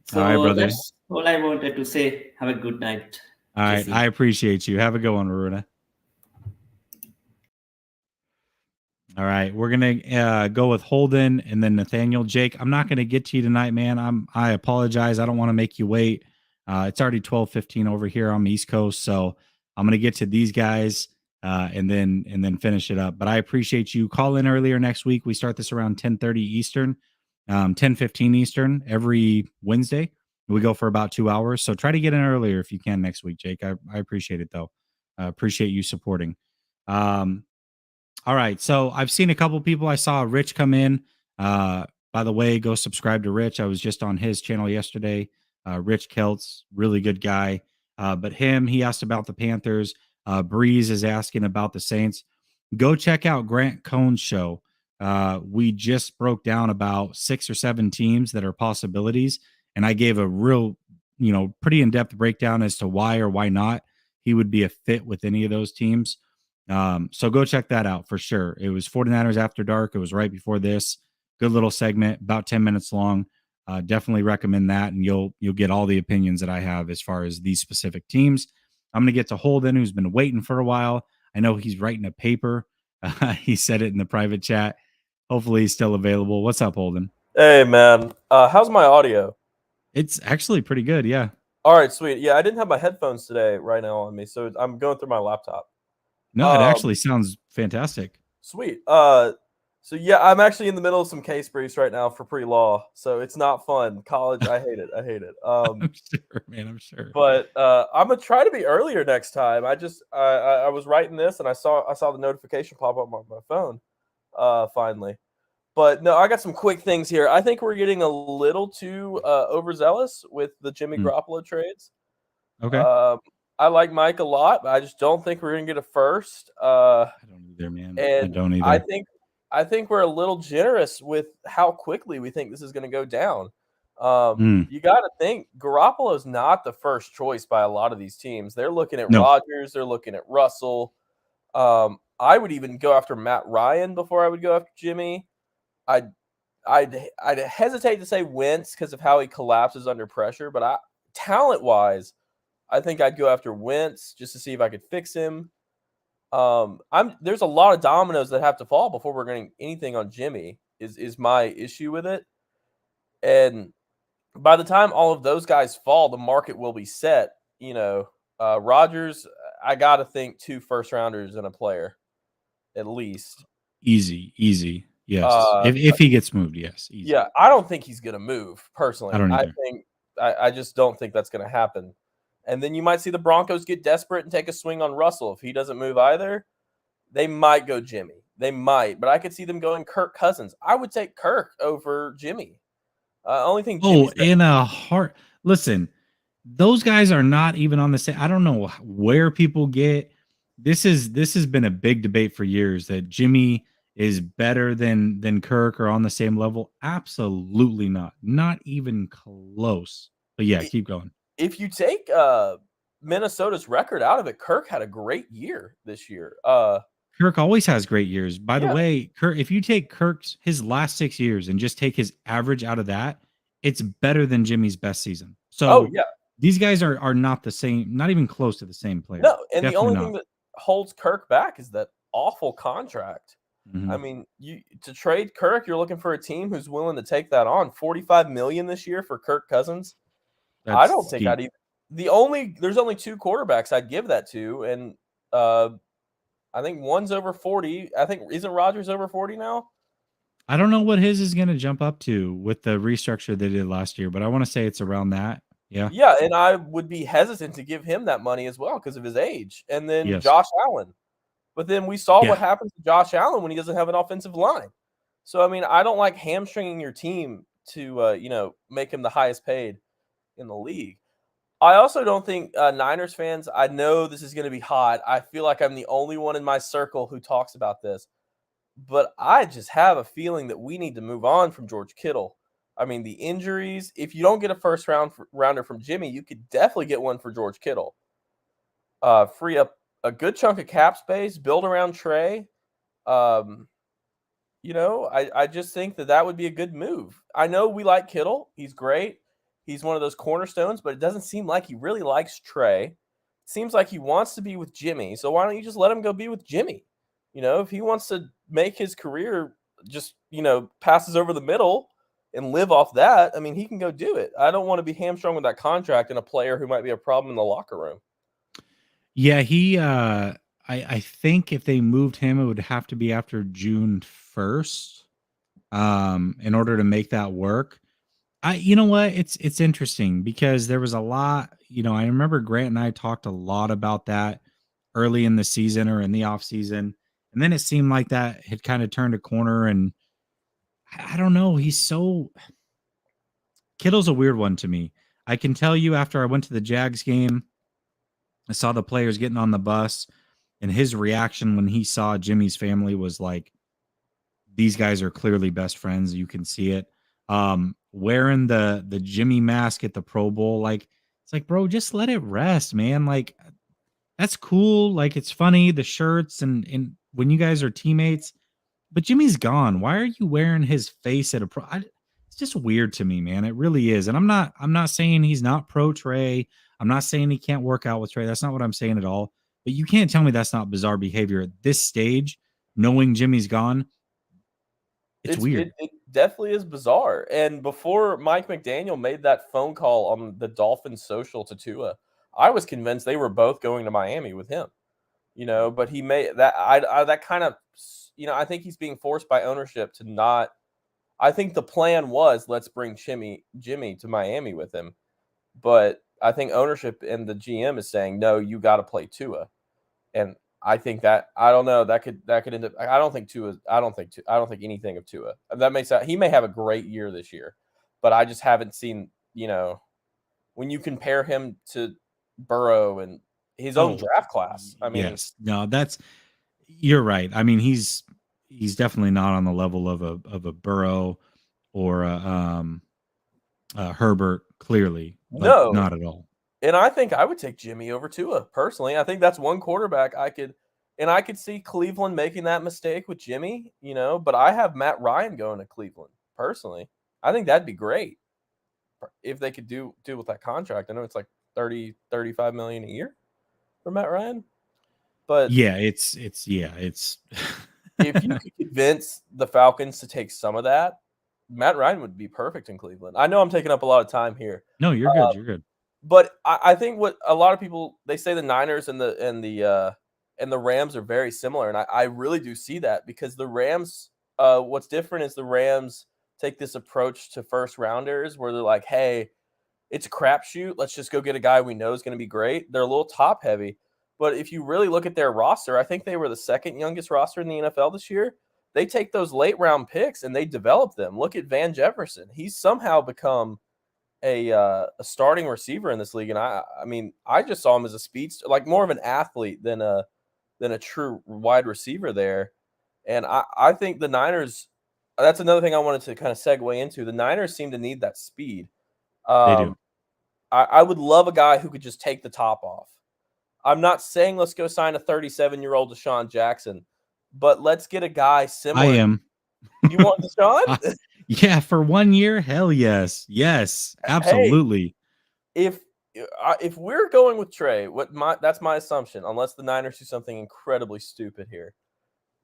So all right, brother. That's all I wanted to say. Have a good night. All right. Jesse. I appreciate you. Have a good one, Varuna. All right, we're gonna go with Holden and then Nathaniel. Jake, I'm not gonna get to you tonight, man. I apologize. I don't want to make you wait. It's already 12:15 over here on the East Coast, so I'm gonna get to these guys and then finish it up. But I appreciate you. Call in earlier next week. We start this around 10:30 Eastern, 10:15 Eastern every Wednesday. We go for about 2 hours, so try to get in earlier if you can next week, Jake. I appreciate it though. I appreciate you supporting. All right. So I've seen a couple people. I saw Rich come in. By the way, go subscribe to Rich. I was just on his channel yesterday. Rich Keltz, really good guy. But he asked about the Panthers. Breeze is asking about the Saints. Go check out Grant Cohn's show. We just broke down about 6 or 7 teams that are possibilities. And I gave a real, pretty in-depth breakdown as to why or why not he would be a fit with any of those teams. So go check that out for sure. It was 49ers After Dark. It was right before this. Good little segment, about 10 minutes long. Definitely recommend that, and you'll get all the opinions that I have as far as these specific teams. I'm going to get to Holden, who's been waiting for a while. I know he's writing a paper. He said it in the private chat. Hopefully he's still available. What's up, Holden? Hey, man. How's my audio? It's actually pretty good, yeah. All right, sweet. Yeah, I didn't have my headphones today right now on me, so I'm going through my laptop. No, it actually sounds fantastic. Sweet. So yeah, I'm actually in the middle of some case briefs right now for pre-law, so it's not fun. College, I hate it. I hate it. I'm sure, man. I'm sure. But I'm gonna try to be earlier next time. I was writing this and I saw the notification pop up on my phone. Finally. But no, I got some quick things here. I think we're getting a little too overzealous with the Jimmy Garoppolo trades. Okay. I like Mike a lot, but I just don't think we're gonna get a first. I don't either, man. And I don't either. I think I think we're a little generous with how quickly we think this is going to go down. You got to think Garoppolo's not the first choice by a lot of these teams. They're looking at Rodgers. They're looking at Russell. I would even go after Matt Ryan before I would go after Jimmy. I'd hesitate to say Wentz because of how he collapses under pressure, but talent-wise, I think I'd go after Wentz just to see if I could fix him. There's a lot of dominoes that have to fall before we're getting anything on Jimmy is my issue with it. And by the time all of those guys fall, the market will be set. Rodgers, I got to think 2 first-rounders and a player at least. Easy. Yes. If he gets moved, yes. Easy. Yeah, I don't think he's going to move personally. I don't either. I just don't think that's going to happen. And then you might see the Broncos get desperate and take a swing on Russell. If he doesn't move either, they might go Jimmy. They might, but I could see them going Kirk Cousins. I would take Kirk over Jimmy. Only thing. In a heart. Listen, those guys are not even on the same. I don't know where people get. This has been a big debate for years that Jimmy is better than Kirk or on the same level. Absolutely not. Not even close. But yeah, keep going. If you take Minnesota's record out of it, Kirk had a great year this year. Kirk always has great years. By the way, Kirk, if you take his last 6 years and just take his average out of that, it's better than Jimmy's best season. So these guys are not the same, not even close to the same player. No, and Definitely the only thing that holds Kirk back is that awful contract. Mm-hmm. I mean, to trade Kirk, you're looking for a team who's willing to take that on. $45 million this year for Kirk Cousins. I don't think I'd even. There's only 2 quarterbacks I'd give that to, and I think one's over 40. I think isn't Rodgers over 40 now? I don't know what his is going to jump up to with the restructure they did last year, but I want to say it's around that. Yeah. Yeah, and I would be hesitant to give him that money as well because of his age. And then Josh Allen. But then we saw what happens to Josh Allen when he doesn't have an offensive line. So, I mean, I don't like hamstringing your team to, make him the highest paid in the league. I also don't think Niners fans, I know this is going to be hot. I feel like I'm the only one in my circle who talks about this. But I just have a feeling that we need to move on from George Kittle. I mean, the injuries, if you don't get a first rounder from Jimmy, you could definitely get one for George Kittle. Free up a good chunk of cap space, build around Trey. I just think that would be a good move. I know we like Kittle. He's great. He's one of those cornerstones, but it doesn't seem like he really likes Trey. It seems like he wants to be with Jimmy. So why don't you just let him go be with Jimmy? If he wants to make his career just, passes over the middle and live off that, I mean, he can go do it. I don't want to be hamstrung with that contract and a player who might be a problem in the locker room. Yeah, I think if they moved him, it would have to be after June 1st in order to make that work. You know what? It's interesting because there was a lot, I remember Grant and I talked a lot about that early in the season or in the off season. And then it seemed like that had kind of turned a corner, and I don't know. Kittle's a weird one to me. I can tell you after I went to the Jags game, I saw the players getting on the bus, and his reaction when he saw Jimmy's family was like, these guys are clearly best friends. You can see it. Wearing the Jimmy mask at the Pro Bowl, it's like, bro, just let it rest, man. Like, that's cool. Like, it's funny, the shirts and when you guys are teammates, but Jimmy's gone. Why are you wearing his face at a pro? It's just weird to me, man. It really is. And I'm not saying he's not pro Trey. I'm not saying he can't work out with Trey. That's not what I'm saying at all. But you can't tell me that's not bizarre behavior at this stage, knowing Jimmy's gone. It's weird. It definitely is bizarre. And before Mike McDaniel made that phone call on the Dolphins social to Tua, I was convinced they were both going to Miami with him. But he made that. That kind of, I think he's being forced by ownership to not. I think the plan was let's bring Jimmy to Miami with him, but I think ownership and the GM is saying no, you got to play Tua, and I think that I don't know that could end up. I don't think anything of Tua. That makes that he may have a great year this year, but I just haven't seen when you compare him to Burrow and his own draft class. I mean, yes, no, you're right. I mean, he's definitely not on the level of a Burrow or a Herbert. Clearly, like No, not at all. and I think I would take Jimmy over Tua personally. I think that's one quarterback I could see Cleveland making that mistake with Jimmy, but I have Matt Ryan going to Cleveland personally. I think that'd be great if they could do with that contract. I know it's like 35 million a year for Matt Ryan, but yeah, it's if you could convince the Falcons to take some of that, Matt Ryan would be perfect in Cleveland. I know I'm taking up a lot of time here. No, you're good. You're good. But I think what a lot of people, they say the Niners and the Rams are very similar, and I really do see that, because the Rams, what's different is the Rams take this approach to first rounders where they're like, hey, it's a crapshoot. Let's just go get a guy we know is going to be great. They're a little top heavy, but if you really look at their roster, I think they were the second youngest roster in the NFL this year. They take those late round picks and they develop them. Look at Van Jefferson. He's somehow become a starting receiver in this league, and I mean, I just saw him as a speedster, like more of an athlete than a true wide receiver there. And I think the Niners, that's another thing I wanted to kind of segue into. The Niners seem to need that speed. They do. I would love a guy who could just take the top off. I'm not saying let's go sign a 37-year-old Deshaun Jackson, but let's get a guy similar. I am. You want Deshaun? Yeah, for 1 year, hell yes, absolutely. Hey, if we're going with Trey, that's my assumption, unless the Niners do something incredibly stupid here.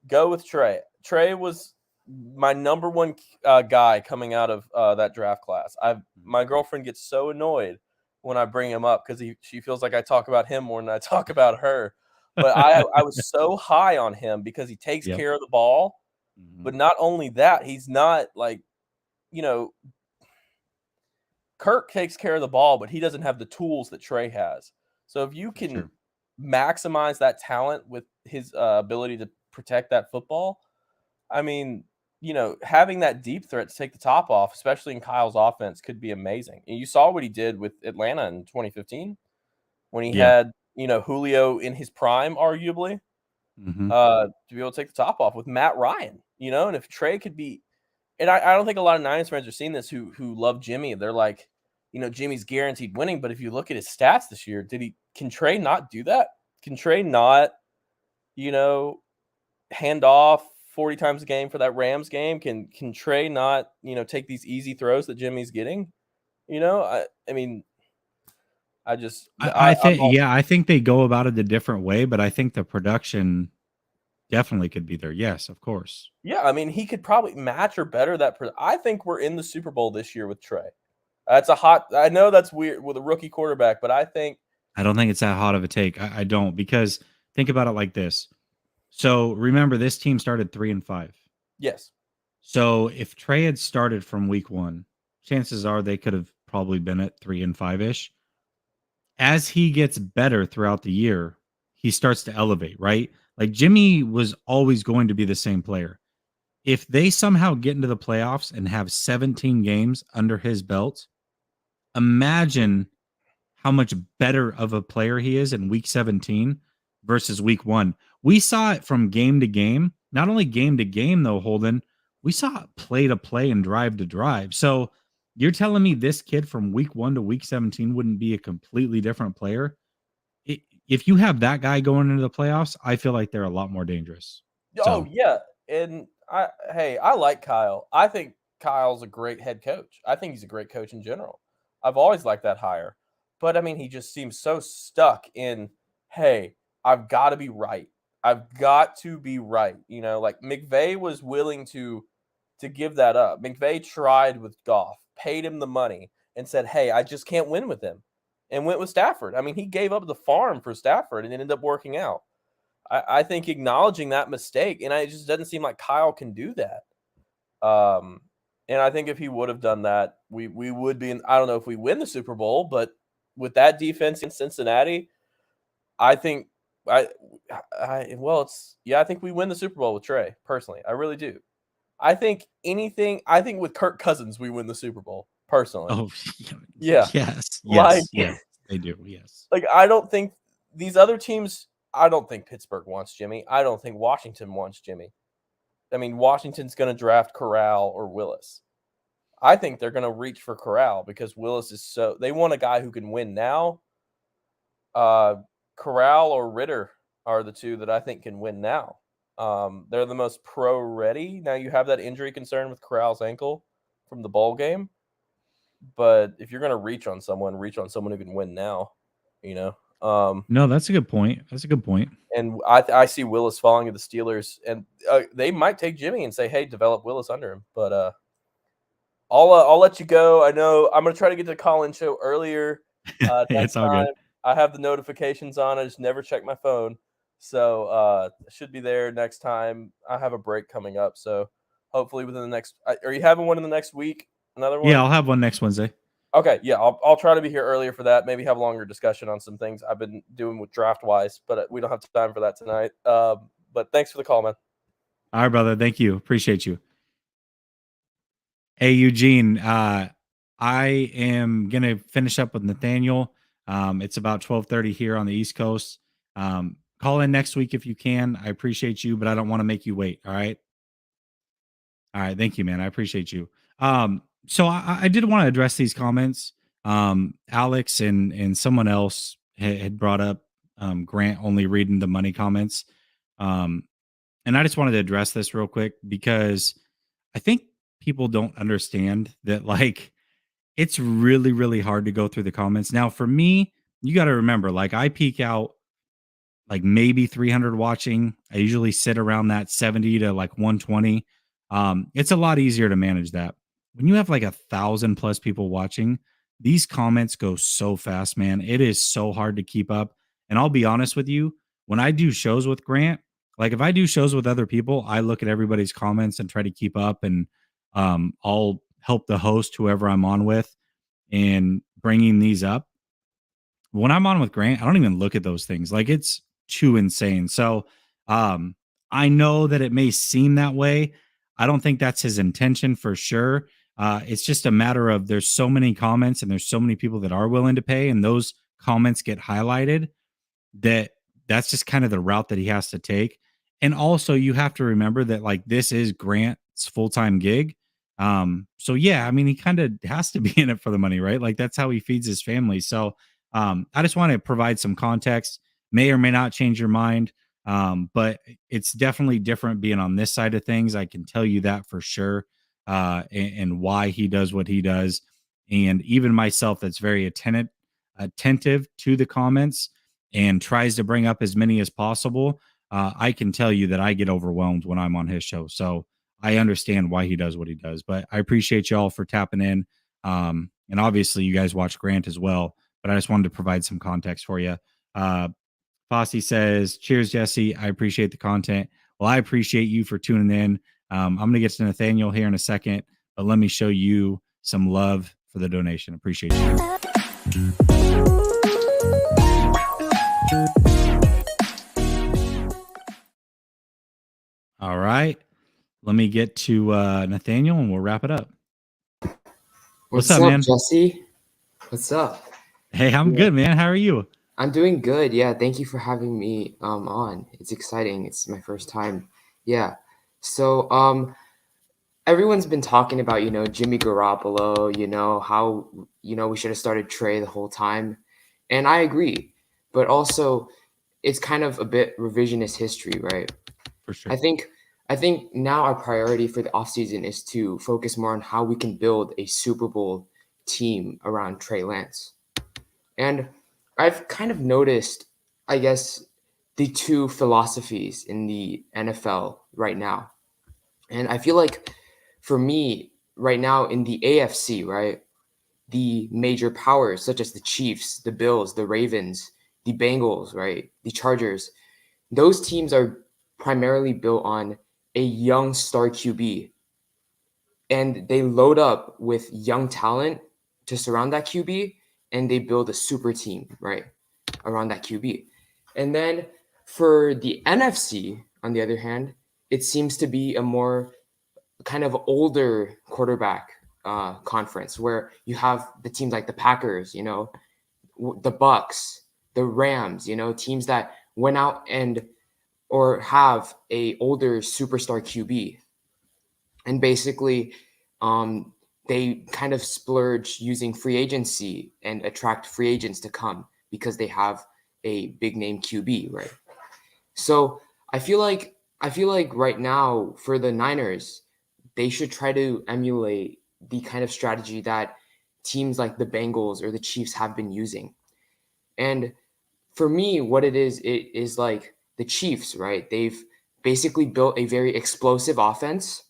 Go with Trey. Trey was my number one guy coming out of that draft class. My girlfriend gets so annoyed when I bring him up because she feels like I talk about him more than I talk about her. But I was so high on him because he takes care of the ball. But not only that, he's not like, Kirk takes care of the ball, but he doesn't have the tools that Trey has. So if you can maximize that talent with his ability to protect that football, I mean, having that deep threat to take the top off, especially in Kyle's offense, could be amazing. And you saw what he did with Atlanta in 2015 when he had, Julio in his prime, arguably, to be able to take the top off with Matt Ryan, and if Trey could be, and I don't think a lot of Niners fans are seeing this who love Jimmy. They're like, Jimmy's guaranteed winning, but if you look at his stats this year, can Trey not do that? Can Trey not, hand off 40 times a game for that Rams game? Can Trey not, take these easy throws that Jimmy's getting? I mean, I think they go about it a different way, but I think the production definitely could be there. Yes, of course. Yeah, I mean, he could probably match or better that. I think we're in the Super Bowl this year with Trey. I know that's weird with a rookie quarterback, but I don't think it's that hot of a take. I don't, because think about it like this. So remember, this team started 3-5. Yes. So if Trey had started from week 1, chances are they could have probably been at 3-5-ish. As he gets better throughout the year, he starts to elevate, right? Like Jimmy was always going to be the same player. If they somehow get into the playoffs and have 17 games under his belt, imagine how much better of a player he is in week 17 versus week 1. We saw it from game to game. Not only game to game, though, Holden, we saw it play to play and drive to drive. So you're telling me this kid from week 1 to week 17 wouldn't be a completely different player? If you have that guy going into the playoffs, I feel like they're a lot more dangerous. Oh, yeah. And I like Kyle. I think Kyle's a great head coach. I think he's a great coach in general. I've always liked that hire. But, I mean, he just seems so stuck in, hey, I've got to be right. I've got to be right. Like McVay was willing to give that up. McVay tried with Goff, paid him the money, and said, hey, I just can't win with him, and went with Stafford. I mean, he gave up the farm for Stafford, and it ended up working out. I think acknowledging that mistake, and it just doesn't seem like Kyle can do that. And I think if he would have done that, we would be in, I don't know if we win the Super Bowl, but with that defense in Cincinnati, I think I think we win the Super Bowl with Trey, personally. I really do. I think with Kirk Cousins, we win the Super Bowl, personally. Oh, yeah. Yes, they do. Yes. Like, I don't think these other teams, I don't think Pittsburgh wants Jimmy. I don't think Washington wants Jimmy. I mean, Washington's going to draft Corral or Willis. I think they're going to reach for Corral because Willis is they want a guy who can win now. Corral or Ritter are the two that I think can win now. They're the most pro ready. Now you have that injury concern with Corral's ankle from the bowl game. But if you're going to reach on someone who can win now, you know. No, that's a good point. That's a good point. And I see Willis falling to the Steelers, and they might take Jimmy and say, "Hey, develop Willis under him." But I'll let you go. I know I'm going to try to get to the call-in show earlier. It's all good. I have the notifications on. I just never check my phone, so I should be there next time. I have a break coming up, so hopefully within the next. Are you having one in the next week? Another one? Yeah, I'll have one next Wednesday. Okay, yeah, I'll try to be here earlier for that. Maybe have a longer discussion on some things I've been doing with draft wise, but we don't have time for that tonight. But thanks for the call, man. All right, brother. Thank you. Appreciate you. Hey, Eugene. I am gonna finish up with Nathaniel. It's about 12:30 here on the East Coast. Call in next week if you can. I appreciate you, but I don't want to make you wait. All right. All right. Thank you, man. I appreciate you. So I did want to address these comments. Alex and someone else had brought up Grant only reading the money comments. And I just wanted to address this real quick because I think people don't understand that, like, it's really, really hard to go through the comments. Now, for me, you got to remember, like, I peak out like maybe 300 watching. I usually sit around that 70 to like 120. It's a lot easier to manage that. When you have like 1,000+ people watching, these comments go so fast, man. It is so hard to keep up. And I'll be honest with you, when I do shows with Grant, like if I do shows with other people, I look at everybody's comments and try to keep up, and I'll help the host, whoever I'm on with, in bringing these up. When I'm on with Grant, I don't even look at those things. Like, it's too insane. So I know that it may seem that way. I don't think that's his intention for sure. It's just a matter of there's so many comments and there's so many people that are willing to pay, and those comments get highlighted, that's just kind of the route that he has to take. And also you have to remember that, like, this is Grant's full-time gig. So yeah, I mean, he kind of has to be in it for the money, right? Like, that's how he feeds his family. So I just want to provide some context. May or may not change your mind. But it's definitely different being on this side of things. I can tell you that for sure. And why he does what he does. And even myself, that's very attentive to the comments and tries to bring up as many as possible. I can tell you that I get overwhelmed when I'm on his show. So I understand why he does what he does, but I appreciate y'all for tapping in. And obviously you guys watch Grant as well, but I just wanted to provide some context for you. Fossey says, cheers, Jesse. I appreciate the content. Well, I appreciate you for tuning in. I'm going to get to Nathaniel here in a second, but let me show you some love for the donation. Appreciate you. All right. Let me get to Nathaniel and we'll wrap it up. What's up, man? Jesse? What's up? Hey, I'm good, man. How are you? I'm doing good. Yeah, thank you for having me on. It's exciting. It's my first time. Yeah. So everyone's been talking about, Jimmy Garoppolo, how, we should have started Trey the whole time. And I agree. But also it's kind of a bit revisionist history, right? For sure. I think now our priority for the offseason is to focus more on how we can build a Super Bowl team around Trey Lance. And I've kind of noticed, I guess, the two philosophies in the NFL right now. And I feel like for me right now in the AFC, right, the major powers such as the Chiefs, the Bills, the Ravens, the Bengals, right, the Chargers, those teams are primarily built on a young star QB. And they load up with young talent to surround that QB, and they build a super team, right, around that QB. And then for the NFC, on the other hand, it seems to be a more kind of older quarterback conference where you have the teams like the Packers, the Bucks, the Rams, teams that went out and or have a older superstar QB. And basically, they kind of splurge using free agency and attract free agents to come because they have a big name QB, right? So I feel like right now for the Niners, they should try to emulate the kind of strategy that teams like the Bengals or the Chiefs have been using. And for me, what it is like the Chiefs, right? They've basically built a very explosive offense,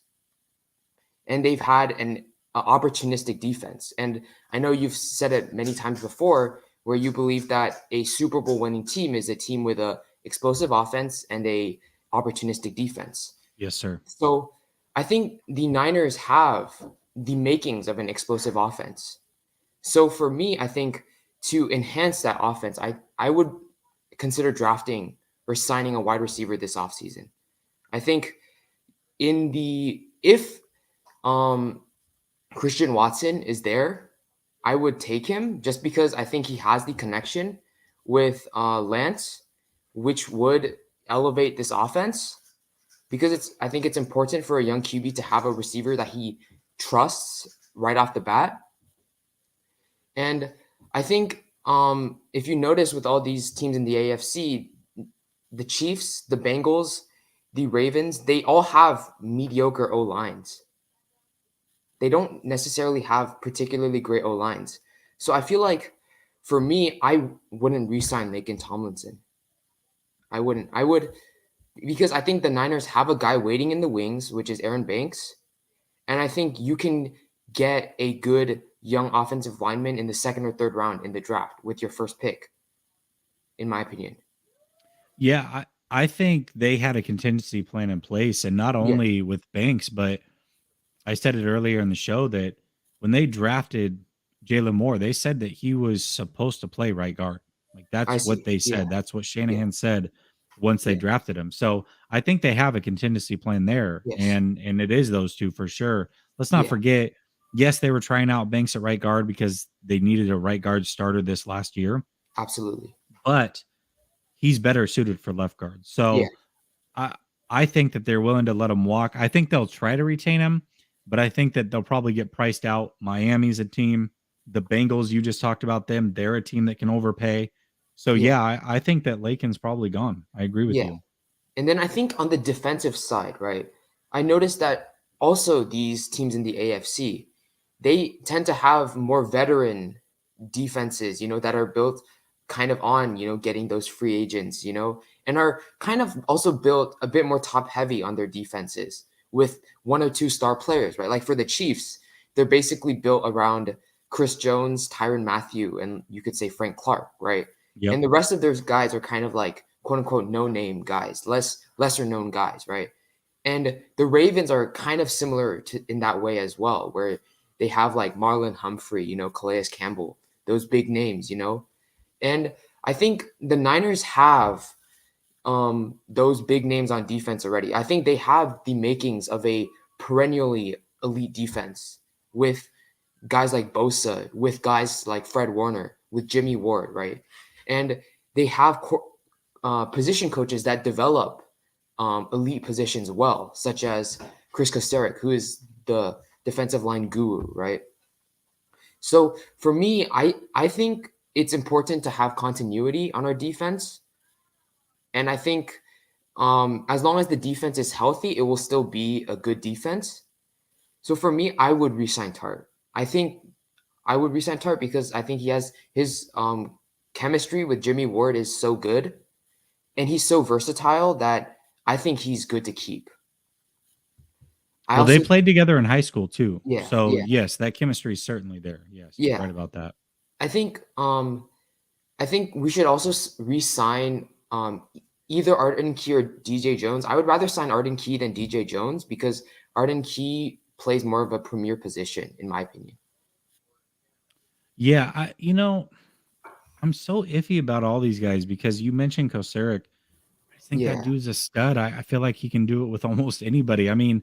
and they've had an opportunistic defense. And I know you've said it many times before, where you believe that a Super Bowl winning team is a team with a explosive offense and a opportunistic defense. Yes, sir. So I think the Niners have the makings of an explosive offense. So for me, I think to enhance that offense, I would consider drafting or signing a wide receiver this offseason. I think if Christian Watson is there, I would take him just because I think he has the connection with Lance, which would elevate this offense. Because I think it's important for a young QB to have a receiver that he trusts right off the bat. And I think if you notice with all these teams in the AFC, the Chiefs, the Bengals, the Ravens, they all have mediocre O-lines. They don't necessarily have particularly great O-lines. So I feel like for me, I wouldn't re-sign Laken Tomlinson. I wouldn't. I would, because I think the Niners have a guy waiting in the wings, which is Aaron Banks. And I think you can get a good young offensive lineman in the second or third round in the draft with your first pick, in my opinion. Yeah, I think they had a contingency plan in place, and not only with Banks, but I said it earlier in the show that when they drafted Jalen Moore, they said that he was supposed to play right guard. Like that's what they said. That's what Shanahan said once they drafted him. So I think they have a contingency plan there, and it is those two for sure. Let's not forget. Yes, they were trying out Banks at right guard because they needed a right guard starter this last year. Absolutely, but he's better suited for left guard. So I think that they're willing to let him walk. I think they'll try to retain him, but I think that they'll probably get priced out. Miami's a team. The Bengals, you just talked about them. They're a team that can overpay. So I think that Laken's probably gone. I agree with you. And then I think on the defensive side, right, I noticed that also these teams in the AFC, they tend to have more veteran defenses, that are built kind of on, getting those free agents, and are kind of also built a bit more top heavy on their defenses with one or two star players, right? Like for the Chiefs, they're basically built around Chris Jones, Tyrann Mathieu, and you could say Frank Clark, right? Yep. And the rest of those guys are kind of like quote unquote no name guys, lesser known guys, right? And the Ravens are kind of similar in that way as well, where they have like Marlon Humphrey, Calais Campbell, those big names, And I think the Niners have those big names on defense already. I think they have the makings of a perennially elite defense with guys like Bosa, with guys like Fred Warner, with Jimmy Ward, right? And they have position coaches that develop elite positions well, such as Chris Kosterick, who is the defensive line guru, right? So for me, I think it's important to have continuity on our defense. And I think as long as the defense is healthy, it will still be a good defense. So for me, I would re-sign Tart. I think I would re-sign Tart because I think he has his chemistry with Jimmy Ward is so good. And he's so versatile that I think he's good to keep. They played together in high school too. Yeah. So yes, that chemistry is certainly there. Yes. You're right about that. I think we should also re-sign either Arden Key or DJ Jones. I would rather sign Arden Key than DJ Jones because Arden Key plays more of a premier position, in my opinion. Yeah, I'm so iffy about all these guys because you mentioned Kosterick. I think that dude's a stud. I feel like he can do it with almost anybody. I mean,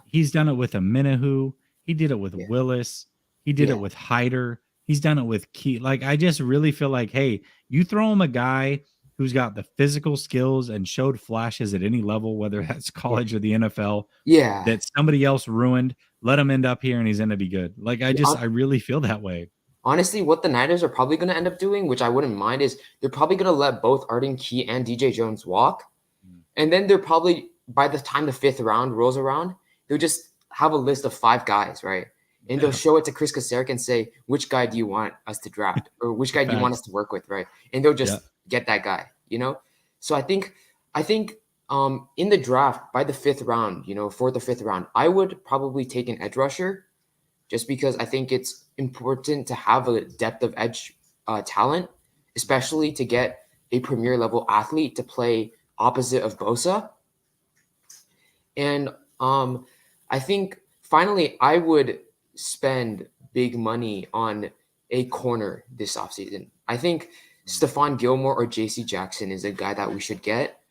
he's done it with Amenahu. He did it with Willis. He did it with Hyder. He's done it with Key. Like, I just really feel like, hey, you throw him a guy who's got the physical skills and showed flashes at any level, whether that's college or the NFL, Yeah. that somebody else ruined, let him end up here and he's going to be good. Like, I really feel that way. Honestly, what the Niners are probably going to end up doing, which I wouldn't mind, is they're probably going to let both Arden Key and DJ Jones walk. And then they're probably, by the time the 5th round rolls around, they'll just have a list of 5 guys, right? And they'll show it to Chris Kaserik and say, which guy do you want us to draft? Or which guy do you want us to work with, right? And they'll just get that guy, you know? So I think in the draft, by the 5th round, 4th or 5th round, I would probably take an edge rusher just because I think it's important to have a depth of edge talent, especially to get a premier level athlete to play opposite of Bosa. And I think finally I would spend big money on a corner this offseason. I think Stephon Gilmore or JC Jackson is a guy that we should get.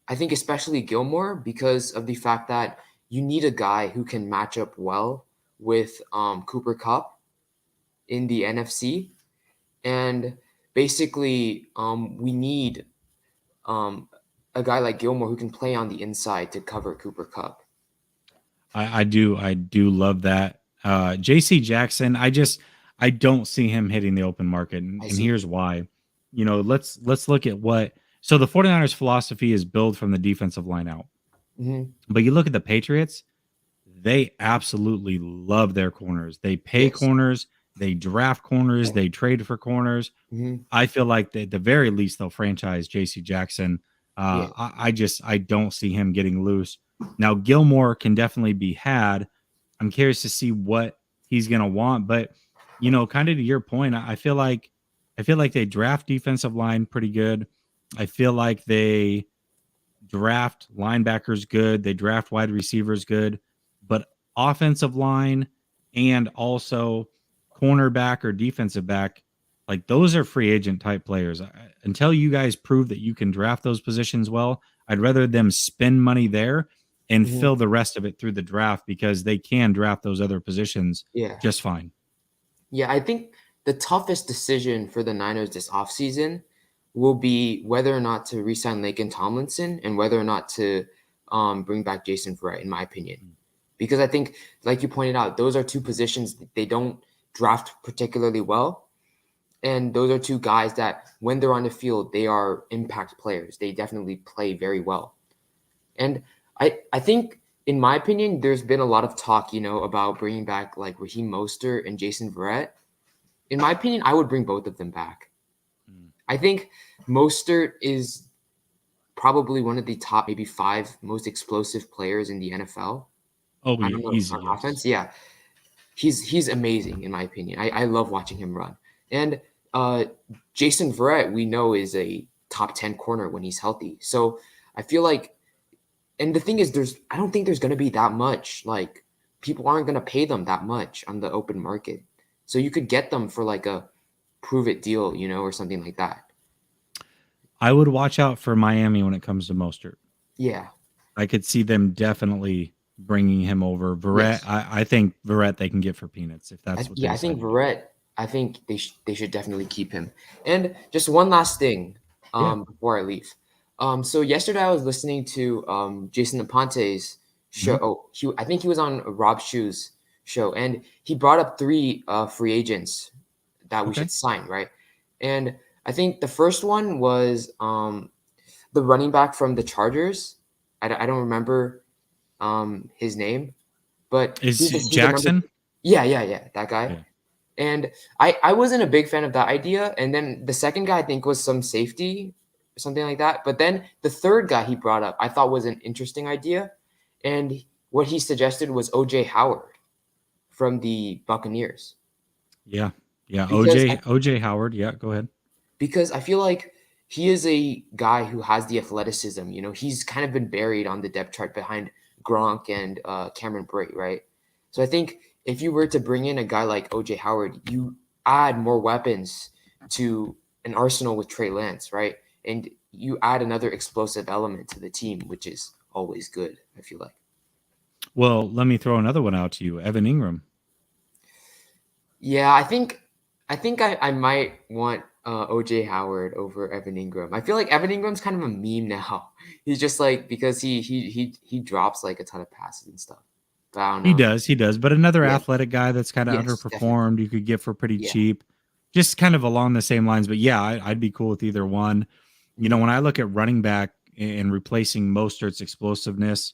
I think especially Gilmore because of the fact that you need a guy who can match up well with Cooper Kupp in the NFC. And basically we need a guy like Gilmore who can play on the inside to cover Cooper Kupp. I do love that. JC Jackson, I don't see him hitting the open market. And here's why. Let's look at so the 49ers philosophy is build from the defensive line out. Mm-hmm. But you look at the Patriots, they absolutely love their corners. They pay corners, they draft corners, they trade for corners. Mm-hmm. I feel like at the very least they'll franchise JC Jackson. I don't see him getting loose. Now Gilmore can definitely be had. I'm curious to see what he's going to want, but kind of to your point, I feel like they draft defensive line pretty good. I feel like they draft linebackers good. They draft wide receivers good, but offensive line and also cornerback or defensive back, like those are free agent type players. Until you guys prove that you can draft those positions well, I'd rather them spend money there and fill the rest of it through the draft because they can draft those other positions just fine. Yeah, I think the toughest decision for the Niners this offseason will be whether or not to re-sign Laken Tomlinson and whether or not to bring back Jason Verrett, in my opinion. Because I think, like you pointed out, those are 2 positions that they don't draft particularly well. And those are 2 guys that when they're on the field, they are impact players. They definitely play very well. And I think, in my opinion, there's been a lot of talk, about bringing back like Raheem Mostert and Jason Verrett. In my opinion, I would bring both of them back. I think Mostert is probably one of the top maybe 5 most explosive players in the NFL. Oh, easy. Offense. Yeah. He's amazing in my opinion. I love watching him run. And Jason Verrett, we know, is a top 10 corner when he's healthy. So I feel like, and the thing is, I don't think there's going to be that much, like people aren't going to pay them that much on the open market. So you could get them for like a prove it deal, or something like that. I would watch out for Miami when it comes to Mostert. Yeah. I could see them definitely bringing him over. Verrett, yes. I think Verrett they can get for peanuts if that's what they I think Verrett, I think they should definitely keep him. And just one last thing before I leave. So yesterday I was listening to Jason Aponte's show. I think he was on Rob Shu's show, and he brought up 3 free agents that we should sign, right? And I think the first one was the running back from the Chargers. I don't remember his name, but is Jackson? Yeah, that guy. Yeah. And I wasn't a big fan of that idea. And then the second guy I think was some safety, something like that. But then the third guy he brought up I thought was an interesting idea. And what he suggested was OJ Howard from the Buccaneers. Yeah. OJ Howard. Yeah, go ahead. Because I feel like he is a guy who has the athleticism. He's kind of been buried on the depth chart behind Gronk and Cameron Brate, right? So I think if you were to bring in a guy like OJ Howard, you add more weapons to an arsenal with Trey Lance, right? And you add another explosive element to the team, which is always good, I feel like. Well, let me throw another one out to you, Evan Ingram. Yeah, I think I might want OJ Howard over Evan Ingram. I feel like Evan Ingram's kind of a meme now. He's just like, because he drops like a ton of passes and stuff. But I don't know. He does. But another Yeah. athletic guy that's kind of Yes, underperformed, you could get for pretty Yeah. cheap, just kind of along the same lines. But yeah, I'd be cool with either one. You know, when I look at running back and replacing Mostert's explosiveness,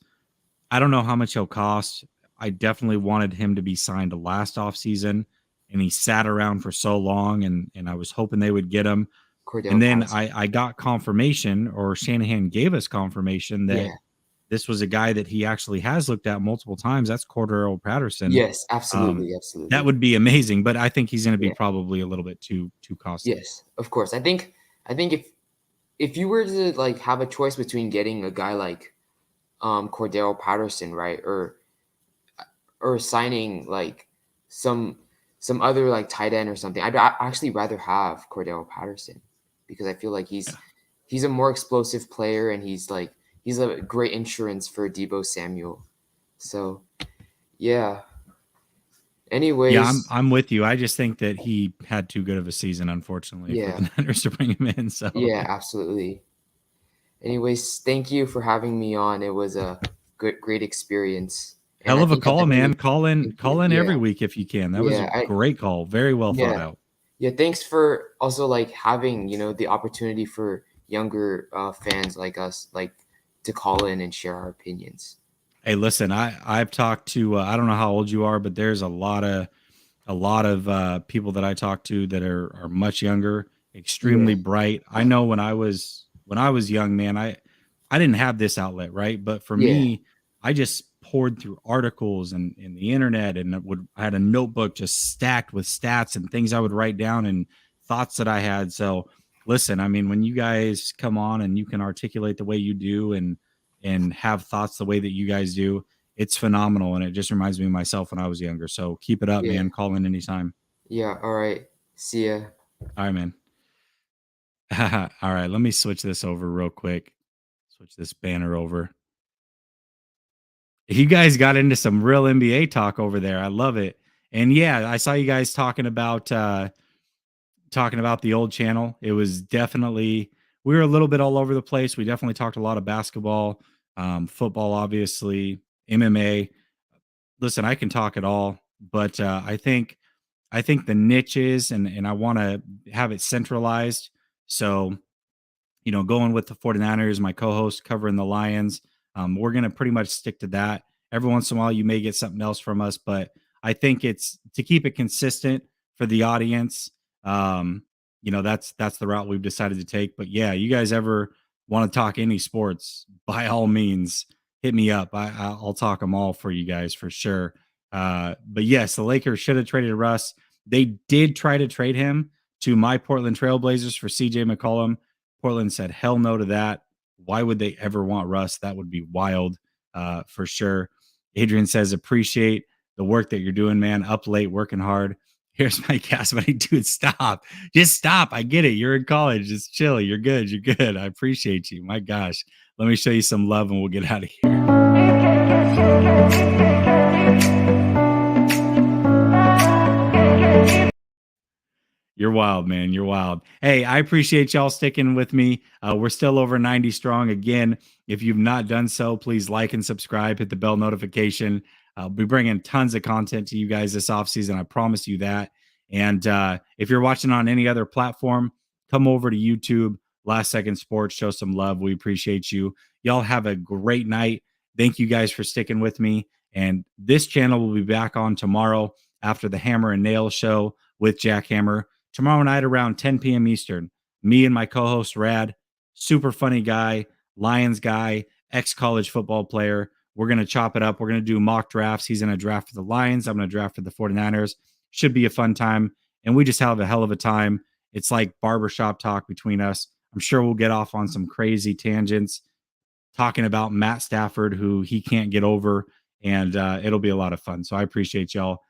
I don't know how much he'll cost. I definitely wanted him to be signed last offseason, and he sat around for so long, and I was hoping they would get him. Cordell And then Patterson. I got confirmation, or Shanahan gave us confirmation that Yeah. this was a guy that he actually has looked at multiple times. That's Cordell Patterson. Yes, absolutely, absolutely. That would be amazing, but I think he's going to be Yeah. probably a little bit too costly. Yes, of course. I think if you were to like have a choice between getting a guy like Cordell Patterson, right, or signing like some other like tight end or something, I'd actually rather have Cordell Patterson, because I feel like he's a more explosive player, and he's a great insurance for Deebo Samuel. So yeah. Anyways, Yeah, I'm with you. I just think that he had too good of a season, unfortunately, for the Niners to bring him in. So yeah, absolutely. Anyways, thank you for having me on. It was a great experience. Hell of a call, man. Call in every week if you can. That was a great call. Very well thought out. Yeah, thanks for also like having, the opportunity for younger fans like us, like, to call in and share our opinions. Hey, listen, I've talked to I don't know how old you are, but there's a lot of people that I talk to that are much younger, extremely bright. I know when I was young, man, I didn't have this outlet, right? But for me, I just poured through articles and the internet, and I had a notebook just stacked with stats and things I would write down and thoughts that I had. So listen, I mean, when you guys come on and you can articulate the way you do and have thoughts the way that you guys do, it's phenomenal. And it just reminds me of myself when I was younger. So keep it up, man. Call in anytime. Yeah. All right. See ya. All right, man. All right. Let me switch this over real quick. Switch this banner over. You guys got into some real NBA talk over there. I love it. And yeah, I saw you guys talking about the old channel. It was definitely, we were a little bit all over the place. We definitely talked a lot of basketball, football, obviously, MMA. Listen, I can talk it all, but I think the niches and I want to have it centralized. So, going with the 49ers, my co-host covering the Lions, we're going to pretty much stick to that. Every once in a while, you may get something else from us, but I think it's to keep it consistent for the audience. That's the route we've decided to take. But yeah, you guys ever want to talk any sports, by all means, hit me up. I'll talk them all for you guys for sure. But yes, the Lakers should have traded Russ. They did try to trade him to my Portland Trailblazers for CJ McCollum. Portland said hell no to that. Why would they ever want Russ? That would be wild, for sure. Adrian says, appreciate the work that you're doing, man. Up late, working hard. Here's my gas money. Dude, stop. Just stop. I get it. You're in college. Just chill. You're good. You're good. I appreciate you. My gosh. Let me show you some love and we'll get out of here. You're wild, man. You're wild. Hey, I appreciate y'all sticking with me. We're still over 90 strong. Again, if you've not done so, please like and subscribe, hit the bell notification. I'll be bringing tons of content to you guys this offseason. I promise you that. And if you're watching on any other platform, come over to YouTube, Last Second Sports, show some love. We appreciate you. Y'all have a great night. Thank you guys for sticking with me. And this channel will be back on tomorrow after the Hammer and Nail show with Jack Hammer. Tomorrow night around 10 p.m. Eastern, me and my co-host Rad, super funny guy, Lions guy, ex-college football player. We're going to chop it up. We're going to do mock drafts. He's going to draft for the Lions. I'm going to draft for the 49ers. Should be a fun time. And we just have a hell of a time. It's like barbershop talk between us. I'm sure we'll get off on some crazy tangents talking about Matt Stafford, who he can't get over. And it'll be a lot of fun. So I appreciate y'all.